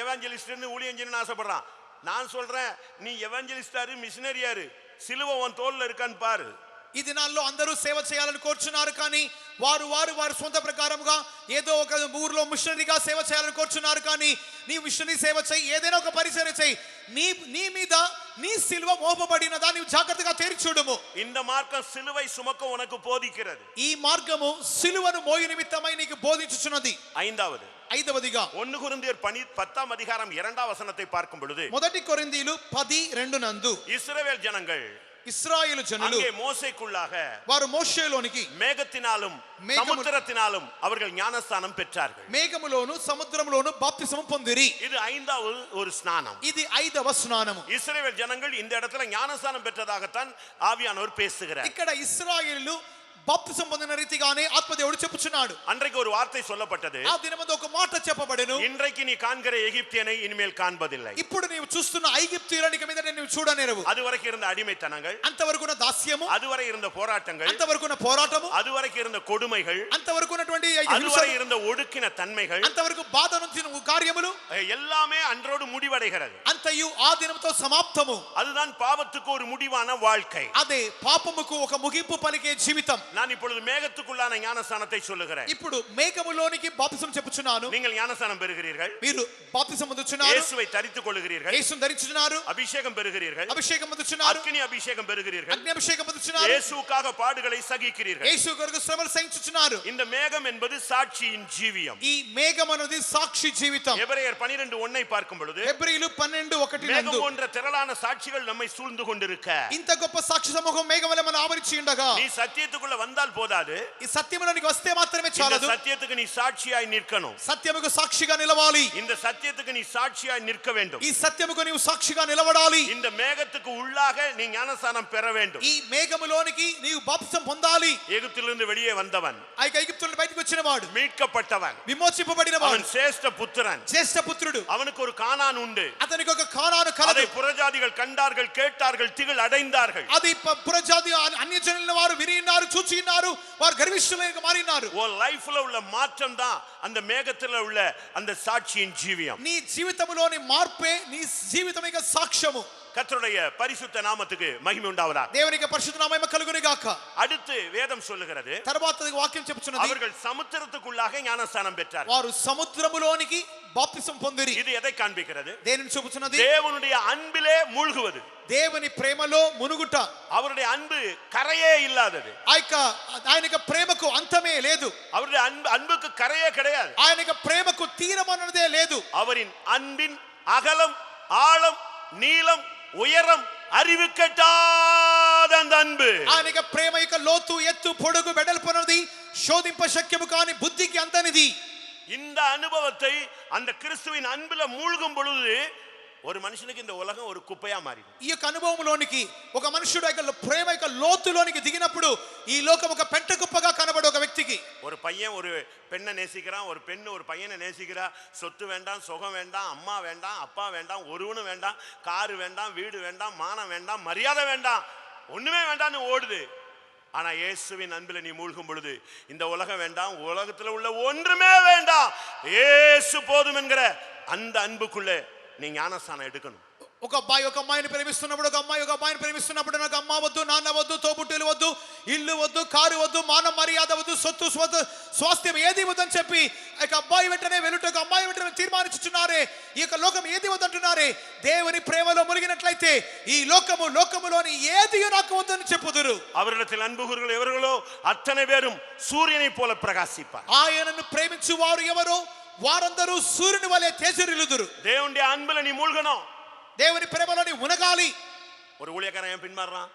எவாஞ்சலிஸ்ட்னு ஊழியம் செய்யணும்னு ஆசைப்படுறான். நான் சொல்றேன், நீ எவாஞ்சலிஸ்டாரு மிஷனரியாரு, சிலுவை உன் தோல்ல இருக்கான்னு பாரு. ఈ దినాల్లో అందరూ సేవ చేయాలని కోరుచున్నారు. కానీ వారు సొంత ప్రకారముగా ఏదో ఒక ఊర్లో మిషనరీగా సేవ చేయాలని కోరుచున్నారు. కానీ నీ మిషనరీ సేవ చేయి, ఏదైనా ఒక పరిచర్య చేయి. నీ మీద నీ సిలువ మోపబడినదా, నీవు జాగ్రత్తగా తేరిచూడుము. இந்த மார்க்கம் சிலுவை சுமக்க உனக்கு போதிக்கிறது. ఈ మార్గము సిలువను మోయు నిమిత్తమై నీకు బోధించుచున్నది. ఐదవదిగా 1 కొరింథీయుర్ 10 அதிகாரம் 2 வசனத்தை பார்க்கும் பொழுது, మొదటి కొరింథీయులు 10:2 నందు இஸ்ரவேல் ஜனங்கள் ఇశ్రాయేలు జనులు அங்கே மோசேக்குள்ளாக వారు మోషేలోనికి மேகத்தினாலும் சமுத்திரத்தினாலும் அவர்கள் ஞானஸ்நானம் பெற்றார்கள். మేఘములోను సముద్రములోను బాప్తిసము పొందిరి. இது ஐந்தாவது ஒரு ஸ்நானம். ఇది 5వ స్నానము. இஸ்ரவேல் ஜனங்கள் இந்த இடத்துல ஞானஸ்நானம் பெற்றதாகத்தான் ஆவியானவர் பேசுகிறார். ఇక్కడ ఇశ్రాయేలు బాప్తిసం పొందిన రీతిగానే ఆత్మదేవుడు చెప్పుచున్నాడు. அன்றைக்கு ஒரு வார்த்தை சொல்லப்பட்டது. ఆ దినమందు ఒక మాట చెప్పబడెను. இன்றைக்கு நீ காண்கிற எகிப்தியனை இனிமேல் காண்பதில்லை. ఇప్పుడు నీవు చూస్తున్న ఐగుప్తీయులని ఇక మీదట నీవు చూడనేరవు. அதுவரைக்கும் இருந்த அடிமைத்தனங்கள், అంతవరకున్న దాస్యము, அதுவரை இருந்த போராட்டங்கள், అంతవరకున్న పోరాటము, அதுவரைக்கும் இருந்த கொடுமைகள், అంతవరకున్నటువంటి அதுவரை இருந்த ஒடுக்கின தன்மைகள், అంతవరకు బాధ నుంచి కార్యములు எல்லாமே அன்றோடு முடிவடைகிறது. అంతయు ఆ దినముతో సమాప్తము. அதுதான் பாவத்துக்கு ஒரு முடிவான வாழ்க்கை. అదే పాపముకు ఒక ముగింపు పలికే జీవితం. நான் இப்பொழுது மேகத்துக்குள்ளான ஞானஸ்நானத்தை சொல்லுகிறேன். ఇప్పుడు మేఘములోనికి బాప్తిసం చెప్పుచున్నాను. நீங்கள் ஞானஸ்நானம் பெறுகிறீர்கள், మీరు బాప్తిసం పొందుచున్నారు, இயேசுவை தரித்துக் கொள்ளுகிறீர்கள், యేసును ధరించుచున్నారు, அபிஷேகம் பெறுகிறீர்கள், అభిషేకం పొందుచున్నారు, அக்கினி அபிஷேகம் பெறுகிறீர்கள், అగ్ని అభిషేకం పొందుచున్నారు, இயேசுவுக்காக பாடுகளை சகிக்கிறீர்கள். యేసు కొరకు శ్రమలు సహించుచున్నారు. இந்த மேகம் என்பது சாட்சியின் ஜீவியம். ఈ మేఘం అనేది సాక్షి జీవితం. எபிரேயர் 12:1 பார்க்கும் பொழுது హెబ్రీయులు 12:1 மேகம் నందు போன்ற திரளான சாட்சிகள் நம்மை சூழ்ந்து கொண்டிருக்க ఇంత గొప్ప సాక్షి సమూహం మేఘం వలె మన ఆవరించి ఉండగా நீ సత్యத்துக்குள்ள வந்தால் போதாது, ఈ సత్యములోనికి వస్తే మాత్రమే இந்த చాలదు, சத்தியத்துக்கு நீ சாட்சியாய் நிற்கணும். సత్యముకు సాక్షిగా నిలవాలి. இந்த சத்தியத்துக்கு நீ சாட்சியாய் நிற்க வேண்டும். ఈ సత్యముకు నీవు సాక్షిగా నిలబడాలి. இந்த மேகத்துக்கு உள்ளாக நீ ஞானஸ்நானம் பெற வேண்டும். ఈ మేఘములోనికి నీవు బాప్తిసం పొందాలి. எகிப்திலிருந்து வெளியே வந்தவன், ఆ ఐగుప్తు నుండి బయటికి వచ్చిన వాడు, மீட்கப்பட்டவன், విమోచింపబడిన వాడు, அவன் சேஷ்ட புத்திரன், జ్యేష్ఠ పుత్రుడు, அவனுக்கு ஒரு கானான் உண்டு. అతనికి ఒక కానాను அதை కలదు. புறஜாதிகள் கண்டார்கள், கேட்டார்கள், திகில் அடைந்தார்கள். అది పురజాతి అన్యజనుల వారు వినిన్నారు, చూచిన్నారు, వారు గర్విష్ఠులుగా మారినారు. உன் லைஃப்ல உள்ள மாற்றம் தான் அந்த மேகத்துல உள்ள அந்த சாட்சியின் ஜீவியம். నీ జీవితంలోని మార్పే నీ జీవితం యొక్క సాక్ష్యము. கர்த்தருடைய பரிசுத்த நாமத்துக்கு மகிமை உண்டாவதாக. దేవునికి పరిశుద్ధ నామము కలుగును గాక. அடுத்து வேதம் சொல்லுகிறது, తర్వాత వాక్యం చెప్పుచున్నది, அவர்கள் சமுத்திரத்துக்குள்ளாக ஞானஸ்நானம் பெற்றார். వారు సముద్రములోనికి బాప్తిసం పొందిరి. இது ఎதை కాண்பிக்கிறது? దేనిని చూపుచున్నది? தேவனுடைய அன்பிலே மூழ்குவது. దేవుని ప్రేమలో మునుగుట. அவருடைய அன்பு கரையே இல்லாதது. ఆయన యొక్క ప్రేమకు అంతమే లేదు. அவருடைய அன்புக்கு கரையே கிடையாது. ఆయన యొక్క ప్రేమకు తీరం అన్నదే లేదు. அவரின் அன்பின் அகலம், ஆழம், நீளம், உயரம், அறிவு கெட்டாத அந்த அன்பு. ఆయన యొక్క ప్రేమ యొక్క లోతు, ఎత్తు, పొడుగు, వెడల్పు అన్నది శోధింప శక్యము కాని బుద్ధికి అంతనిది. இந்த அனுபவத்தை அந்த கிறிஸ்துவின் அன்புல மூழ்கும் பொழுது ஒரு மனுஷனுக்கு இந்த உலகம் ஒரு குப்பையா மாறிடும். ఈ యొక్క అనుభవంలోనికి ఒక మనుషుడు యొక్క ప్రేమ యొక్క లోతులోనికి దిగినప్పుడు ఈ లోకం ఒక పెంట కుప్పగా కనబడే ఒక వ్యక్తికి, ஒரு பையன் ஒரு பெண்ணை நேசிக்கிறான், ஒரு பெண் ஒரு பையனை நேசிக்கிறா. சொத்து வேண்டாம், சுகம் வேண்டாம், அம்மா வேண்டாம், அப்பா வேண்டாம், ஒருவனும் வேண்டாம், காரு வேண்டாம், வீடு வேண்டாம், மானம் வேண்டாம், மரியாதை வேண்டாம், ஒண்ணுமே வேண்டாம்னு ஓடுது. ஆனா இயேசுவின் அன்பில் நீ மூழ்கும் பொழுது இந்த உலகம் வேண்டாம், உலகத்துல உள்ள ஒன்றுமே வேண்டாம், இயேசு போதும் என்கிற அந்த அன்புக்குள்ள நீ ஞானஸ்நானம் எடுக்கணும். ఒక అబ్బాయి ఒక అమ్మాయిని ప్రేమిస్తున్నప్పుడు, ఒక అమ్మాయి ఒక అబ్బాయిని ప్రేమిస్తున్నప్పుడు, నాకు అమ్మ వద్దు, నాన్న వద్దు, తోబుట్టులు వద్దు, ఇల్లు వద్దు, కారు వద్దు, మాన మర్యాద వద్దు, సొత్తు స్వాస్థ్యం ఏది వద్దని చెప్పి ఇక అబ్బాయి వెంటనే వెలుటకు అమ్మాయి వెంటనే తీర్మానించుచున్నారే, ఈ యొక్క లోకం ఏది వద్దంటున్నారే. దేవుని ప్రేమలో మునిగినట్లయితే ఈ లోకములోని ఏది నాకు వద్దని చెప్పుదురు. அவரிடத்தில் அன்பு கூறுகள் எவர்களோ அத்தனை பேரும் சூரியனை போல பிரகாசிப்பார். ఆయనను ప్రేమించు వారు ఎవరో వారందరూ సూర్యుని వలె తేజరిల్లుదురు. தேவனுடைய அன்புல நீ மூழ்கணும். దేవుని ప్రేమలోని మునగాలి. ஒரு ஊழியக்காரன் ஏன் பின்மாறான்?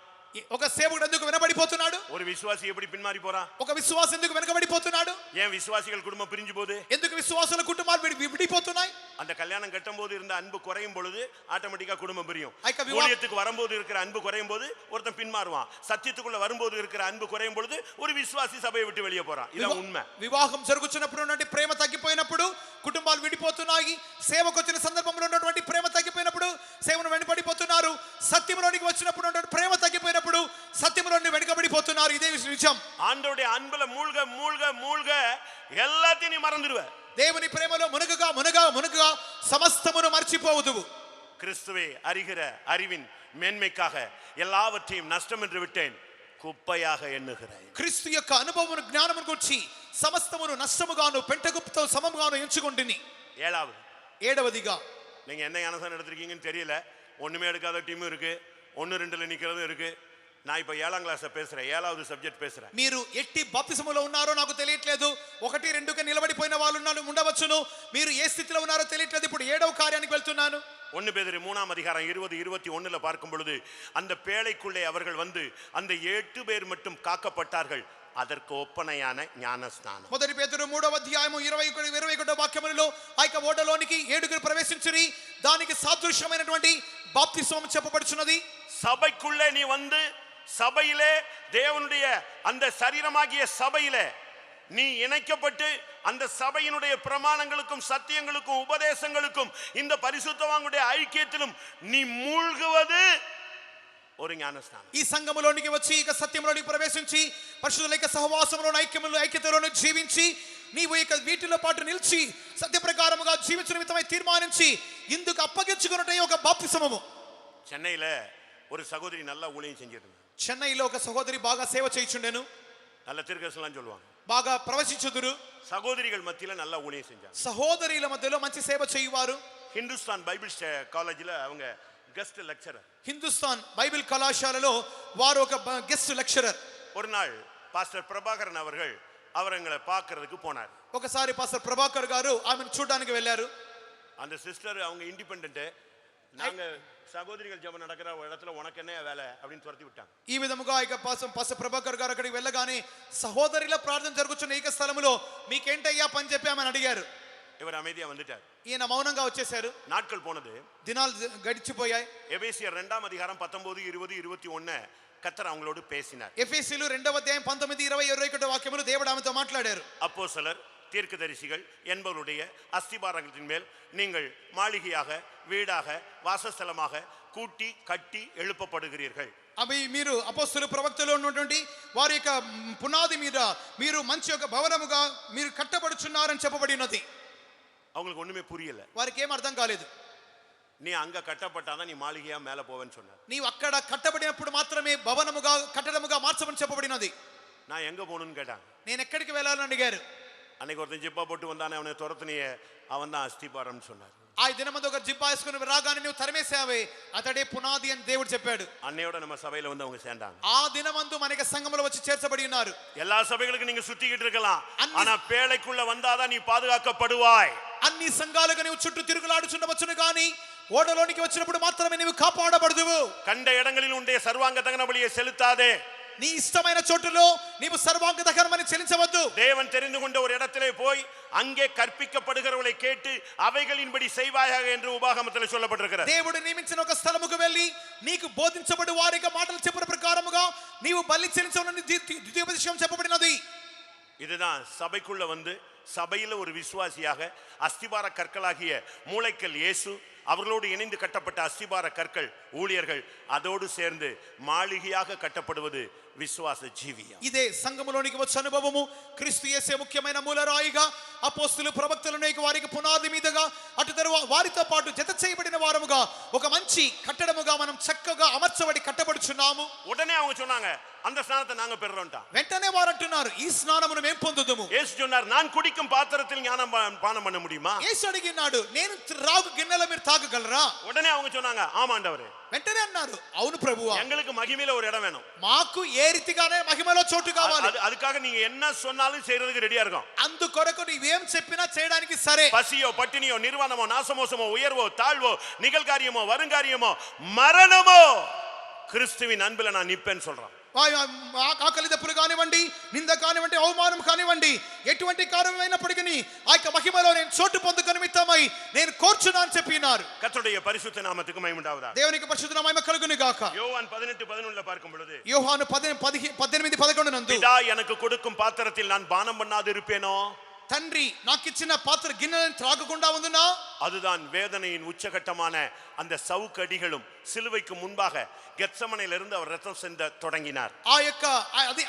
ఒక సేవకుడు ఎందుకు వెనబడిపోతున్నాడు? ஒரு விசுவாசி எப்படி பின்மாறி போறான்? ఒక విశ్వాసి ఎందుకు వెనకబడిపోతున్నాడు? ஏன் விசுவாசிகள் குடும்பம் பிரிஞ்சு போகுது? ఎందుకు విశ్వాసుల కుటుంబాలు విడిపోతున్నాయి? அந்த கல்யாணம் கட்டும் போது இருந்த அன்பு குறையும் பொழுது ஆட்டோமேட்டிக்கா குடும்பம் பிரியும். ஐக்க ஊழியத்துக்கு வரும்போது இருக்கிற அன்பு குறையும் போது ஒருத்தன் பின்மாறுவான். சத்தியத்துக்குள்ள வரும்போது இருக்கிற அன்பு குறையும் பொழுது ஒரு விசுவாசி சபையை விட்டு வெளியே போறான். இதான் உண்மை. వివాహం జరుగుతున్నప్పుడు ఉన్నటువంటి ప్రేమ తగ్గిపోయినప్పుడు కుటుంబాలు విడిపోతున్నాయి. సేవకు వచ్చిన సందర్భంలో ఉన్నటువంటి ప్రేమ తగ్గిపోయినప్పుడు సేవను వెనుపడిపోతున్నారు. సత్యంలోనికి వచ్చినప్పుడు ఉన్నటువంటి ప్రేమ తగ్గిపోయినప్పుడు సత్యంలోని వెనుకబడిపోతున్నారు. ఇదే నిజం. ஆண்டவருடைய அன்புல மூழ்க மூழ்க மூழ்க எல்லாத்தையும் நீ மறந்துடுவ. దేవుని ప్రేమలో మునగగా సమస్తమును మర్చిపోవుదువు. கிறிஸ்துவை அறிகிற அறிவின் மேன்மைக்காக எல்லாவற்றையும் நஷ்டம் என்று விட்டேன், కుప్పయాగ ఎన్నుகிறேன். క్రీస్తు యొక్క అనుభవమును జ్ఞానమును గురించి సమస్తమును నష్టముగాను పెంటగుప్పతో సమముగాను ఎంచుకొంటిని. ఏడవదిగా நீங்க என்ன ஞானஸ்நானம் எடுத்திருக்கீங்கன்னு தெரியல. ஒண்ணுமே எடுக்காத டீமும் இருக்கு, 1-2ல நிக்கிறதும் இருக்கு. நான் இப்ப 7ஆம் கிளாஸ் பேசுறேன், 7வது సబ్జెక్ట్ பேசுறேன். మీరు ఎట్టి బాప్తిసములో ఉన్నారో నాకు తెలియట్లేదు. 1-2కి నిలబడిపోయిన వాళ్ళు ఉండవచ్చును. మీరు ఏ స్థితిలో ఉన్నారో తెలియట్లేదు. ఇప్పుడు 7వ కార్యానికి వెళ్తున్నాను. 1 பேதுரு 3ஆம் அதிகாரம் 20-21 பார்க்கும் பொழுது அந்த பேழைக்குள்ளே அவர்கள் வந்து அந்த 8 பேர் மட்டும் காக்கப்பட்டார்கள், அதற்கு ఒప్పనైన జ్ఞానస్నానం. మొదటి పేతురు 3వ అధ్యాయము 21 వాక్యములలో ఆ యొక్క ఓడలోనికి 7గురు ప్రవేశించిరి, దానికి సాదృశ్యమైనటువంటి బాప్తిస్మం చెప్పబడుచున్నది. சபைக்குள்ளே நீ வந்து சபையிலே தேவனுடைய அந்த சரீரமாகிய சபையிலே நீ இணைக்கப்பட்டு அந்த சபையினுடைய பிரமாணங்களுக்கும் சத்தியங்களுக்கும் உபதேசங்களுக்கும் இந்த பரிசுத்தவான்களுடைய ஐக்கியத்திலும் நீ மூழ்குவது ஒரு ஞானஸ்நானம். ఈ సంఘములోనికి వచ్చి ఇక సత్యములోనికి ప్రవేశించి పరిశుద్ధుల యొక్క సహవాసములోను ఐక్యతలోను జీవించి నీవు ఇక వీటిలో పాటు నిలిచి సత్య ప్రకారముగా జీవించే నిమిత్తమై తీర్మానించి ఇందుకు అప్పగించుకున్నట్టే ఒక బాప్తిస్మము. சென்னையில ஒரு சகோதரி நல்லா ஊழியம் செஞ்சிருந்தாங்க. చెన్నైలో ఒక సహోదరి బాగా సేవ చేయుచుండెను, நல்ல தீர்க்கதரிசனம் சொல்லுவாங்க. బాగా ప్రవచించుదురు. சகோதரிகள் மத்தியில நல்ல ஊழியம் செஞ்சாங்க. సహోదరుల మధ్యలో మంచి సేవ చేయువారు. హిందుస్థాన్ బైబిల్ కాలేజీలో அவங்க கெஸ்ட் லெக்சரர். హిందుస్థాన్ బైబిల్ కళాశాలలో వారు ఒక గెస్ట్ లెక్చరర్. ஒரு நாள் பாஸ்டர் பிரபாகரன் அவர்கள் அவங்களை பார்க்கிறதுக்கு போனார். ఒకసారి పాస్టర్ ప్రభాకర్ గారు ఆమెను చూడడానికి వెళ్ళారు. அந்த சிஸ்டர் அவங்க இண்டிபெண்டன்ட், நாங்க சகோதரிகள் ஜெபம் நடக்கிற இடத்துல உனக்கு என்ன வேலை அப்படின்னு துரத்தி விட்டாங்க. ఈ విధముగా ఇక పాస్టర్ ప్రభాకర్ గారు అక్కడికి వెళ్ళగానే సహోదరుల ప్రార్థన జరుగుతున్న ఈ స్థలములో మీకేంటయ్యా పని చెప్పి ఆమెను అడిగారు. இவர் அமைதியா வந்துட்டார். ఈయన మౌనంగా వచ్చేశారు. நாட்கள் போனது, దినాలు గడిచిపోయాయి. எபேசியர் 2ஆம் அதிகாரம் 19, 20, 21 கர்த்தர் அவங்களோடு பேசினார். ఎఫెసీయులు 2వ అధ్యాయం 19, 20, 21 వాక్యములు దేవుడు ఆమెతో మాట్లాడారు. அப்போஸ்தலர் தீர்க்கதரிசிகள் என்பவருடைய அஸ்திபாரங்களின் மேல் நீங்கள் மாளிகையாக வீடாக வாசஸ்தலமாக கூட்டி கட்டி எழுப்பப்படுகிறீர்கள். అవి మీరు అపోస్తలు ప్రవక్తలు ఉన్నటువంటి వారి యొక్క పునాది మీద మీరు మంచి ఒక భవనముగా మీరు కట్టబడుచున్నారని చెప్పబడి ఉన్నది. அவங்களுக்கு ஒண்ணுமே புரியல. వారికి ఏం అర్థం కాలేదు. நீ அங்க கட்டப்பட்டாதான் நீ மாளிகையா மேல போவேன்னு சொன்னார். నీవు అక్కడ కట్టబడినప్పుడు మాత్రమే భవనముగా కట్టడముగా మార్చమని చెప్పబడినది. நான் எங்க போகணும்னு கேட்டாங்க. నేను ఎక్కడికి వెళ్ళాలని అడిగారు. அன்னைக்கு ஒருத்தன் ஜிப்பா போட்டு வந்தானே, அவனை துரத்துனிய, அவன் தான் அஸ்திபாரம்னு சொன்னார். ఆ దినమందు ఒక జిబ్బా వేసుకుని రాగానే నువ్వు తరిమేసావే, అతడే పునాది అని దేవుడు చెప్పాడు. அன்னையோட நம்ம சபையில வந்து அவங்க சேர்ந்தாங்க. ఆ దినమందు మనకి సంఘములో వచ్చి చేర్చబడి ఉన్నారు. எல்லா సభைகளுக்கும் நீங்க சுத்திக்கிட்டு இருக்கலாம், ஆனா பேழைக்குள்ள வந்தாதான் நீ பாதுகாக்கப்படுவாய். అన్ని సంఘాలుగా నువ్వు చుట్టూ తిరుగులాడుచుండవచ్చును గాని ఓడలోనికి వచ్చినప్పుడు మాత్రమే నువ్వు కాపాడబడదువు. கண்ட இடங்களில் உன்னுடைய சர்வாங்க தகன பலியை செலுத்தாதே. నీ ఇష్టమైన చోటులో నీవు సర్వాంగ దహనమని చెల్లించవద్దు. தேவன் தெரிந்து கொண்ட ஒரு இடத்திலே போய் அங்கே கற்பிக்கப்படுகிறவர்களை கேட்டு அவைகளின்படி செய்வாயாக என்று உபாகமத்தில் சொல்லப்பட்டிருக்கிறது. దేవుడు నియమించిన ఒక స్థలముకు వెళ్ళి నీకు బోధించబడు వారిగా మాటలు చెప్పిన ప్రకారముగా నీవు బలి చెల్లించవలని ద్వితీయోపదేశం చెప్పబడినది. இதுதான் சபைக்குள்ள வந்து சபையில ஒரு விசுவாசியாக அஸ்திபார கற்களாகிய மூளைக்கல் இயேசு, அவர்களோடு இணைந்து கட்டப்பட்ட அஸ்திபார கற்கள் ஊழியர்கள், அதோடு சேர்ந்து மாளிகையாக கட்டப்படுவது విశ్వాస జీవియం. ఇదే సంఘములోనికి వచ్చే అనుభవము. క్రీస్తు యేసే ముఖ్యమైన మూలరాయిగా అపోస్తలులు ప్రవక్తలను వారికి పునాది మీదగా అటు తరువాత వారితో పాటు జత చేయబడిన వారముగా ఒక మంచి కట్టడముగా మనం చక్కగా అమర్చబడి కట్టబడుచున్నాము. உடனே அவங்க சொன்னாங்க, அந்த ஸ்நானத்தை நாங்க பெறறோம்டா. వెంటనే వారు అంటున్నారు, ఈ స్నానమును మేము పొందుదుము. యేసు சொன்னார், நான் குடிக்கும் பாத்திரத்தில் ஞானம் பானம் பண்ண முடியுமா? యేసు అడిగినాడు, నేను రాగు గిన్నెలో మీరు తాగగలరా? உடனே அவங்க சொன்னாங்க, ஆமாண்டவரே. వెంటనే అన్నారు, అవును ప్రభువా, எங்களுக்கு மகிமையில ஒரு இடம் வேணும். మాకు ఏ రీతిగానే మహిమలో చోటు కావాలి. அதுக்காக நீங்க என்ன சொன்னாலும் செய்யறதுக்கு ரெடியா இருக்கோம். అందుకొరకు నీవేం చెప్పినా చేయడానికి సరే. பசியோ பட்டினியோ நிர்வாணமோ நாசமோசமோ உயர்வோ தாழ்வோ நிகழ்காரியமோ வருங்காரியமோ மரணமோ கிறிஸ்துவின் அன்பில் நான் நிப்பேன்னு சொல்றான். ఆకలి దప్పులు కానివ్వండి, నింద కానివ్వండి, అవమానం కానివ్వండి, ఎటువంటి కారణమైనప్పటికీ ఆ యొక్క మహిమలో నేను చోటు పొందుకు నిమిత్తమై నేను కోర్చున్నా అని చెప్పినారు. கர்த்தருடைய பரிசுத்த நாமத்துக்கு மகிமை உண்டாவதாக. దేవునికి పరిశుద్ధ మహిమ కలుగును గాక. யோவான் 18:11 பார்க்கும் பொழுது, యోహాను 18:11 నందు, பிதா எனக்கு கொடுக்கும் பாத்திரத்தில் நான் பானம் பண்ணாது இருப்பேனோ, తండ్రి నాకు ఇచ్చిన పాత్ర గిన్నెలను త్రాగకుండా ఉందునా? அதுதான் வேதனையின் உச்சகட்டமான அந்த சவுக்கடிகளும் சிலுவைக்கு முன்பாக கெத்சமனையிலிருந்து அவர் ரத்தம் சிந்த தொடங்கினார். ఆ యొక్క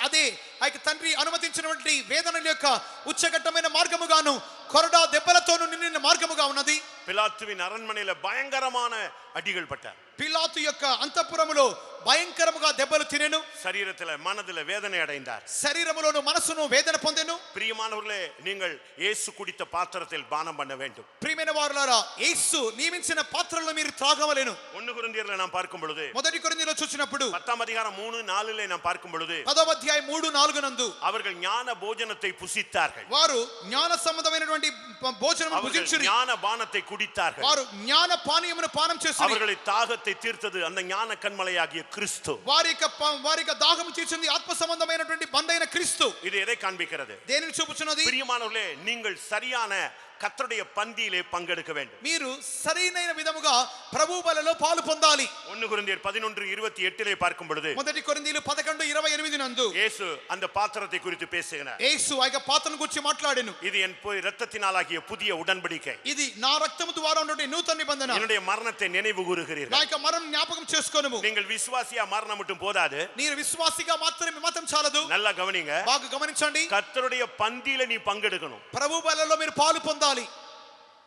అదే ఆ యొక్క తండ్రి అనుమతించినటువంటి వేదనల యొక్క ఉచ్చఘట్టమైన మార్గముగాను కొరడా దెబ్బలతోను నిండిన మార్గముగా ఉన్నది. பிலாத்துவின் அரண்மனையில பயங்கரமான அடிகள் பட்டார். పిలాతు యొక్క అంతఃపురములో భయంకరముగా దెబ్బలు తినెను. சரீரத்தில் மனதில் வேதனை அடைந்தார். శరీరములోను మనసును వేదన పొందెను. பிரியமானவர்களே, நீங்கள் இயேசு குடித்த பாத்திரத்தில் பானம் பண்ண வேண்டும். ప్రియమైన వారులారా, యేసు నియమించిన పాత్రలో మీరు త్రాగవలెను. 1 కొరింథీయుల நாம் பார்க்கும் பொழுது, మొదటి కొరింథీయులో చూసినప్పుడు 10వ అధ్యాయం 3:4 நாம் பார்க்கும் பொழுது, 10వ అధ్యాయం 3:4 నందు அவர்கள் ஞான போஜனத்தை புசித்தார்கள். వారు జ్ఞాన సంబంధమైనటువంటి భోజనమును భుజించిరి. ஞான பானத்தை குடித்தார்கள். వారు జ్ఞాన పానీయమును పానం చేసిరి. அவர்களை தாகத்தை தீர்த்தது அந்த ஞான கண்மலையாகிய கிறிஸ்து. వారి యొక్క దాహము తీర్చింది ఆత్మ సంబంధమైనటువంటి బంధైన క్రీస్తు. இது எதை காண்பிக்கிறது? దేనిని చూపుచున్నది? பிரியமானவர்களே, நீங்கள் சரியான கர்த்தருடைய பந்தியிலே பங்கெடுக்க வேண்டும். మీరు సరైన విధముగా ప్రభువు బలలో పాలు పొందాలి. 1 கொரிந்தியர் 11:28 பார்க்கும் பொழுது, మొదటి కొరింథీయులు 11:28 నందు இயேசு அந்த பாத்திரத்தை குறித்து பேசுகிறார். యేసు ఆ యొక్క పాత్రను గురించి మాట్లాడెను. இது என் இரத்தத்தினாலாகிய புதிய உடன்படிக்கை. ఇది నా రక్తము ద్వారా ఉన్నటువంటి నూతన నిబంధన. என்னுடைய మరణத்தை நினைவு నా கூறுகிறீர்கள். యొక్క మరణం జ్ఞాపకం చేసుకోనుము. நீங்கள் విశ్వాసిயா మారన மட்டும் போதாது. మీరు విశ్వాసిగా మాత్రమే మాత్రం చాలదు. நல்லா கவனிங்க. బాగా గమనించండి. கர்த்தருடைய பந்தியில நீ பங்கெடுக்கணும். ప్రభు బలలో మీరు పాలు పొందాలి.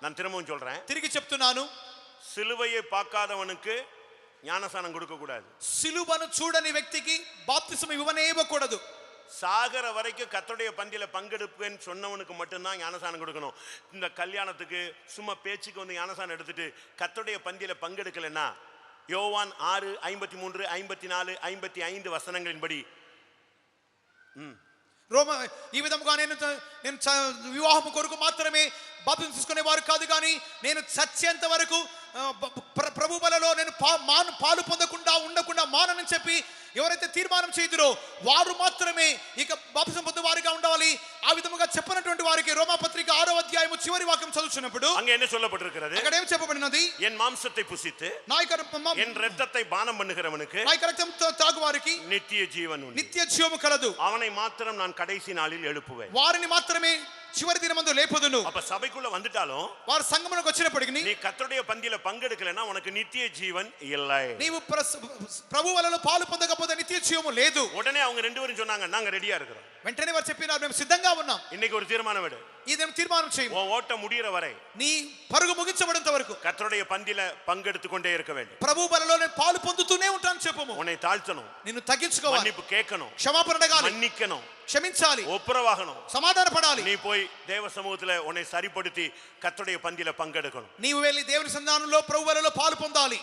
நான் திரும்பவும் சொல்றேன், తిరిగి చెప్తున్నాను. சிலுவையை பார்க்காதவனுக்கு ஞானசானம் கொடுக்க கூடாது. సిలువను చూడని వ్యక్తికి బాప్తిసం ఇవ్వకూడదు. சாகர வரைக்கும் கர்த்தருடைய பந்தியில பங்கெடுப்பேன்னு சொன்னவனுக்கு மட்டும்தான் ஞானசானம் கொடுக்கணும். இந்த கல்யாணத்துக்கு சும்மா பேச்சுக்கு வந்து ஞானசானம் எடுத்துட்டு கர்த்தருடைய பந்தியில பங்கெடுக்கலன்னா யோவான் 6:53, 54, 55 வசனங்களின்படி ఈ విధముగా నేను వివాహం కొరకు మాత్రమే బాప్తిసం తీసుకునే వారు కాదు, కానీ నేను చచ్చేంత వరకు ప్రభు బలలో నేను పాలు పొందకుండా ఉండకుండా మానని చెప్పి ఎవరైతే తీర్మానం చేయుదురో వారు మాత్రమే ఇక బాప్తిసం పొందే వారిగా ఉండాలి. ఆ విధముగా చెప్పినటువంటి వారికి రోమాపత్రిక 6వ అధ్యాయము చివరి వాక్యం చదువుచున్నప్పుడు అங்க என்ன சொல்லப்பட்டிருக்கிறது? అక్కడ ఏం చెప్పబడినది? என் மாம்சத்தை புசித்து என் இரத்தத்தை பானம் பண்ணுகிறவனுக்கு నా యొక్క రక్తం తాగు వారికి நித்திய ஜீவன் உண்டு. నిత్య జీవము కలదు. அவனை மாத்திரம் நான் கடைசி நாளில் எழுப்புவேன். వారిని మాత్రమే చివరి దినమందు లేపుదును. அப்ப సభைக்குள்ள வந்துட்டாலும் వారు సంఘమునకు వచ్చినప్పటికి நீ கர்த்தருடைய பந்தியில பங்கெடுக்கலனா உனக்கு நித்திய ஜீவன் இல்லை. నీవు ప్రభు వలలో పాలు పొందకపోతే నిత్య జీవము లేదు. உடனே அவங்க ரெண்டு பேரும் சொன்னாங்க, நாங்க ரெடியா இருக்கிறோம். వెంటనే వారు చెప్పినారు, మేము సిద్ధంగా ఉన్నాం. இன்னைக்கு ஒரு தீர்மானம் எடு. ఈ దినం తీర్మానం చేయి. உன் ஓட்டம் முடியற வரை నీ పరుగు ముగించబడేంత వరకు கர்த்தருடைய பந்தியில பங்கெடுத்து கொண்டே இருக்க வேண்டும். ప్రభు బలలో నేను పాలు పొందుతూనే ఉంటాను చెప్పుము. உன்னை தாழ்த்தணும், నిన్ను తగ్గించుకోవాలి, மன்னிப்பு கேட்கணும், క్షమాపణ అడగాలి, மன்னிக்கணும், క్షమించాలి, ஒப்புரவாகணும், సమాధానపడాలి. நீ போய் தேவ சமூகத்துல உன்னை சரிப்படுத்தி கர்த்தருடைய பந்தியில பங்கெடுக்கணும். నీవు వెళ్ళి దేవుని సన్నిధానంలో ప్రభు బలలో పాలు పొందాలి.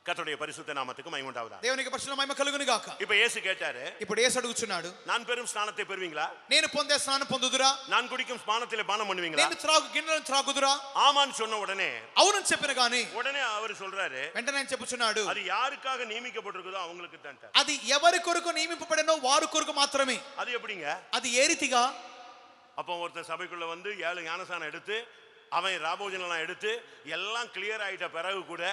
கர்த்தருடைய பரிசுத்த நாமத்துக்கு மகிமை உண்டாவதாக. దేవునికి పరిశుద్ధ మహిమ కలుగును గాక. இப்ப இயேசு கேட்டாரு, ఇప్పుడు యేసు అడుగుచున్నాడు, நான் பெறும் ஸ்நானத்தை பெறுவீங்களா? నేను పొందే స్నానం పొందుదురా? நான் குடிக்கும் ஸ்நானத்திலே பானம் பண்ணுவீங்களா? నేను త్రాగు గిన్నెలను త్రాగుదురా? ஆமான்னு சொன்ன உடனே అవునని చెప్పిన గాని உடனே அவர் சொல்றாரு, వెంటనే ఆయన చెప్పుచున్నాడు, அது யாருக்காக నియమిக்கப்பட்டிருக்குதோ அவங்களுக்கு தான். అది ఎవరి కొరకు నియమింపబడినో వారి కొరకు మాత్రమే. அது எப்படிங்க? అది ఏ రీతిగా? அப்போ ஒருத்தன் சபைக்குள்ள வந்து 7 ஞானசானம் எடுத்து அவன் ராபோஜனெல்லாம் எடுத்து எல்லாம் கிளியர் ஆயிட்ட பிறகு கூட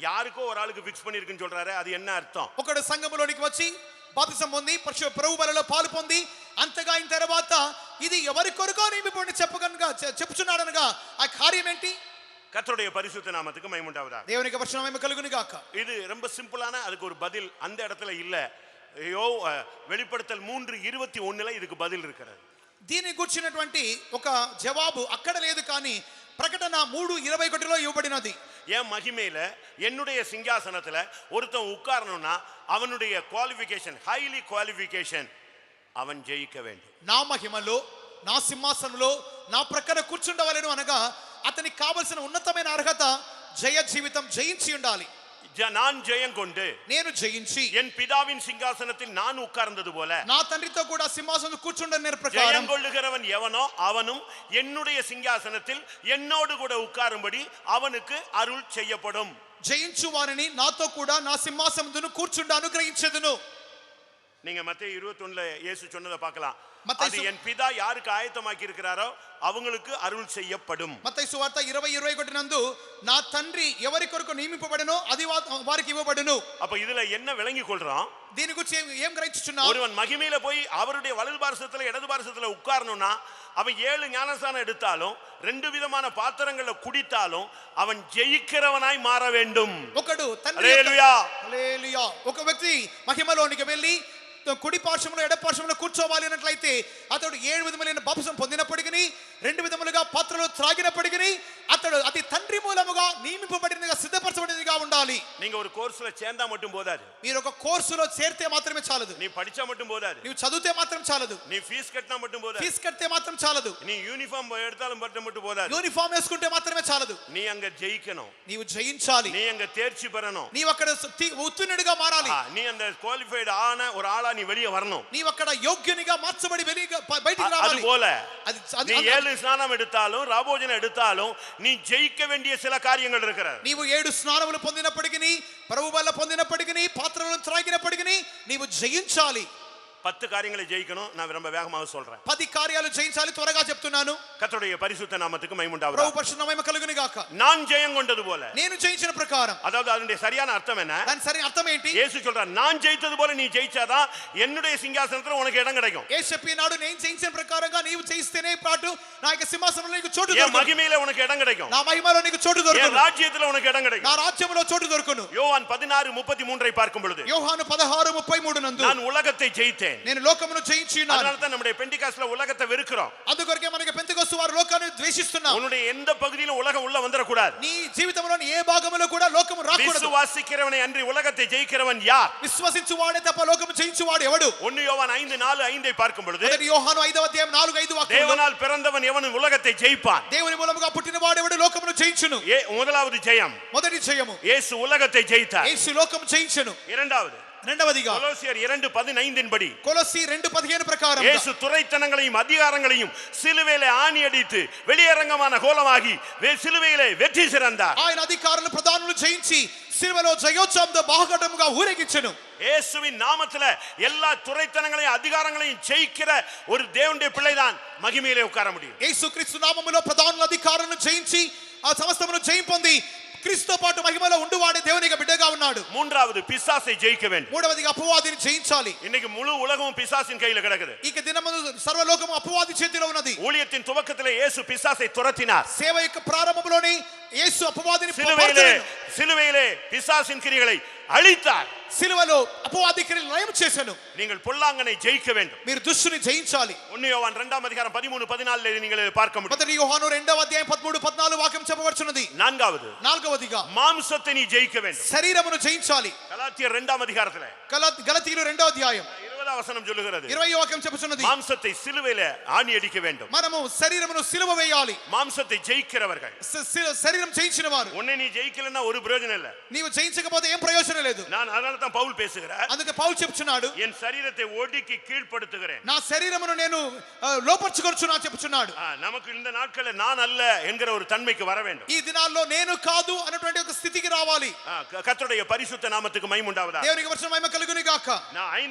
யாருக்கோ ஒரு ஆளுக்கு ஃபிக்ஸ் பண்ணிருக்குன்னு சொல்றாரு. அது என்ன அர்த்தம்? ఒకడు సంఘములోనికి వచ్చి బాప్తిసం పొంది ప్రభు బలలో పాలు పొంది అంతగా అయిన తర్వాత ఇది ఎవరి కొరకో నియమింపబడి చెప్పుచున్నాడనగా ఆ కార్యం ఏంటి? கர்த்தருடைய பரிசுத்த நாமத்துக்கு மகிமை உண்டாவதாக. దేవునికి పరిశుద్ధ మహిమ కలుగును గాక. இது ரொம்ப சிம்பிளான, அதுக்கு ஒரு பதில் அந்த இடத்துல இல்ல. வெளிப்படுத்தல் 3:21 இதுக்கு பதில் இருக்கிறது. దీన్ని గుర్చినటువంటి ఒక జవాబు అక్కడ లేదు, కానీ ప్రకటన 3:21లో ఇవ్వబడినది. என் மகிமையில என்னுடைய சிங்காசனத்துல ஒருத்தன் உட்காரணும்னா அவனுடைய குவாலிஃபிகேஷன், ஹைலி குவாலிஃபிகேஷன், அவன் ஜெயிக்க வேண்டும். నా మహిమలో నా సింహాసనంలో నా ప్రక్కన కూర్చుండవలెను అనగా అతనికి కావలసిన ఉన్నతమైన అర్హత జయ జీవితం జయించి ఉండాలి. நான் ஜெயம் கொண்டு నేను జయించి என் பிதாவின் சிங்காசனத்தில் நான் உட்கார்ந்தது போல నా తండ్రితో కూడా సింహాసనం కూర్చుండనే ప్రకారం ஜெயம் கொள்ளுகிறவன் எவனோ அவனும் என்னுடைய சிங்காசனத்தில் என்னோடு கூட உட்காரும்படி அவனுக்கு அருள் செய்யப்படும். జయించు వారిని నాతో కూడా నా సింహాసనమును కూర్చుండ అనుగ్రహించెదను. நீங்க மத்தேயு 21ல இயேசு சொன்னதை பார்க்கலாம். மத்தேயு அது என் பிதா யாருக்கு ஆயத்தமாக்கி இருக்கிறாரோ அவங்களுக்கு அருள் செய்யப்படும். మత్తయి సువార్త 20:21 నందు నా తండ్రి ఎవరి కొరకు నియమింపబడెనో అది వారికి ఇవ్వబడును. அப்ப இதுல என்ன விளங்கி கொள்றோம்? దీని గురించి ఏం గ్రహించుచున్నావు? ஒருவன் மகிமையில போய் அவருடைய வலது பாரசத்துல இடது பாரசத்துல உட்காரணும்னா அவன் 7 ஞானஸ்நானம் எடுத்தாலும் 2 விதமான பாத்திரங்களை குடித்தாலும் அவன் ஜெயிக்கிறவனாய் மாற வேண்டும். ఒకడు తండ్రి హల్లెలూయా హల్లెలూయా ఒక వ్యక్తి మహిమలోనికి వెళ్ళి కుడి పార్శ్వంలో ఎడ పార్శ్వంలో కూర్చోవాలి అన్నట్లయితే అతడు 7 విధములైన బాప్తిసం పొందినప్పటికీ 2 విధములుగా పాత్రలో త్రాగినప్పటికీ అతడు అది తండ్రి మూలముగా నియమింపబడినగా సిద్ధపరచబడినదిగా ఉండాలి. మారాలి. நீங்க ஒரு கோர்ஸ்ல சேர்ந்தா மட்டும் போதாது. మీరు ఒక కోర్సులో చేరితే మాత్రమే చాలదు. நீ படிச்சா மட்டும் போதாது. నీవు చదివితే మాత్రం చాలదు. நீ ஃபீஸ் கட்டினா மட்டும் போதாது. ఫీజు కడితే మాత్రం చాలదు. நீ யூனிஃபார்ம் எடுத்தாலும் மட்டும் போதாது. యూనిఫామ్ వేసుకుంటే మాత్రమే చాలదు. நீ அங்க ஜெயிக்கணும். నీవు జయించాలి. நீ அங்க தேர்ச்சி பெறணும். నీవు అక్కడ ఉత్తీర్ణుడిగా మారాలి. நீ அந்த குவாலிஃபைடு ஆன ஒரு ஆளா நீ வெளிய வரணும். నీవు అక్కడ యోగ్యునిగా మార్చబడి బయటికి రావాలి. அதுபோல நீ అది 7 ஸ்நானம் எடுத்தாலும் ராபோஜனம் எடுத்தாலும் நீ ஜெயிக்க வேண்டிய சில காரியங்கள் இருக்கிறது. నీవు 7 స్నానములు పొందినప్పటికీ ప్రభు బల్ల పొందినప్పటికీ పాత్రలను త్రాగినప్పటికీ నీవు జయించాలి. 10 காரியங்களை ஜெயிக்கணும். நான் ரொம்ப வேகமாக சொல்றேன். 10 కార్యాలు జయించాలి. త్వరగా చెప్తున్నాను. கர்த்தருடைய பரிசுத்த நாமத்துக்கு மகிமை உண்டாவதாக. ప్రభు పరిశుద్ధ మహిమ కలుగును గాక. நான் ஜெயம் கொண்டது போல. నేను జయించిన ప్రకారం. அதாவது அதனுடைய சரியான அர்த்தம் என்ன? దాని సరైన అర్థం ఏంటి? இயேசு சொல்றார், நான் ஜெயித்தது போல நீ ஜெயிச்சாதான் என்னுடைய சிங்காசனத்துல உனக்கு இடம் கிடைக்கும். యేసు చెప్పినాడు, నేను జయించిన ప్రకారంగా నీవు జయిస్తేనే పాటు నా యొక్క సింహాసనంలో నీకు చోటు என் దొరుకును. மகிமையில உனக்கு இடம் கிடைக்கும். నా మహిమలో నీకు చోటు என் దొరుకును. ராஜ்யத்துல உனக்கு இடம் கிடைக்கும். నా రాజ్యములో చోటు దొరుకును. யோவான் 16:33 பார்க்கும் பொழுது, యోహాను 16:33 నందు நான் உலகத்தை ஜெயித்தேன். నేను లోకమును జయించి ఉన్నాను. அதனால தான் நம்முடைய பெண்டிகாஸ்ட்ல உலகத்தை வெறுக்கிறோம். అందుకొరకే మనకి పెంతెకొస్తు వారు లోకాన్ని ద్వేషిస్తున్నారు. உன்னுடைய எந்த பகுதியிலும் உலகம் உள்ள வந்துட கூடாது. నీ జీవితంలోని ఏ భాగములో కూడా లోకము రాకూడదు. விசுவாசிக்கிறவனை அன்றி உலகத்தை ஜெயிக்கிறவன் யார்? విశ్వసించు వాడే తప్ప లోకము జయించు వాడు ఎవడు? 1 யோவான் 5:4-5 பார்க்கும் பொழுது, మొదటి యోహాను 5వ అధ్యాయం 4-5 వాక్యములో தேவனால் பிறந்தவன் எவனும் உலகத்தை ஜெயிப்பான். దేవుని మూలముగా పుట్టిన వాడు ఎవడు లోకమును జయించును. முதலாவது ஜெயம், మొదటి జయము இயேசு உலகத்தை ஜெயித்தார். యేసు లోకము జయించును. రెండవదిగా கொலோசியர் 2:15 படி, కొలొస్సీ 2:15 ప్రకారం இயேசு துரைத்தனங்களையும் அதிகாரங்களையும் சிலுவையிலே ஆணி அடித்து வெளியரங்கமான கோலமாகி சிலுவையிலே வெற்றி சிறந்தார். ఆయన అధికారులు ప్రధానులు జయించి సిలువలో జయోత్సవంతో బాహుఘటముగా ఊరేగించెను. இயேசுவின் நாமத்துல எல்லா துரைத்தனங்களையும் அதிகாரங்களையும் ஜெயிக்கிற ஒரு தேவனுடைய பிள்ளைதான் மகிமையிலே உட்கார முடியும். యేసుక్రీస్తు నామములో ప్రధానుల అధికారులను జయించి ఆ సమస్తమును జయం పొంది క్రీస్తుతో పాటు మహిమలో ఉండువాడే దేవునికి బిడ్డగా ఉన్నాడు. மூன்றாவது, பிசாசை ஜெயிக்க வேண்டும். మూడవదిగా అపవాదిని జయించాలి. இன்னைக்கு முழு உலகமும் பிசாசின் கையில கிடக்குது. ఇక దినమందు సర్వలోకము అపవాది చేతిలో ఉన్నది. ஊழியத்தின் துவக்கத்திலே இயேசு பிசாசை துரத்தினார். సేవ యొక్క ప్రారంభంలోనే యేసు అపవాదిని சிலுவையிலே பிசாசின் கிரியைகளை அழித்தார். సిలువలో అపవాది క్రియలు లయం చేసెను. நீங்கள் பொல்லாங்கனை ஜெயிக்க வேண்டும். మీరు దుష్టుని జయించాలి. 1 யோவான் 2:13-14 நீங்கள் பார்க்க முடியும். మొదటి యోహాను 2వ అధ్యాయం 13-14 వాక్యం చెప్పబడుచున్నది. நான்காவதுగా மாம்சத்தை நீ ஜெயிக்க வேண்டும். శరీరమును జయించాలి. கலாத்தியர் 2 గలతీయులు 2వ అధ్యాయం 20 వచనం சொல்லுகிறது. 20వ వాక్యం చెప్పుచున్నది. மாம்சத்தை சிலுவையிலே ஆணி அடிக்க வேண்டும். మనము శరీరమును సిలువ వేయాలి. மாம்சத்தை ஜெயிக்கிறவர்கள், శరీరం జయించిన వారు. உன்னை நீ ஜெயிக்கலன்னா ஒரு பிரயோஜனம் இல்ல. నీవు జయించకపోతే ఏం ప్రయోజనం లేదు. நான் அதனால தான் பவுல் பேசுகிறார். అందుకే పౌలు చెప్పుచున్నాడు, என் சரீரத்தை ஒடுக்கி கீழ்ப்படுத்துகிறேன். నా శరీరమును నేను లోపర్చుకొనుచున్నా చెప్పుచున్నాడు. நமக்கு இந்த நாட்களில் நான் அல்ல என்கிற ஒரு தன்மைக்கு வர வேண்டும். ఈ దినాల్లో నేను కాదు అన్నటువంటి ఒక స్థితికి రావాలి. கர்த்தருடைய பரிசுத்த நாமத்துக்கு மகிமை உண்டாவதாக. దేవునికి వచన మహిమ కలుగును గాక.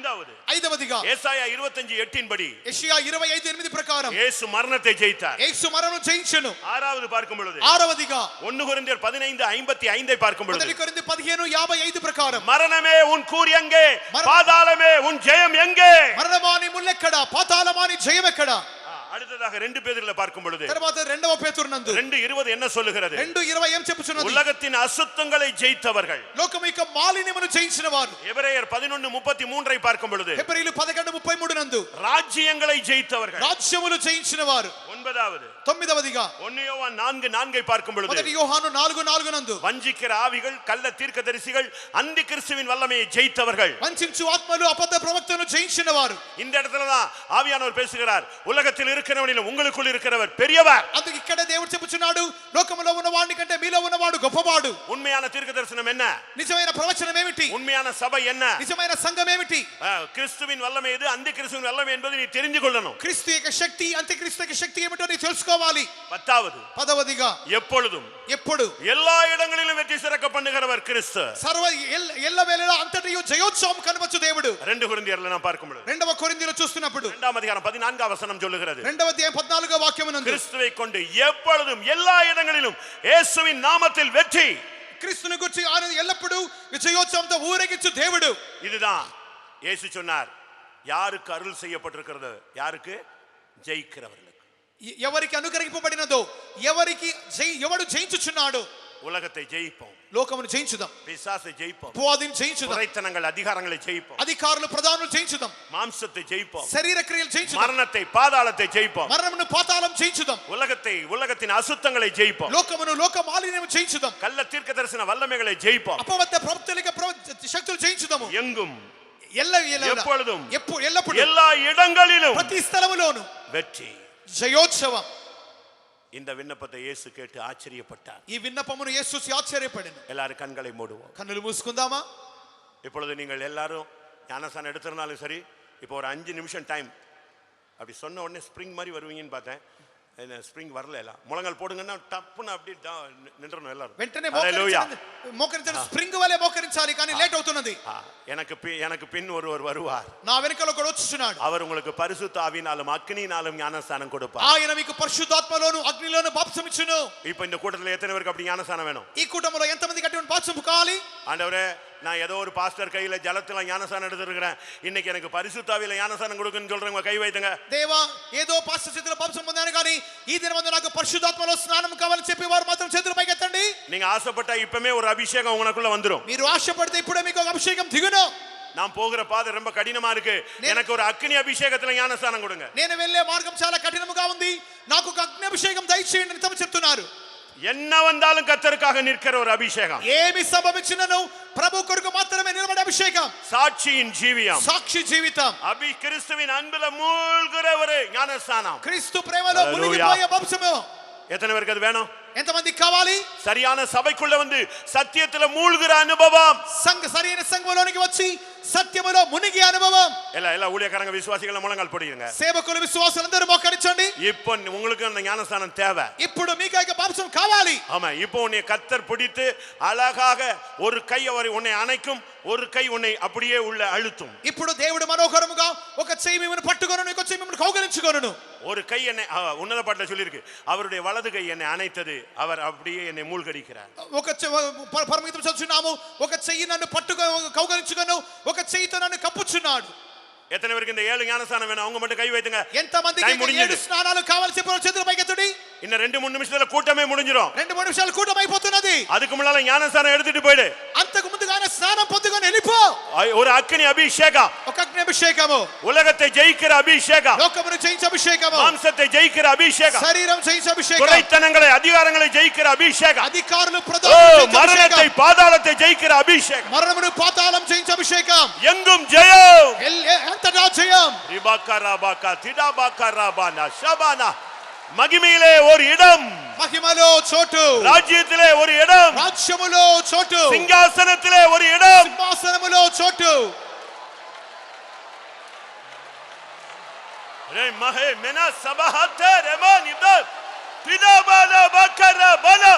ఐదవదిగా ஏசாயா 25:8 படி, యెషయా 25:8 ప్రకారం యేసు మరణத்தை ஜெயித்தார். యేసు మరణం జయించెను. ஆறாவது பார்க்கும் பொழுது, ఆరవదిగా 1 కొరింథీయులు 15:55 பார்க்கும் பொழுது, మొదటి కొరింథీ 15:55 ప్రకారం மரணமே உன் கூர் எங்கே, பாதாளமே உன் ஜெயம் எங்கே? మరణమాని ముల్లెక్కడ, పాతాళమాని జయం ఎక్కడ? அடுத்ததாக 2 பேதுருல பார்க்கும் பொழுது, తర్వాత 2వ పేతురు నందు 2:20 என்ன சொல்லுகிறது? 2:20 ఏం చెప్పుచున్నది? உலகத்தின் அசுத்தங்களை ஜெயித்தவர்கள், లోకము యొక్క మాలిన్యమును జయించిన వారు. எபிரெயர் 11:33 பார்க்கும் பொழுது, హెబ్రీయులు 11:33 నందు ராஜ்யங்களை ஜெயித்தவர்கள், రాజ్యములు జయించిన వారు. తొమ్మిదవదిగా 1 யோவான் 4:4 பார்க்கும் பொழுது, మొదటి యోహాను 4:4 నందు வஞ்சிக்கிற ஆவிகள், கள்ள தீர்க்கதரிசிகள், அந்தி கிறிஸ்துவின் வல்லமையை ஜெயித்தவர்கள், వంచించు ఆత్మలు, అబద్ధ ప్రవక్తలను జయించిన వారు. இந்த இடத்துல தான் ஆவியானவர் பேசுகிறார். உலகத்தில் இருக்கிறவனிலும் உங்களுக்குள் இருக்கிறவர் பெரியவர். అందుకు ఇక్కడ దేవుడు చెప్పుచున్నాడు, లోకములో ఉన్నవాడి కంటే మీలో ఉన్నవాడు గొప్పవాడు. உண்மையான தீர்க்க தரிசனம் என்ன? నిజమైన ప్రవచనం ఏమిటి? உண்மையான సభை என்ன? నిజమైన సంఘం ఏమిటి? கிறிஸ்துவின் வல்லமை எது, அந்தி கிறிஸ்துவின் வல்லமை என்பதை நீ தெரிந்து கொள்ளணும். క్రీస్తు యొక్క శక్తి, అంత్యక్రీస్తు యొక్క శక్తి ఏమిటో నీ తెలుసుకోవాలి. పదవదిగా எப்பொழுதும் ఎప్పుడు எல்லா இடங்களிலும் வெற்றி சிறக்க பண்ணுகிறவர் கிறிஸ்து. సర్వ ఎల్లవేళలా అంతటియు జయోత్సవం కనవచ్చు దేవుడు. 2 కొరింథీయుల్లో நாம் பார்க்கும் பொழுது, 2వ కొరింథీయులో చూస్తున్నప్పుడు 2వ అధ్యాయం 14వ వచనం சொல்லுகிறது, 2వ అధ్యాయం 14వ వాక్యమునందు கிறிஸ்துவை கொண்டு எப்பொழுதும் எல்லா இடங்களிலும் இயேசுவின் நாமத்தில் வெற்றி. క్రీస్తుని గురించి ఆయన ఎల్లప్పుడూ విజయోత్సవంతో ఊరేగించు దేవుడు. இதுதான் இயேசு சொன்னார், யாருக்கு அருள் செய்யப்பட்டிருக்கிறது, யாருக்கு? ஜெயிக்கிறவர்களுக்கு. ఎవరికి అనుగ్రహింపబడినదో, ఎవరికి ఎవడు జయించుచున్నాడు, உலகத்தை ஜெயிப்போம், లోకమును జయించుదాం, பிசாசை ஜெயிப்போம், అపవాదిని జయించుదాం, துரைத்தனங்கள் அதிகாரங்களை ஜெயிப்போம், అధికారులు ప్రధానులు జయించుదాం, மாம்சத்தை ஜெயிப்போம், శరీర క్రియలు జయించుదాం, மரணத்தை பாதாளத்தை ஜெயிப்போம், మరణమును పాతాళం జయించుదాం, உலகத்தின் அசுத்தங்களை ஜெயிப்போம், లోకమును లోక మాలిన్యము జయించుదాం, கள்ள தீர்க்க தரிசன வல்லமைகளை ஜெயிப்போம், అపవాద ప్రవక్తలిక శక్తులు జయించుదాము, எங்கும் எப்பொழுதும் ఎల్లప్పుడూ எல்லா இடங்களிலும் ప్రతి స్థలములోను வெற்றி. జయోత్సవం. இந்த விண்ணப்பத்தை இயேசு கேட்டு ஆச்சரியப்பட்டார். ఈ విన్నపమును యేసు ఆశ్చర్యపడెను. எல்லாரும் கண்களை மூடுவோம். కన్నులు మూసుకుందామా? இப்பொழுது நீங்கள் எல்லாரும் ஞானஸ்நானம் எடுத்திருந்தாலும் சரி, இப்போ ஒரு 5 நிமிஷம் டைம். அப்படி சொன்ன உடனே ஸ்ப்ரிங் மாதிரி வருவீங்கன்னு பார்த்தேன். ஸ்ப்ரிங் வரல, எல்லாம் முழங்கால் போடுங்கன்னா டப்புன்னு அப்படி நின்றணும் எல்லாரும். వెంటనే మోకరించండి, స్ప్రింగ్ వలె మోకరించాలి, కానీ లేట్ అవుతున్నది. எனக்கு பின் ஒருவர் வருவார், నా వెనుకల ఒకడు వచ్చుచున్నాడు. அவர் உங்களுக்கு பரிசுத்த ஆவியினாலும் அக்கினியினாலும் ஞானஸ்நானம் கொடுப்பார். ఆయన మీకు పరిశుద్ధాత్మలోను అగ్నిలోను బాప్తిసం ఇచ్చును. இப்போ இந்த கூட்டத்தில் எத்தனை பேருக்கு அப்படி ஞானஸ்நானம் வேணும்? ఈ కూటములో ఎంతమందికి అటువంటి బాప్తిసం కావాలి? ஆண்டவரே, நான் ஏதோ ஒரு பாஸ்டர் கையில ஜலத்துல ஞானஸ்நானம் எடுத்துருக்கிறேன், இன்னைக்கு எனக்கு பரிசுத்த ஆவியில ஞானஸ்நானம் கொடுக்குன்னு சொல்றவங்க கை வைத்துங்க. దేవా, ఏదో పాస్టర్ చేతిలో బాప్తిసం పొందాను, కానీ ఈ దినమందు నాకు పరిశుద్ధాత్మలో స్నానం కావాలని చెప్పి వారు మాత్రం చేతులు పైకెత్తండి. நீங்க ஆசைப்பட்டா இப்பமே ஒரு அபிஷேகம் உங்களுக்குள்ள வந்துரும். మీరు ఆశపడితే ఇప్పుడే మీకు ఒక అభిషేకం దిగును. நான் போகிற பாதை ரொம்ப கடினமா இருக்கு, எனக்கு ஒரு அக்னி அபிஷேகத்துல ஞானஸ்நானம் கொடுங்க. నేను వెళ్ళే మార్గం చాలా కఠినముగా ఉంది, నాకు ఒక అగ్ని అభిషేకం దయచేయండి అని తమ చెప్తున్నారు. என்ன வந்தாலும் கர்த்தருக்காக நிற்கிற ஒரு அபிஷேகம், ఏమి సంభవించినను ప్రభు కొరకు మాత్రమే నిలబడే అభిషేకం, சாட்சியின் ஜீவியம், సాక్షి జీవితం, கிறிஸ்துவின் அன்புல மூழ்கிற ஒரு ஞானஸ்நானம், క్రీస్తు ప్రేమలో మునిగిపోయే వంశము. எத்தனை பேருக்கு அது வேணும்? ఎంతమందికి కావాలి? சரியான సభைக்குள்ள வந்து సత్యத்துல மூழ்கிற అనుభవం, సరైన సంఘంలోనికి వచ్చి సత్యములో మునిగి అనుభవం. எல்லா ஊழியக்காரங்க விசுவாசிகள முழங்கால் போடுங்க, సేవకులు విశ్వాసులందరూ మోకరించండి. இப்போ உங்களுக்கு அந்த ஞானஸ்நானம் தேவை. ఇప్పుడు మీకు ఆ బాప్తిసం కావాలి. ஆமா, இப்போ உன்னை கர்த்தர் பிடித்து அழகாக ஒரு கை அவர் உன்னை அணைக்கும், ஒரு கை உன்னை அப்படியே உள்ள அழுத்தும். ఇప్పుడు దేవుడు మనోహరముగా ఒక చెయ్యి మిమ్మల్ని పట్టుకొనును, ఇంకో చెయ్యి మిమ్మల్ని కౌగిలించుకొనును. ஒரு கை என்னை உன்னத பாட்டுல சொல்லியிருக்கு, அவருடைய வலது கை என்னை அணைத்தது, அவர் அப்படியே என்னை மூழ்கடிக்கிறார். ఒక పరమగీతం చదువుచున్నాము, ఒక చెయ్యి నన్ను కౌగిలించుకొను, ఒక చెయ్యితో నన్ను కప్పుచున్నాడు. எத்தனை பேருக்கு இந்த 7 ஞானஸ்நானம் வேணும்? அவங்க மட்டும் கை வைத்துங்க. ఎంతమందికి 7 స్నానాలు కావాలి చెప్పు, చేతులు పైకెత్తండి. இன்னும் 2-3 நிமிஷத்துல கூட்டமே முடிஞ்சிரும். 2-3 నిమిషాలు కూటం అయిపోతున్నది. அதுக்கு முன்னால ஞானஸ்நானம் எடுத்துட்டு போயிடு. అంతకు ముందుగానే స్నానం పొందుకొని వెళ్ళిపో. ஒரு అగ్ని అభిషేகம், ఒక అగ్ని అభిషేకము, உலகத்தை ஜெயிக்கிற அபிஷேகம், లోకమును జయించే అభిషేకము, மாம்சத்தை ஜெயிக்கிற அபிஷேகம், శరీరం జయించే అభిషేకం, துரைத்தனங்களை அதிகாரங்களை ஜெயிக்கிற அபிஷேகம், అధికారులు ప్రధానులు జయించే மரணத்தை అభిషేకం, பாதாளத்தை ஜெயிக்கிற அபிஷேகம், మరణమును పాతాళం జయించే అభిషేకం, எங்கும் ஜெயம். ఎంతటా జయం. ரிபாக்கராபாக்கா திடாபாக்கராபானா ஷபானா, மகிமையிலே ஒரு இடம், మహిమలో చోటు, ராஜ்யத்திலே ஒரு இடம், రాజ్యములో చోటు, சிங்காசனத்திலே ஒரு இடம், సింహాసనములో చోటు. రే మహే మెనా సబహతే రెమానిద తిదాబాలా బకరాబాలా,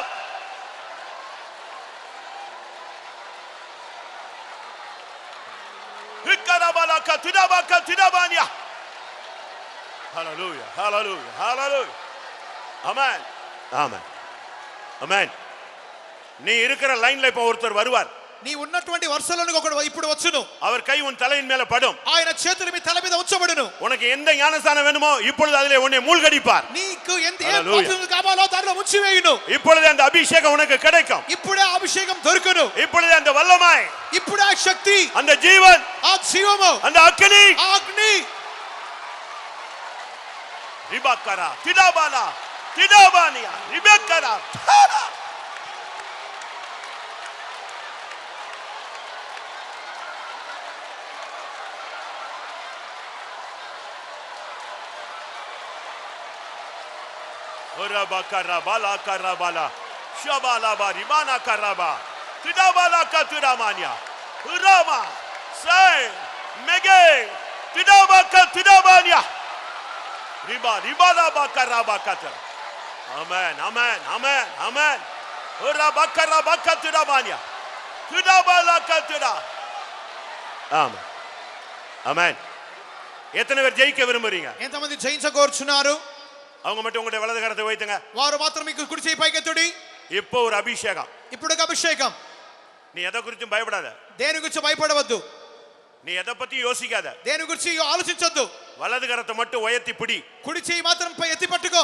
హికరాబాలాకా తిదాబాకా తిదాబానియా. హల్లెలూయా, హల్లెలూయా, హల్లెలూయా. ஆமென், ஆமென், ஆமென். நீ இருக்கிற லைன்ல இப்ப ஒருத்தர் வருவார், నీ ఉన్నటువంటి వరుసలోనికి ఒకడు ఇప్పుడు వచ్చును. அவர் கை உன் தலையின் மேல படும், ఆయన చేతులు మీ తల మీద ఉంచబడును. உனக்கு எந்த ஞானஸ்நானம் வேணுமோ இப்பொழுது அதிலே உன்னை மூழ்கடிப்பார். నీకు ఎంత బాప్తిసం కావాలో దానిలో ముంచివేయును. இப்பொழுது அந்த அபிஷேகம் உனக்கு கிடைக்கும், ఇప్పుడే అభిషేకం దొరుకును, இப்பொழுது அந்த வல்லமை, ఇప్పుడే ఆ శక్తి, அந்த ஜீவன், ఆ జీవము, அந்த அக்கினி, ఆ అగ్ని. ரிபாக்கரா திடாபானா திடாபானியா ரிபக்கரா தாரா. ஒரபக்கரா பாலா கரபாலா ஷபாலா பாரிமானா கரபா திடாபாலா கதுராமானியா உராமா சை மெகே திடாபாக்க திடாபானியா ரிபா ரிபாலா பக்கரபா கத. ஆமென், ஆமென், ஆமென், ஆமென். ஒரபக்கரா பக்கதுராமானியா திடாபாலா கதுரா. ஆமென், ஆமென். எத்தனை பேர் ஜெயிக்க விரும்புறீங்க? ఎంతమంది జయించగోరుచున్నారు? அவங்க மட்டும் உங்களுடைய வலது கரத்தை வைத்துங்க. వారు మాత్రం మీకు కుడి చేయి పైకెత్తుడి. இப்போ ஒரு అభిషేகம், ఇప్పుడు ఒక అభిషేకం. நீ எதை குறிச்சும் பயப்படாத, దేని గురించి భయపడవద్దు, நீ எதை பத்தி யோசிக்காத, దేని గురించి ఆలోచించొద్దు. வலது கரத்தை மட்டும் உயர்த்தி பிடி. కుడి చేయి మాత్రం ఎత్తి పట్టుకో.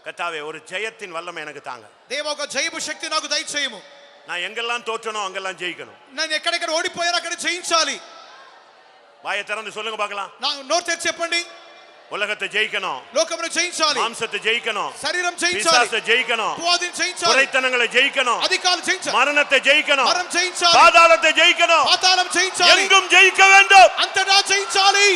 கர்த்தாவே ஒரு ஜெயத்தின் வல்லமை எனக்கு தாங்க. దేవా ఒక జయపు శక్తి నాకు దయచేయము. நான் எங்கெல்லாம் தோற்றனோ அங்கெல்லாம் ஜெயிக்கணும். నేను ఎక్కడెక్కడ ఓడిపోయానో అక్కడ జయించాలి. வாயை திறந்து சொல்லுங்க பார்க்கலாம். నోరు తెరిచి చెప్పండి. உலகத்தை ஜெயிக்கணும், లోకమును జయించాలి, மாம்சத்தை ஜெயிக்கணும், శరీరం జయించాలి, பிசாசை ஜெயிக்கணும், అపవాదిని జయించాలి, குறைத்தனங்களை ஜெயிக்கணும், అధికారాలు జయించాలి, மரணத்தை ஜெயிக்கணும், మరణం జయించాలి, பாதாளத்தை ஜெயிக்கணும், పాతాళం జయించాలి, எங்கும் ஜெயிக்க வேண்டும், అంతటా జయించాలి.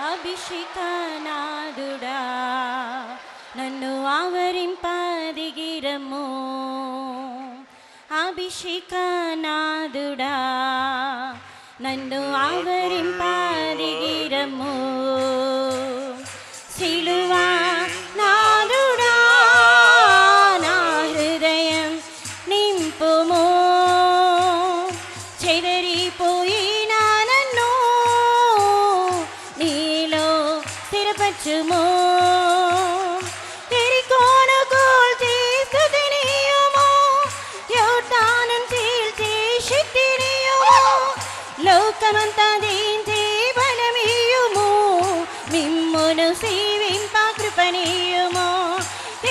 అభిషేకనాదుడా నన్ను ఆవరింపదిగిరము, అభిషేకనాదుడా నన్ను ఆవరింపదిగిరము, సిలువా నాదుడా నా హృదయం నింపుము, చెదరిపోయిన నన్ను నీలో స్థిరపరచుము, ఎరికోను కూల్చి స్తుతినియుము, యోర్దానును చీల్చి శక్తినియుము, లోకమంతా దీంచి బలమియుము, మిమ్మును సేవింప కృపనియుము,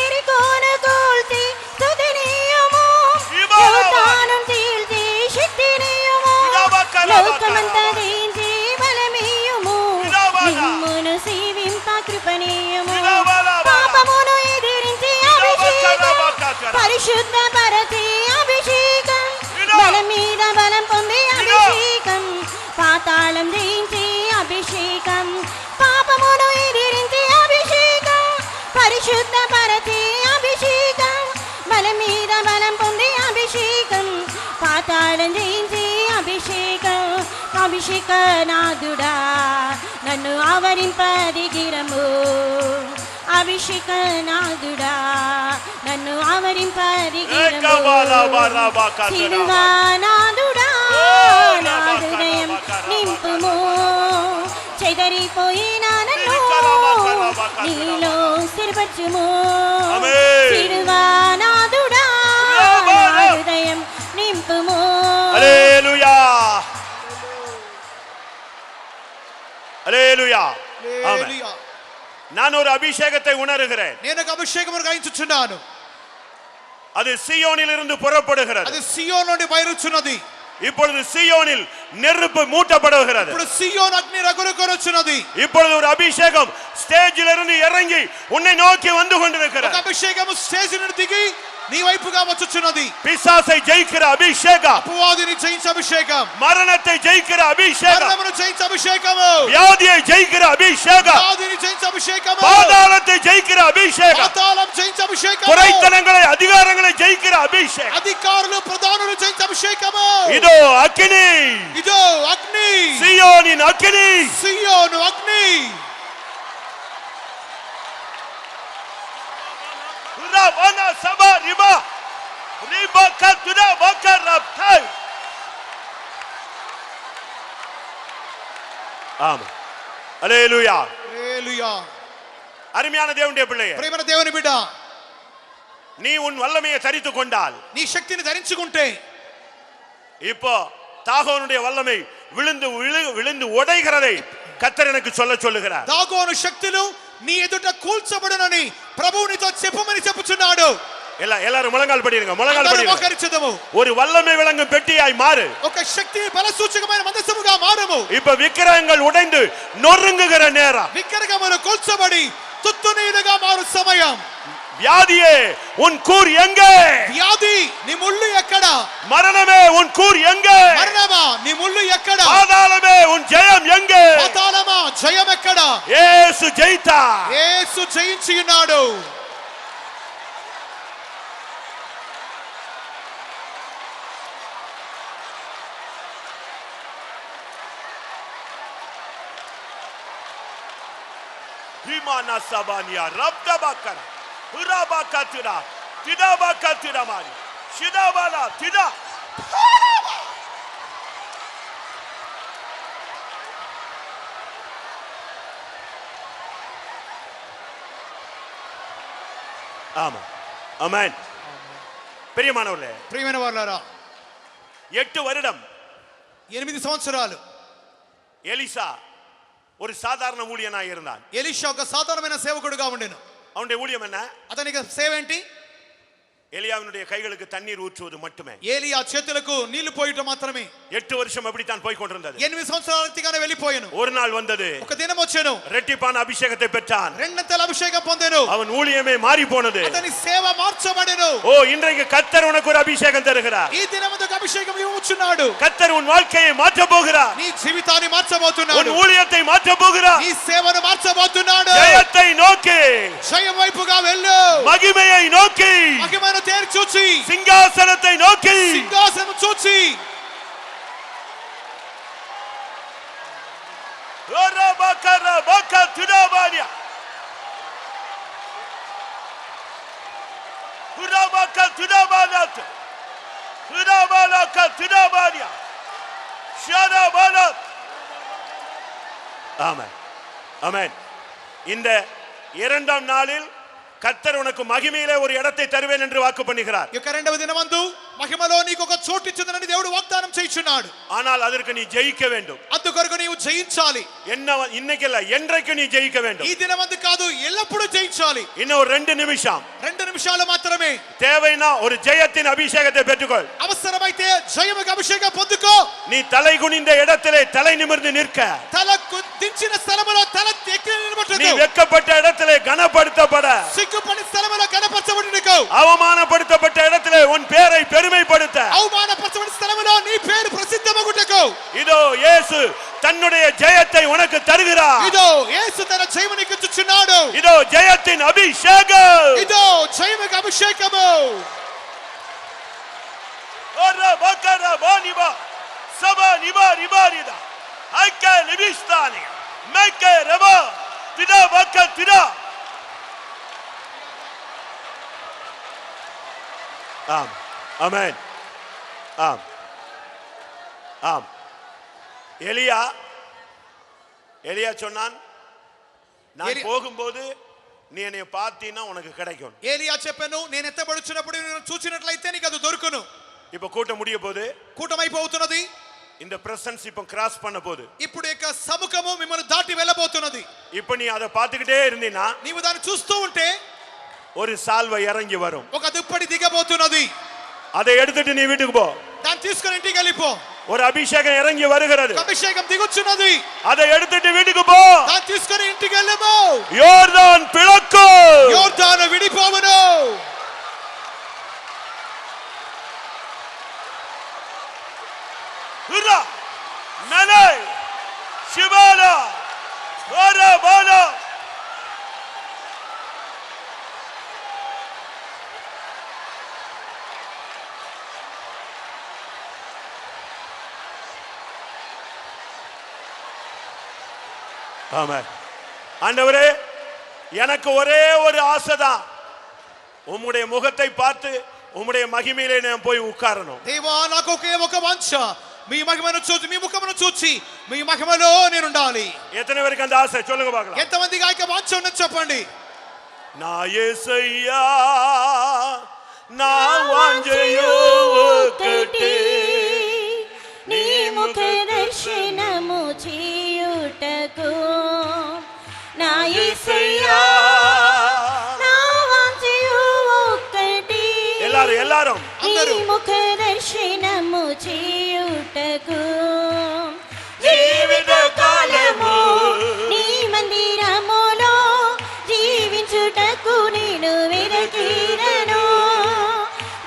ఎరికోను కూల్చి స్తుతినియుము, యోర్దానును చీల్చి శక్తినియుము, లోకమంతా దీంచి బలమియుము, మిమ్మును సేవింప కృపనియుము, పాపమును ఎదిరించి అభిషేకం, పరిశుద్ధ పరచి అభిషేకం, బలం మీద బలం పొంది అభిషేకం, పాతాళం జయించి అభిషేకం, పాపమును ఎదిరించి అభిషేకం, పరిశుద్ధ పరచి అభిషేకం, బలం మీద బలం పొంది అభిషేకం, పాతాళం జయించి అభిషేకం, అభిషేకనాదుడా నన్ను ఆవరింపదిగిరము, అభిషేకనాదుడా నన్ను ఆవరింపదిగిరము, సిలువానాదుడా నా హృదయం నింపుము, చెదరిపోయిన నన్ను నీలో స్థిరపరచుము, సిలువానాదుడా నా హృదయం నింపుము. హల్లెలూయా, హల్లెలూయా. హల్లెలూయా. நான் ஒரு அபிஷேகத்தை உணர்கிறேன். నేను ఒక అభిషేకమును గ్రహించుచున్నాను. அது சீயோனில் இருந்து புறப்படுகிறது. అది సియోను నుండి బయలుచున్నది. இப்பொழுது சீயோனில் நெருப்பு மூட்டப்படுகிறது. ఇప్పుడు సియోను అగ్ని రగులుకొనుచున్నది. இப்பொழுது ஒரு அபிஷேகம் ஸ்டேஜில் இருந்து இறங்கி உன்னை நோக்கி வந்து ఒక கொண்டிருக்கிறது. అభిషేకము స్టేజ్ నుండి దిగి నీ వైపుగా వచ్చుచున్నది. பிசாசை ஜெயிக்கிற அபிஷேகம், అపవాదిని జయించే అభిషేకం, மரணத்தை ஜெயிக்கிற அபிஷேகம், మరణమును జయించే అభిషేకము, வியாதியை ஜெயிக்கிற அபிஷேகம், వ్యాధిని జయించే అభిషేకము, பாதாளத்தை ஜெயிக்கிற அபிஷேகம், పాతాళం జయించే అభిషేకము, குறைத்தனங்களை அதிகாரங்களை ஜெயிக்கிற அபிஷேகம். అధికారులు ప్రధానులు జయించే అభిషేకము. இதோ அக்கினி, ఇదో అగ్ని, சீயோனின் அக்கினி, సియోను అగ్ని. ரவன சபா ரிபா ரிபா கத்துனா வக்கரப்தை. ஆமா, ஹல்லேலூயா. హల్లెలూయా. அருமையான தேவனுடைய பிள்ளையே, ప్రియమైన దేవుని బిడ్డ, நீ உன் வல்லமையை தரித்து கொண்டால், నీ శక్తిని ధరించుకుంటే இப்போ தாகோனுடைய வல்லமை விழுந்து விழுந்து உடைகிறதை கர்த்தர் எனக்கு சொல்லுகிறார். దాగోను శక్తులు నీ ఎదుట కూల్చబడునని ప్రభువు నీతో చెప్పమని చెప్పుచున్నాడు. எல்லாரும் முழங்கால் படிங்க, முழங்கால் படிங்க. మోకరించుదము. ஒரு வல்லமை விளங்கும் பெட்டியாய் மாறு. ఒక శక్తి బల సూచకమైన మందసముగా మారము. இப்ப விக்கிரகங்கள் உடைந்து நொறுங்குகிற நேரம், విగ్రహములు కూల్చబడి తుత్తునీలుగా మారు సమయం. வியாதியே உன் கூர் எங்கே? వ్యాధి నీ ముళ్ళు ఎక్కడ? மரணமே உன் கூர் எங்கே? మరణమా నీ ముళ్ళు ఎక్కడ? பாதாளமே உன் ஜெயம் எங்கே? పాతాళమా జయం ఎక్కడ? యేసు జయితార్. యేసు జయించి ఉన్నాడు. హిమానా సబానియా రబ్దబకర హురాబకతిరా తిదాబకతిరా మారి షిదాబాలా తిదా ஆமா ஆமென். பிரியமானவர்களே, ప్రియమైన వారలారా 8 வருடம் 8 సంవత్సరాలు எலிசா ஒரு சாதாரண ஊழியனாய் இருந்தான். ఎలీషా ఒక సాధారణమైన సేవకుడుగా ఉండెను. அவனுடைய ஊழியம் என்ன? అతనికి సేవ ఏంటి? எலியாவினுடைய கைகளுக்கு தண்ணீர் ஊற்றுவது மட்டுமே. ఏలియా చేతులకు నీళ్లు పోయటం మాత్రమే. 8 வருஷம் அப்படித்தான் போய் கொண்டிருந்தது. 8 సంవత్సరాలుగానే వెళ్ళిపోయాను. ஒரு நாள் வந்தது, ఒక దినం వచ్చెను, ரெட்டிப்பான அபிஷேகத்தை பெற்றான். రెండంతల అభిషేకం పొందెను. அவன் ஊழியமே மாறி போனது. అతని సేవ మార్చబడెను. ஓ, இன்றைக்கு கர்த்தர் உனக்கு ஒரு அபிஷேகம் தருகிறார். ఈ దినమున అభిషేకం ఇవ్వచున్నాడు. கர்த்தர் உன் வாழ்க்கையை மாற்ற போகிறார். నీ జీవితాన్ని మార్చబోతున్నాడు. உன் ஊழியத்தை மாற்ற போகிறார். నీ సేవను మార్చబోతున్నాడు. ஜெயத்தை நோக்கி, జయం వైపుగా వెళ్ళు. மகிமையை நோக்கி, మహిమను తేరి చూచి, சிங்காசனத்தை நோக்கி, సింహాసనం చూచి, ஆமென் ஆமென். இந்த 2ஆம் நாளில் கர்த்தர் உனக்கு மகிமையிலே ஒரு இடத்தை தருவேன் என்று வாக்கு பண்ணுகிறார். ఇక రెండవ దినమందు మహిమలో నీకు ఒక చోటు ఇచ్చుదనని దేవుడు వాగ్దానం చేయుచున్నాడు. ஆனால் அதற்கு நீ ஜெயிக்க வேண்டும். అందుకొరకు నీవు జయించాలి. என்ன இன்னைக்கு இல்ல, என்றைக்கு நீ ஜெயிக்க வேண்டும். ఈ దినమందు కాదు, ఎల్లప్పుడూ జయించాలి. இன்னும் ஒரு 2 நிமிஷம், 2 నిమిషాలు మాత్రమే. தேவைனா ஒரு ஜெயத்தின் அபிஷேகத்தை பெற்றுக்கொள். అవసరమైతే జయముగా అభిషేకం పొందుకో. நீ தலை குனிந்த இடத்திலே தலை நிமிர்ந்து நிற்க. తల దించిన స్థలములో తల ఎక్కి நீ నిలబడుటకు. வெட்கப்பட்ட இடத்திலே கனப்படுத்தப்பட. సిగ్గుపడి స్థలములో కనపరచబడుటకు. அவமானப்படுத்தப்பட்ட இடத்திலே உன் பேரை பெருமைப்படுத்த. అవమానపరచబడిన స్థలములో నీ పేరు ప్రసిద్ధమగుటకు. இதோ இயேசு தன்னுடைய ஜெயத்தை உனக்கு தருகிறார். ఇదో యేసు తన జయము నీకు ఇచ్చుచున్నాడు. இதோ ஜெயத்தின் அபிஷேகம். ఇదో జయముగా అభిషేకము. ஓரா பக்கரா பானிபா சபா நிபா ரிபாரிதா ஐக்கே லிபிஸ்தானி மேக்கே ரபா திடா பக்க திடா. ஆம் ஆமென். ஆம் ஆம். எலியா சொன்னான், நான் போகும்போது நீ என்னை பார்த்தீன்னா உனக்கு கிடைக்கும். ఏలియా చెప్పాను, నేను ఎత్తబడుచున్నప్పుడు నేను చూచినట్లయితే నీకు అది దొరుకును. இப்ப கூட்டம் முடிய போது, కూటమైపోతున్నది. இந்த பிரசன்ஸ் இப்ப கிராஸ் பண்ண போது, ఇప్పుడు ఇక సముఖము మిమ్మల్ని దాటి వెళ్ళబోతున్నది. இப்ப நீ அதை பார்த்துக்கிட்டே இருந்தீனா, నీవు దాన్ని చూస్తూ ఉంటే ஒரு சால்வை இறங்கி வரும். ఒక దుప్పటి దిగబోతున్నది. அதை எடுத்துட்டு நீ வீட்டுக்கு போ. దాన్ని తీసుకొని ఇంటికి వెళ్ళిపో. ஒரு அபிஷேகம் இறங்கி வருகிறது. అభిషేకం దిగుచున్నది. அதை எடுத்துட்டு வீட்டுக்கு போ. దాన్ని తీసుకొని ఇంటికి వెళ్ళము. யோர்தான் பிளக்கு. యోర్దాను విడిపోవును. ஹுரா நலே சிவாலா ஓரா பாலா. ஆமென். ஆண்டவரே, எனக்கு ஒரே ஒரு ஆசைதான், உம்முடைய முகத்தை பார்த்து உம்முடைய மகிமையிலே நான் போய் உட்காரணும். దేవా, నాకు ఒకే ఒక వాంఛ, మీ మహిమను చూసి, మీ ముఖమును చూసి, మీ మహిమలో నేను ఉండాలి. எத்தனை பேருக்கு அந்த ஆசை சொல்லுங்க பார்க்கலாம். ఎంతమందికి ఆ వాంఛ ఉన్నది చెప్పండి. నా యేసయ్యా నా వాంఛయో ఒక్కటే, నీ ముఖ దర్శనము చేయుటకు. నా యేసయ్యా నా వాంఛయు ఒక్కటి. எல்லாரும் నీ ముఖ దర్శనము చేయుటకు. జీవిత కాలము నీ మందిరములో జీవించుటకు నేను వెదకినను.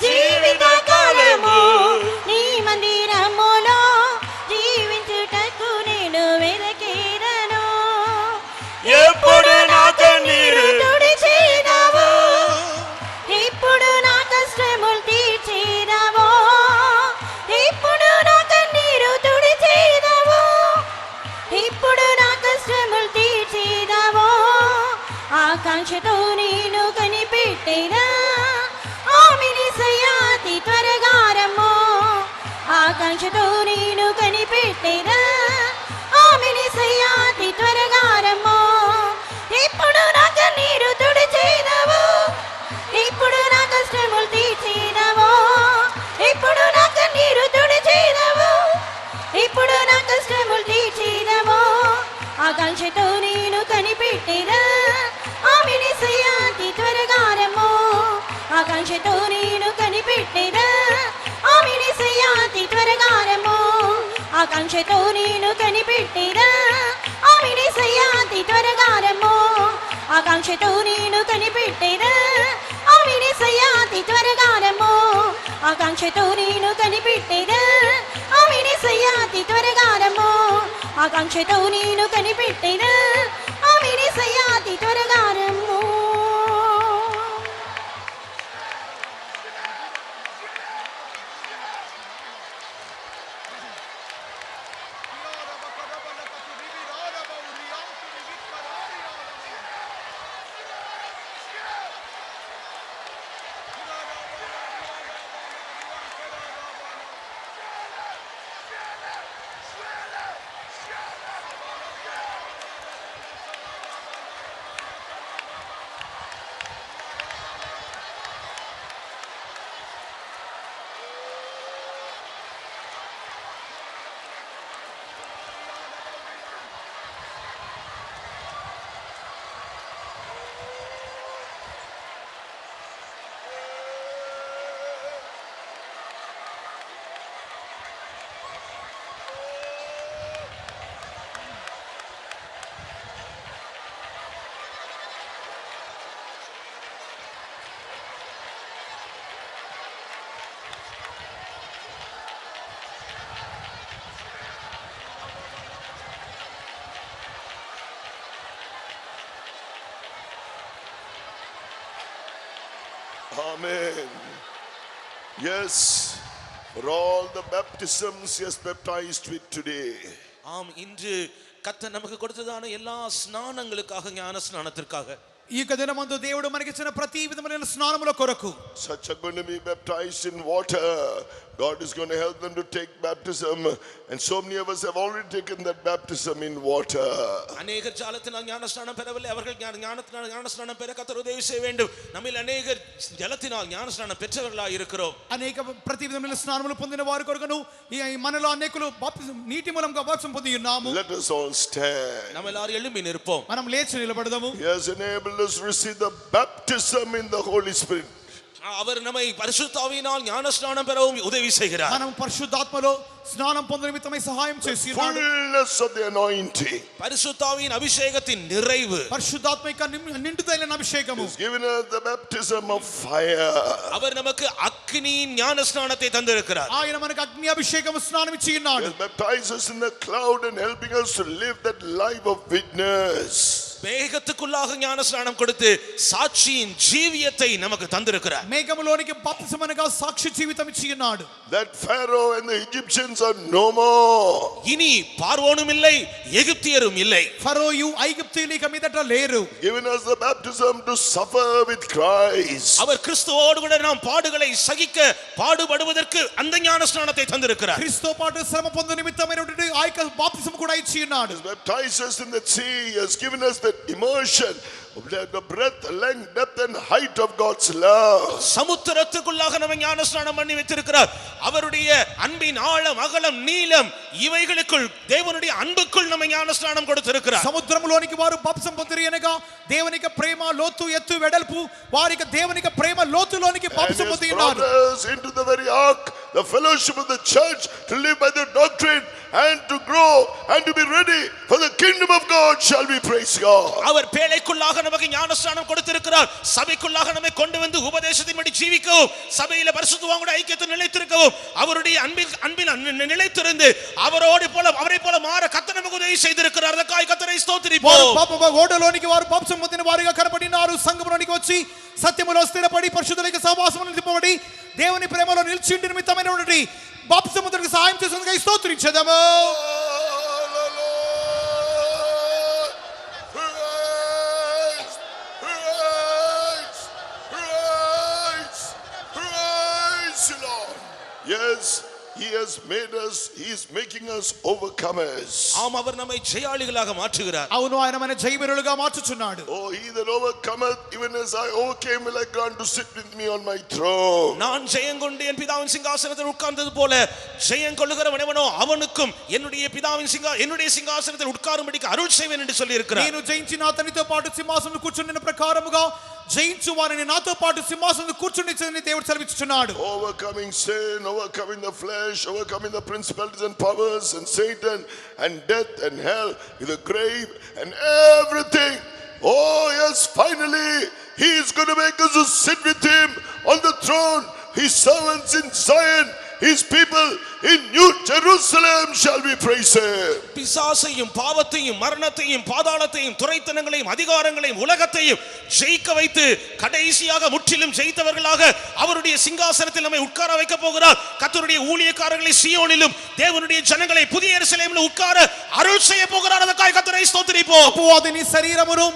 జీవిత కాలము నీ మందిరములో జీవించుటకు నేను వెదకినను. ఎప్పుడు నా కన్నీరు తుడిచేదవో, ఇప్పుడు నా కష్టములు తీర్చేదవో. ఇప్పుడు నా కన్నీరు తుడిచేదవో, ఇప్పుడు నా కష్టములు తీర్చేదవో. ఆకాంక్షతో నేను కనిపెట్టేదా, ఆమెని సయాతి త్వరగా రమ్మో. ఆకాంక్షతో నేను కనిపెట్టేదా, ఆమెని సయాతి త్వరగా రమ్మో. ఇప్పుడు నా కన్నీరు తుడిచేదవో, ఆకాంక్షతో నేను కనిపెట్టేదా ఆమెనేసయ్యా అతి త్వరగా రమ్మో ఆకాంక్షతో నేను కనిపెట్టేదా ఆమెనేసయ్యా అతి త్వరగా రమ్మో ఆకాంక్షతో నేను కనిపెట్టేదా ఆమెనేసయ్యా అతి త్వరగా రమ్మో ఆకాంక్షతో నేను కనిపెట్టేదా ఆమెనేసయ్యా అతి త్వరగా రమ్మో ఆకాంక్షతో నేను కనిపెట్టేదా ఆమెనేసయ్యా అతి త్వరగా రమ్మో. Amen. Yes, for all the baptisms he has baptized with today. ஆம், இன்று கர்த்தர் நமக்கு கொடுத்ததான எல்லா ஸ்நானங்களுக்காக, ஞான ஸ்நானத்திற்காக, ఈ యొక్క దినమందు దేవుడు మనకిచ్చిన ప్రతి విధమైన స్నానముల కొరకు Such are going to be baptized in water. God is going to help them to take baptism, and so many of us have already taken that baptism in water. அநேகர் ஜலத்தினால் ஞான ஸ்நானம் பெறவில்லை. அவர்கள் ஞான ஸ்நானம் பெற கர்த்தர் உதவி செய்ய வேண்டும். நம்மில் அநேகர் ஜலத்தினால் ஞான ஸ்நானம் பெற்றவர்களாய் இருக்கிறோம். అనేక ప్రతి విధమైన స్నానములు పొందిన వారి కొరకును ఈ మనలో అనేకులు నీటి మూలంగా బాప్తిసం పొంది ఉన్నాము. Let us all stand. நம்ம எல்லாரும் எழும்பி நிற்போம். మనం లేచి నిలబడదాము. He has enabled us to receive the baptism in the Holy Spirit. அவர் நம்மை பரிசுத்த ஆவியினால் ஞான ஸ்நானம் பெறவும் உதவி செய்கிறார். మనం పరిశుద్ధాత్మలో స్నానం పొందే నిమిత్తమై సహాయం చేసి ఉన్నాడు. Fullness of the anointing. பரிசுத்த ஆவியின் அபிஷேகத்தின் நிறைவு, పరిశుద్ధాత్మిక నిండుదైన అభిషేకము. He's given us the baptism of fire. அவர் நமக்கு அக்கினியின் ஞான ஸ்நானத்தை தந்திருக்கிறார். ఆయన మనకు అగ్ని అభిషేకము స్నానం ఇచ్చి He ఉన్నాడు. has baptized us in the cloud and helping us to live that life of witness. மேகத்துக்குள்ளாக ஞான ஸ்நானம் கொடுத்து சாட்சியின் ஜீவியத்தை நமக்கு தந்திருக்கிறார். మేఘములోనికి బాప్తిసం అనగా సాక్షి జీవితం ఇచ్చి ఉన్నాడు. That Pharaoh and the Egyptians are no more. இனி பார்வோனும் இல்லை, எகிப்தியரும் இல்லை. ఫరోయు ఐగుప్తీయులు ఇక మీదట లేరు. Given us the baptism to suffer with Christ. அவர் கிறிஸ்துவோடு கூட நாம் பாடுகளை சகிக்க பாடுபடுவதற்கு அந்த ஞான ஸ்நானத்தை தந்திருக்கிறார். క్రీస్తుతో పాటు శ్రమ పొందు నిమిత్తమైనటువంటి ఆ యొక్క బాప్తిసం కూడా ఇచ్చి ఉన్నాడు. He has baptized us in the sea. He has given us that immersion of the breadth, length, depth and height of God's love. சமுத்திரத்துக்குள்ளாக நம்ம ஞான ஸ்நானம் பண்ணி வைத்திருக்கிறார். அவருடைய அன்பின் ஆழம், அகலம், நீளம் இவைகளுக்குள் தேவனுடைய அன்புக்குள் நம்ம ஞான ஸ்நானம் கொடுத்திருக்கிறார். సముద్రములోనికి వారు బాప్తిసం పొందిరి అనగా దేవునికి ప్రేమ లోతు ఎత్తు వెడల్పు వారికి దేవునికి ప్రేమ లోతులోనికి And బాప్తిసం he has పొంది brought ఉన్నారు. us into the very ark, the fellowship of the church, to live by the doctrine and to grow and to be ready for the kingdom of God shall we praise God. அவர் பேழைக்குள்ளாக நமக்கு ஞானஸ்நானம் கொடுத்திருக்கிறார். சபைக்குள்ளாக நம்மை கொண்டு வந்து உபதேசத்தின்படி ஜீவிக்கவும், சபையில பரிசுத்தவான்களுடைய ஐக்கியத்தை நிலைத்திருக்கவும், அவருடைய அன்பில் நிலைத்திருந்து அவரை போல மாற கர்த்தர் நமக்கு உதவி செய்திருக்கிறார். அதற்காக கர்த்தரை ஸ்தோத்திரிப்போம். ఓడలోనికి వారు బాప్తిసం పొందిన వారిగా కనపడినారు. సంఘములోనికి వచ్చి సత్యములో స్థిరపడి పరిశుద్ధులైన సహవాసములో నింపబడి దేవుని ప్రేమలో నిలిచిండి నిమిత్తమైనటువంటి బాప్తిసం పొందుటకు సహాయం చేసినందుకు స్తోత్రించెదము. Yes, he has made us, he is making us overcomers. ஆம், அவர் நம்மை ஜெயாளிகளாக மாற்றுகிறார். అవును, ఆయన మన జయవీరులుగా మార్చుచున్నాడు. Oh, he that overcometh, even as I overcame, will I grant to sit with me on my throne. நான் ஜெயங்கொண்டு என் பிதாவின் சிங்காசனத்தில் உட்கார்ந்தது போல ஜெயங்கொள்ளுகிறவன் எவனோ அவனுக்கும் என்னுடைய சிங்காசனத்தில் உட்காரும்படிக்கு அருள் செய்வேன் என்று சொல்லி இருக்கிறார். నేను జయించిన అతనితో పాటు సింహాసనంలో కూర్చున్న ప్రకారముగా జయించు వారిని నాతో పాటు సింహాసనం కూర్చుండించని దేవుడు సెలవిస్తున్నాడు. Overcoming sin, overcoming the flesh, overcoming the principalities and powers and Satan and death and hell, the grave and everything. Oh yes, finally he is going to make us to sit with him on the throne. His servants in Zion, his people in New Jerusalem shall be praised. பிசாசையும் பாவத்தையும் மரணத்தையும் பாதாளத்தையும் துரைத்தனங்களையும் அதிகாரங்களையும் உலகத்தையும் ஜெயிக்க வைத்து கடைசியாக முற்றிலும் ஜெயித்தவர்களாக அவருடைய சிங்காசனத்தில் நம்மை உட்கார வைக்க போகிறார். கர்த்தருடைய ஊழியக்காரர்களை சீயோனிலும் தேவனுடைய ஜனங்களை புதிய எருசலேமிலும் உட்கார அருள் செய்ய போகிறார். அதற்காக கர்த்தரை ஸ்தோத்திரிப்போம். అపవాదిని శరీరమును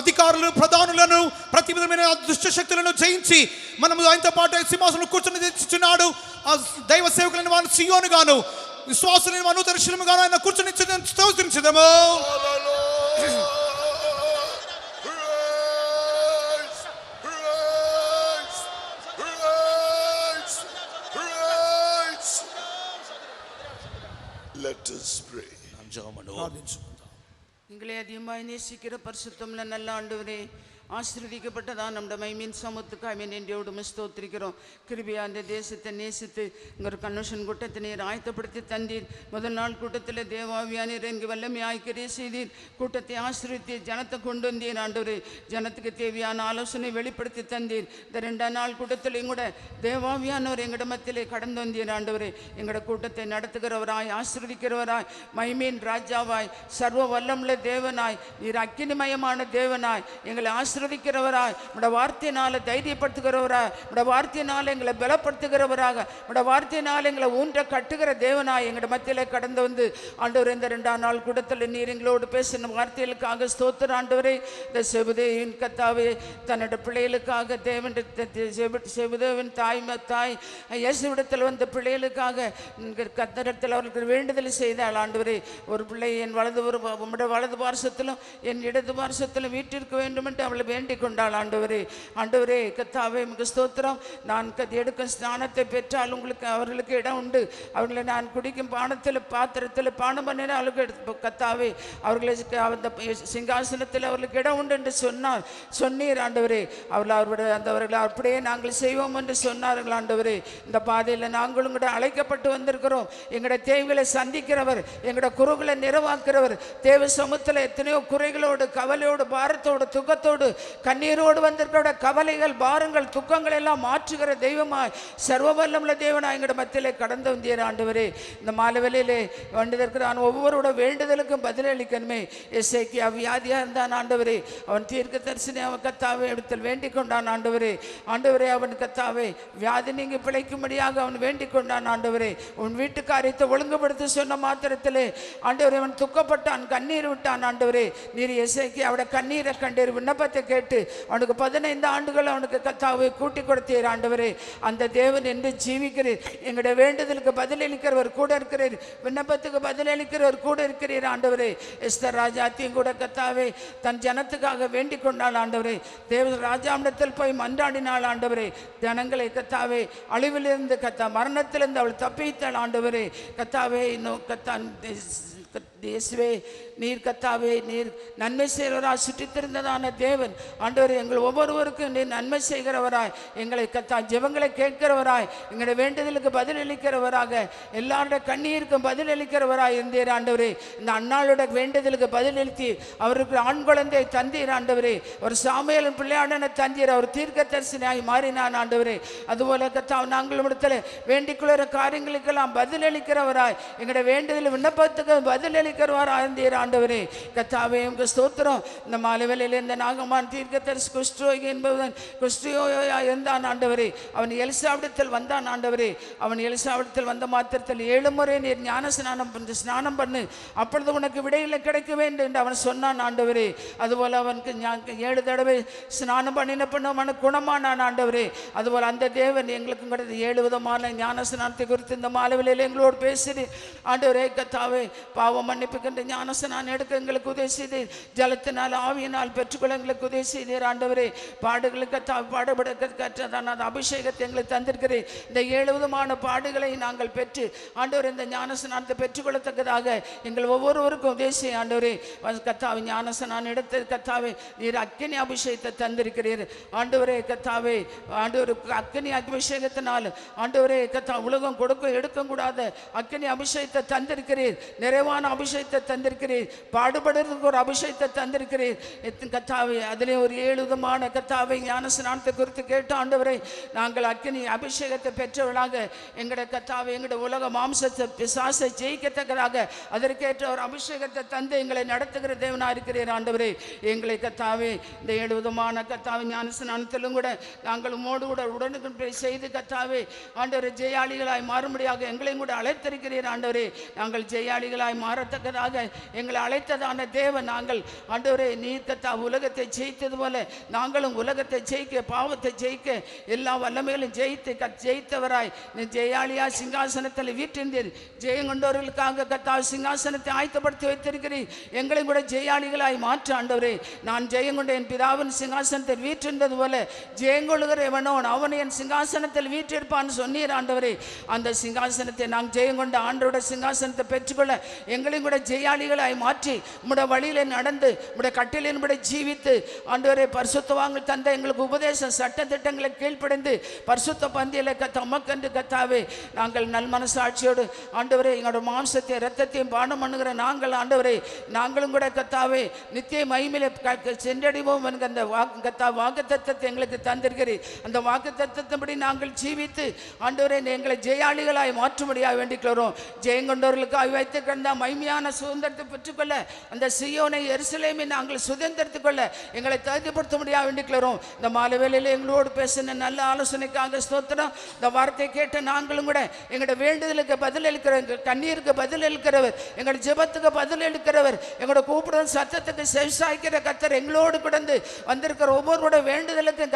అధికారులను ప్రధానులను ప్రతి విధమైన దుష్ట శక్తులను జయించి మనము ఆయనతో పాటు సింహాసనంలో కూర్చొని తెచ్చుచున్నాడు. ఆ దైవ సేవకులను వారు సియోను గాను విశ్వాసులను వారు నూతన గాను ఆయన కూర్చొని స్తోత్రించుదాము. Let us pray. எங்களை அதிகமாய் நேசிக்கிற பரிசுத்தம்ல நல்ல ஆண்டவரே, ஆசீர்வதிக்கப்பட்டதான் நம்முடைய மைமீன் சமத்துக்காக நன்றியோடு ஸ்தோத்திரிக்கிறோம். கிருபையா அந்த தேசத்தை நேசித்து இங்கே ஒரு கன்வென்ஷன் கூட்டத்தை நீர் ஆயத்தப்படுத்தி தந்தீர். முதல் நாள் கூட்டத்தில் தேவாவியானீர் இங்கு வல்லமையாய் கிரியை செய்தீர். கூட்டத்தை ஆசீர்வதித்து ஜனத்தை கொண்டு வந்தீர் ஆண்டவரே. ஜனத்துக்கு தேவையான ஆலோசனை வெளிப்படுத்தி தந்தீர். இந்த 2ஆம் நாள் கூட்டத்திலையும் கூட தேவாவியானவர் எங்கட மத்தியிலே கடந்து வந்தீர் ஆண்டவரே. எங்களோட கூட்டத்தை நடத்துகிறவராய் ஆசீர்வதிக்கிறவராய் மைமீன் ராஜாவாய் சர்வ வல்லமுள்ள தேவனாய் நீர் அக்கினிமயமான தேவனாய் எங்களை ஆசீர்வதிக்கிறவராய் உம்முடைய வார்த்தையினால தைரியப்படுத்துகிறவராய் உம்முடைய வார்த்தையினால எங்களை பலப்படுத்துகிறவராக உம்முடைய வார்த்தையினால எங்களை ஊன்ற கட்டுகிற தேவனாய் எங்களுடைய மத்தியிலே கடந்து வந்து ஆண்டவரே இந்த 2ஆம் நாள் கூட்டத்தில் நீர் எங்களோடு பேசின வார்த்தைகளுக்காக ஸ்தோத்திரம் ஆண்டவரே. இந்த செபுதேவின் கர்த்தாவே தன்னுடைய பிள்ளைகளுக்காக தேவன் செபுதேவின் தாய் இயேசுவிடத்தில் வந்த பிள்ளைகளுக்காக கர்த்தரிடத்தில் அவர்களுக்கு வேண்டுதல் செய்தாள் ஆண்டவரே. ஒரு பிள்ளை என் வலது பார்சத்திலும் என் இடது பார்சத்திலும் வீட்டிற்கு வேண்டும் என்று அவளை வேண்டிக் கொண்டாள் ஆண்டவரே. ஆண்டவரே கர்த்தாவே உமக்கு ஸ்தோத்திரம். நான் எடுக்கும் ஸ்நானத்தை பெற்றால் அவர்களுக்கு இடம் உண்டு. அவர்களை நான் குடிக்கும் பாத்திரத்தில் பானம் பண்ணின அவர்களுக்கு கர்த்தாவே அவர்களுக்கு அந்த சிங்காசனத்தில் அவர்களுக்கு இடம் உண்டு என்று சொன்னீர் ஆண்டவரே. அவர்கள் அப்படியே நாங்கள் செய்வோம் என்று சொன்னார்கள் ஆண்டவரே. இந்த பாதையில் நாங்களும் கூட அழைக்கப்பட்டு வந்திருக்கிறோம். எங்களுடைய தேவைகளை சந்திக்கிறவர், எங்களுடைய குறைகளை நிறைவாக்குறவர். தேவ சமூகத்தில் எத்தனையோ குறைகளோடு கவலையோடு பாரத்தோடு துக்கத்தோடு கண்ணீரோடு வந்திருக்கிற கவலைகள் பாரங்கள் துக்கங்கள் எல்லாம் மாற்றுகிற தெய்வமாய் சர்வ வல்லமுள்ள தேவனாய் எங்களோட மத்தியிலே கடந்து வந்தீர் ஆண்டவரே. இந்த மாலை வேளையிலே வேண்டியிருக்கிற ஒவ்வொருட வேண்டுதலுக்கும் பதிலளிக்கணுமே. எசேக்கியா வியாதியா இருந்தான் ஆண்டவரே. அவன் தீர்க்க தரிசனி அவன் கர்த்தாவே இடத்தில் வேண்டிக் கொண்டான் ஆண்டவரே. ஆண்டவரே அவன் கர்த்தாவே வியாதி நீங்க பிழைக்கும்படியாக அவன் வேண்டிக் கொண்டான் ஆண்டவரே. உன் வீட்டு காரியத்தை ஒழுங்குபடுத்த சொன்ன மாத்திரத்திலே ஆண்டவரே அவன் துக்கப்பட்டான், கண்ணீர் விட்டான் ஆண்டவரே. நீர் எசேக்கியா அவட கண்ணீரை கண்டீர், விண்ணப்பத்தை கேட்டு அவனுக்கு 15 ஆண்டுகள் அவனுக்கு கர்த்தாவை கூட்டி கொடுத்தீர் ஆண்டவரே. அந்த தேவன் என்று ஜீவிக்கிறீர். எங்களுடைய வேண்டுதலுக்கு பதிலளிக்கிறவர் கூட இருக்கிறீர், விண்ணப்பத்துக்கு பதிலளிக்கிறவர் கூட இருக்கிறீர் ஆண்டவரே. எஸ்தர் ராஜாத்தையும் கூட கர்த்தாவே தன் ஜனத்துக்காக வேண்டிக் கொண்டாள் ஆண்டவரே. தேவ ராஜாவிடத்தில் போய் மன்றாடினாள் ஆண்டவரே. ஜனங்களை கர்த்தாவே அழிவிலிருந்து மரணத்திலிருந்து அவள் தப்பித்தாள் ஆண்டவரே. கர்த்தாவே இயேசுவே நீர் கர்த்தாவே நீர் நன்மை செய்கிறவராய் சுற்றித்திருந்ததான தேவன் ஆண்டவரே. எங்கள் ஒவ்வொருவருக்கும் நீர் நன்மை செய்கிறவராய் எங்களை ஜெபங்களை கேட்கிறவராய் எங்களுடைய வேண்டுதலுக்கு பதிலளிக்கிறவராக எல்லாருடைய கண்ணீருக்கும் பதிலளிக்கிறவராய் இருந்தீர் ஆண்டவரே. இந்த அன்னாளுடைய வேண்டுதலுக்கு பதிலளித்து அவருக்கு ஆண் குழந்தை தந்தீர் ஆண்டவரே. ஒரு சாமுவேலின் பிள்ளையாடனை தந்தீர், அவர் தீர்க்க தரிசனியாய் மாறினான் ஆண்டவரே. அதுபோல கர்த்தாவே நாங்கள் இடத்துல வேண்டிக் கொள்கிற காரியங்களுக்கெல்லாம் பதிலளிக்கிறவராய் எங்களுடைய வேண்டுதல் விண்ணப்பத்துக்கு பதிலளிக்கிறவராய் இருந்தீர் ஆண்டவரே. கர்த்தாவே உங்க ஸ்தோத்திரம். இந்த மாலை வேளையில் இந்த நாகமான் தீர்க்கதரிசி குஷ்டரோகி என்பவன் குஷ்டரோகியா இருந்தான் ஆண்டவரே. அவன் எலிசாவிடத்தில் வந்தான் ஆண்டவரே. அவன் எலிசாவிடத்தில் வந்த மாத்திரத்தில் 7 முறை நீர் ஞான ஸ்நானம் பண்ணு, அப்பொழுது உனக்கு விடையில கிடைக்க வேண்டும் என்று அவன் சொன்னான் ஆண்டவரே. அதுபோல அவனுக்கு 7 தடவை ஸ்நானம் பண்ணின பண்ண அவன் குணமானான் ஆண்டவரே. அதுபோல் அந்த தேவன் எங்களுக்கு கிடைத்த 7 விதமான ஞான ஸ்நானத்தை குறித்து இந்த மாலை வேளையில் எங்களோடு பேசுகிறேன் ஆண்டவரே. கர்த்தாவே பாவ மன்னிப்புக்கின்ற ஞானஸ்நானம் எடுக்க எங்களுக்கு உதவி செய்து ஜலத்தினால் ஆவியினால் பெற்றுக்கொள்ள எங்களுக்கு உதவி செய்தீர் ஆண்டவரே. பாடுகளுக்கு பாடுபட கற்றதான அபிஷேகத்தை எங்களுக்கு தந்திருக்கிறேன். இந்த 7 விதமான பாடுகளை நாங்கள் பெற்று ஆண்டவர் இந்த ஞானஸ்நானத்தை பெற்றுக்கொள்ளத்தக்கதாக எங்கள் ஒவ்வொருவருக்கும் உதவி செய்ய ஆண்டவரே. கத்தாவை ஞானஸ்நானம் எடுத்து கத்தாவை நீர் அக்கினி அபிஷேகத்தை தந்திருக்கிறீர் ஆண்டவரே. கத்தாவே ஆண்டவர் அக்கினி அபிஷேகத்தினால் ஆண்டவரே கத்தா உலகம் கொடுக்க எடுக்க கூடாத அக்கினி அபிஷேகத்தை தந்திருக்கிறீர். நிறைவான அபிஷேகத்தை தந்திருக்கிறீர். பாடுபடுறதுக்கு ஒரு அபிஷேகத்தை தந்திருக்கிறீர் கத்தாவே. அதிலே ஒரு 7 விதமான கத்தாவை ஞானஸ்நானத்தை குறித்து கேட்ட ஆண்டவரை நாங்கள் அக்கினி அபிஷேகத்தை பெற்றவர்களாக எங்களுடைய கத்தாவை எங்களுடைய உலக மாம்சத்தை பிசாசை ஜெயிக்கத்தக்கதாக அதற்கேற்ற ஒரு அபிஷேகத்தை தந்து எங்களை நடத்துகிற தேவனாக இருக்கிறீர் ஆண்டவரே. எங்களை கத்தாவே இந்த 7 விதமான கத்தாவை ஞானஸ்நானத்திலும் கூட நாங்கள் உமோடு கூட உடனுக்கு செய்து கத்தாவே ஆண்டவரை ஜெயாளிகளாய் மாறும்படியாக எங்களையும் கூட அழைத்திருக்கிறீர் ஆண்டவரே. நாங்கள் ஜெயாளிகளாய் மாறத்தக்கதாக எங்களை அழைத்ததான தேவன் நாங்கள் ஆண்டவரே நீர் கத்தா உலகத்தை ஜெயித்தது போல நாங்களும் உலகத்தை ஜெயிக்க பாவத்தை ஜெயிக்க எல்லா வல்லமைகளும் ஜெயித்தவராய் நீ ஜெயாளியா சிங்காசனத்தில் வீற்றிருந்தீர். ஜெயம் கொண்டவர்களுக்காக கத்தா சிங்காசனத்தை ஆயத்தப்படுத்தி வைத்திருக்கிறீர். எங்களையும் கூட ஜெயாளிகளாய் மாற்ற ஆண்டவரே. நான் ஜெயம் கொண்ட என் பிதாவின் சிங்காசனத்தில் வீற்றிருந்தது போல ஜெயங்கொள்ளுகிற எவனோன் அவன் என் சிங்காசனத்தில் வீற்றிருப்பான்னு சொன்னீர் ஆண்டவரே. அந்த சிங்காசனத்தை நாங்கள் ஜெயங்கொண்ட ஆண்டோட சிங்காசனத்தை பெற்றுக்கொள்ள எங்களையும் கூட ஜெயாளிகளாய் மாற்றி உம்முடைய வழியில நடந்து உம்முடைய கட்டிலின்படி ஜீவித்து ஆண்டவரே பரிசுத்தவான்கள் தந்த எங்களுக்கு உபதேச சட்ட திட்டங்களை கீழ்ப்படைந்து பரிசுத்த பந்தியில தமக்கென்று கத்தாவே நாங்கள் நல் மனசாட்சியோடு ஆண்டவரே எங்களோட மாம்சத்தை இரத்தத்தையும் பானம் பண்ணுகிற நாங்கள் ஆண்டவரே நாங்களும் கூட கத்தாவே நித்திய மகிமையில சென்றடைவோம் என்கிற அந்த வாக்கு தத்தத்தை எங்களுக்கு தந்திருக்கிறீர். அந்த வாக்கு தத்தத்தின்படி நாங்கள் ஜீவித்து ஆண்டவரே எங்களை ஜெயாளிகளாய் மாற்றும்படியாக வேண்டிக்கிறோம். ஜெயங்கொண்டவர்களுக்காக வைத்து கிடந்த மகிமையான சுதந்திரத்தை பெற்றுக்கொள்ள அந்த சியோனை எருசலேமை நாங்கள் சுதந்திரத்துக் கொள்ள எங்களை தகுதிப்படுத்த முடியாது வேண்டிக்கிறோம். இந்த மாலை வேளையில் எங்களோடு பேசின நல்ல ஆலோசனைக்காக ஸ்தோத்திரம். இந்த வார்த்தை கேட்ட நாங்களும் கூட எங்களோட வேண்டுதலுக்கு பதில் அளிக்கிறவர், கண்ணீருக்கு பதில் அளிக்கிறவர், எங்களோட ஜெபத்துக்கு பதில் அளிக்கிறவர், எங்களோட கூப்பிடுற சத்தத்துக்கு செவிசாய்க்கிற கத்தர் எங்களோடு கிடந்து வந்திருக்கிற ஒவ்வொருவரோட வேண்டுதலுக்கும்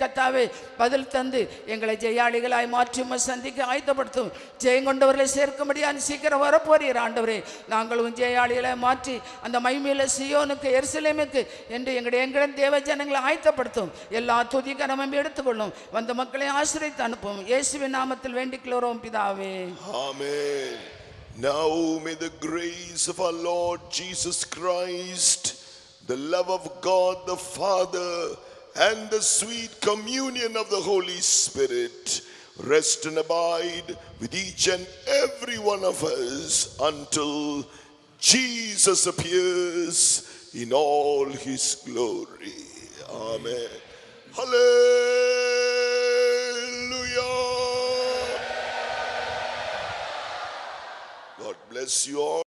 கத்தாவே பதில் தந்து எங்களை ஜெயாளிகளாய் மாற்றி சந்திக்க ஆயத்தப்படுத்தும். ஜெயங்கொண்டவர்களை சேர்க்க முடியாது சீக்கிரம் வரப்போறீர் ஆண்டவரே. நாங்களும் ஜெயாளிகளை மாற்றி அந்த மைமையில சியோனுக்கு எருசலேமுக்கு என்று எங்களுடைய தேவ ஜனங்களை ஆயத்தப்படுத்தும். எல்லா துதி கனமும் எடுத்துக்கொள்ளும். வந்த மக்களை ஆசிரியத்து அனுப்பும். இயேசுவின் நாமத்தில் வேண்டிக்கிறோம் பிதாவே. Amen. Now may the grace of our Lord Jesus Christ, the love of God the Father, and the sweet communion of the Holy Spirit rest and abide with each and every one of us until Jesus appears in all his glory. Amen. Hallelujah. God bless you all.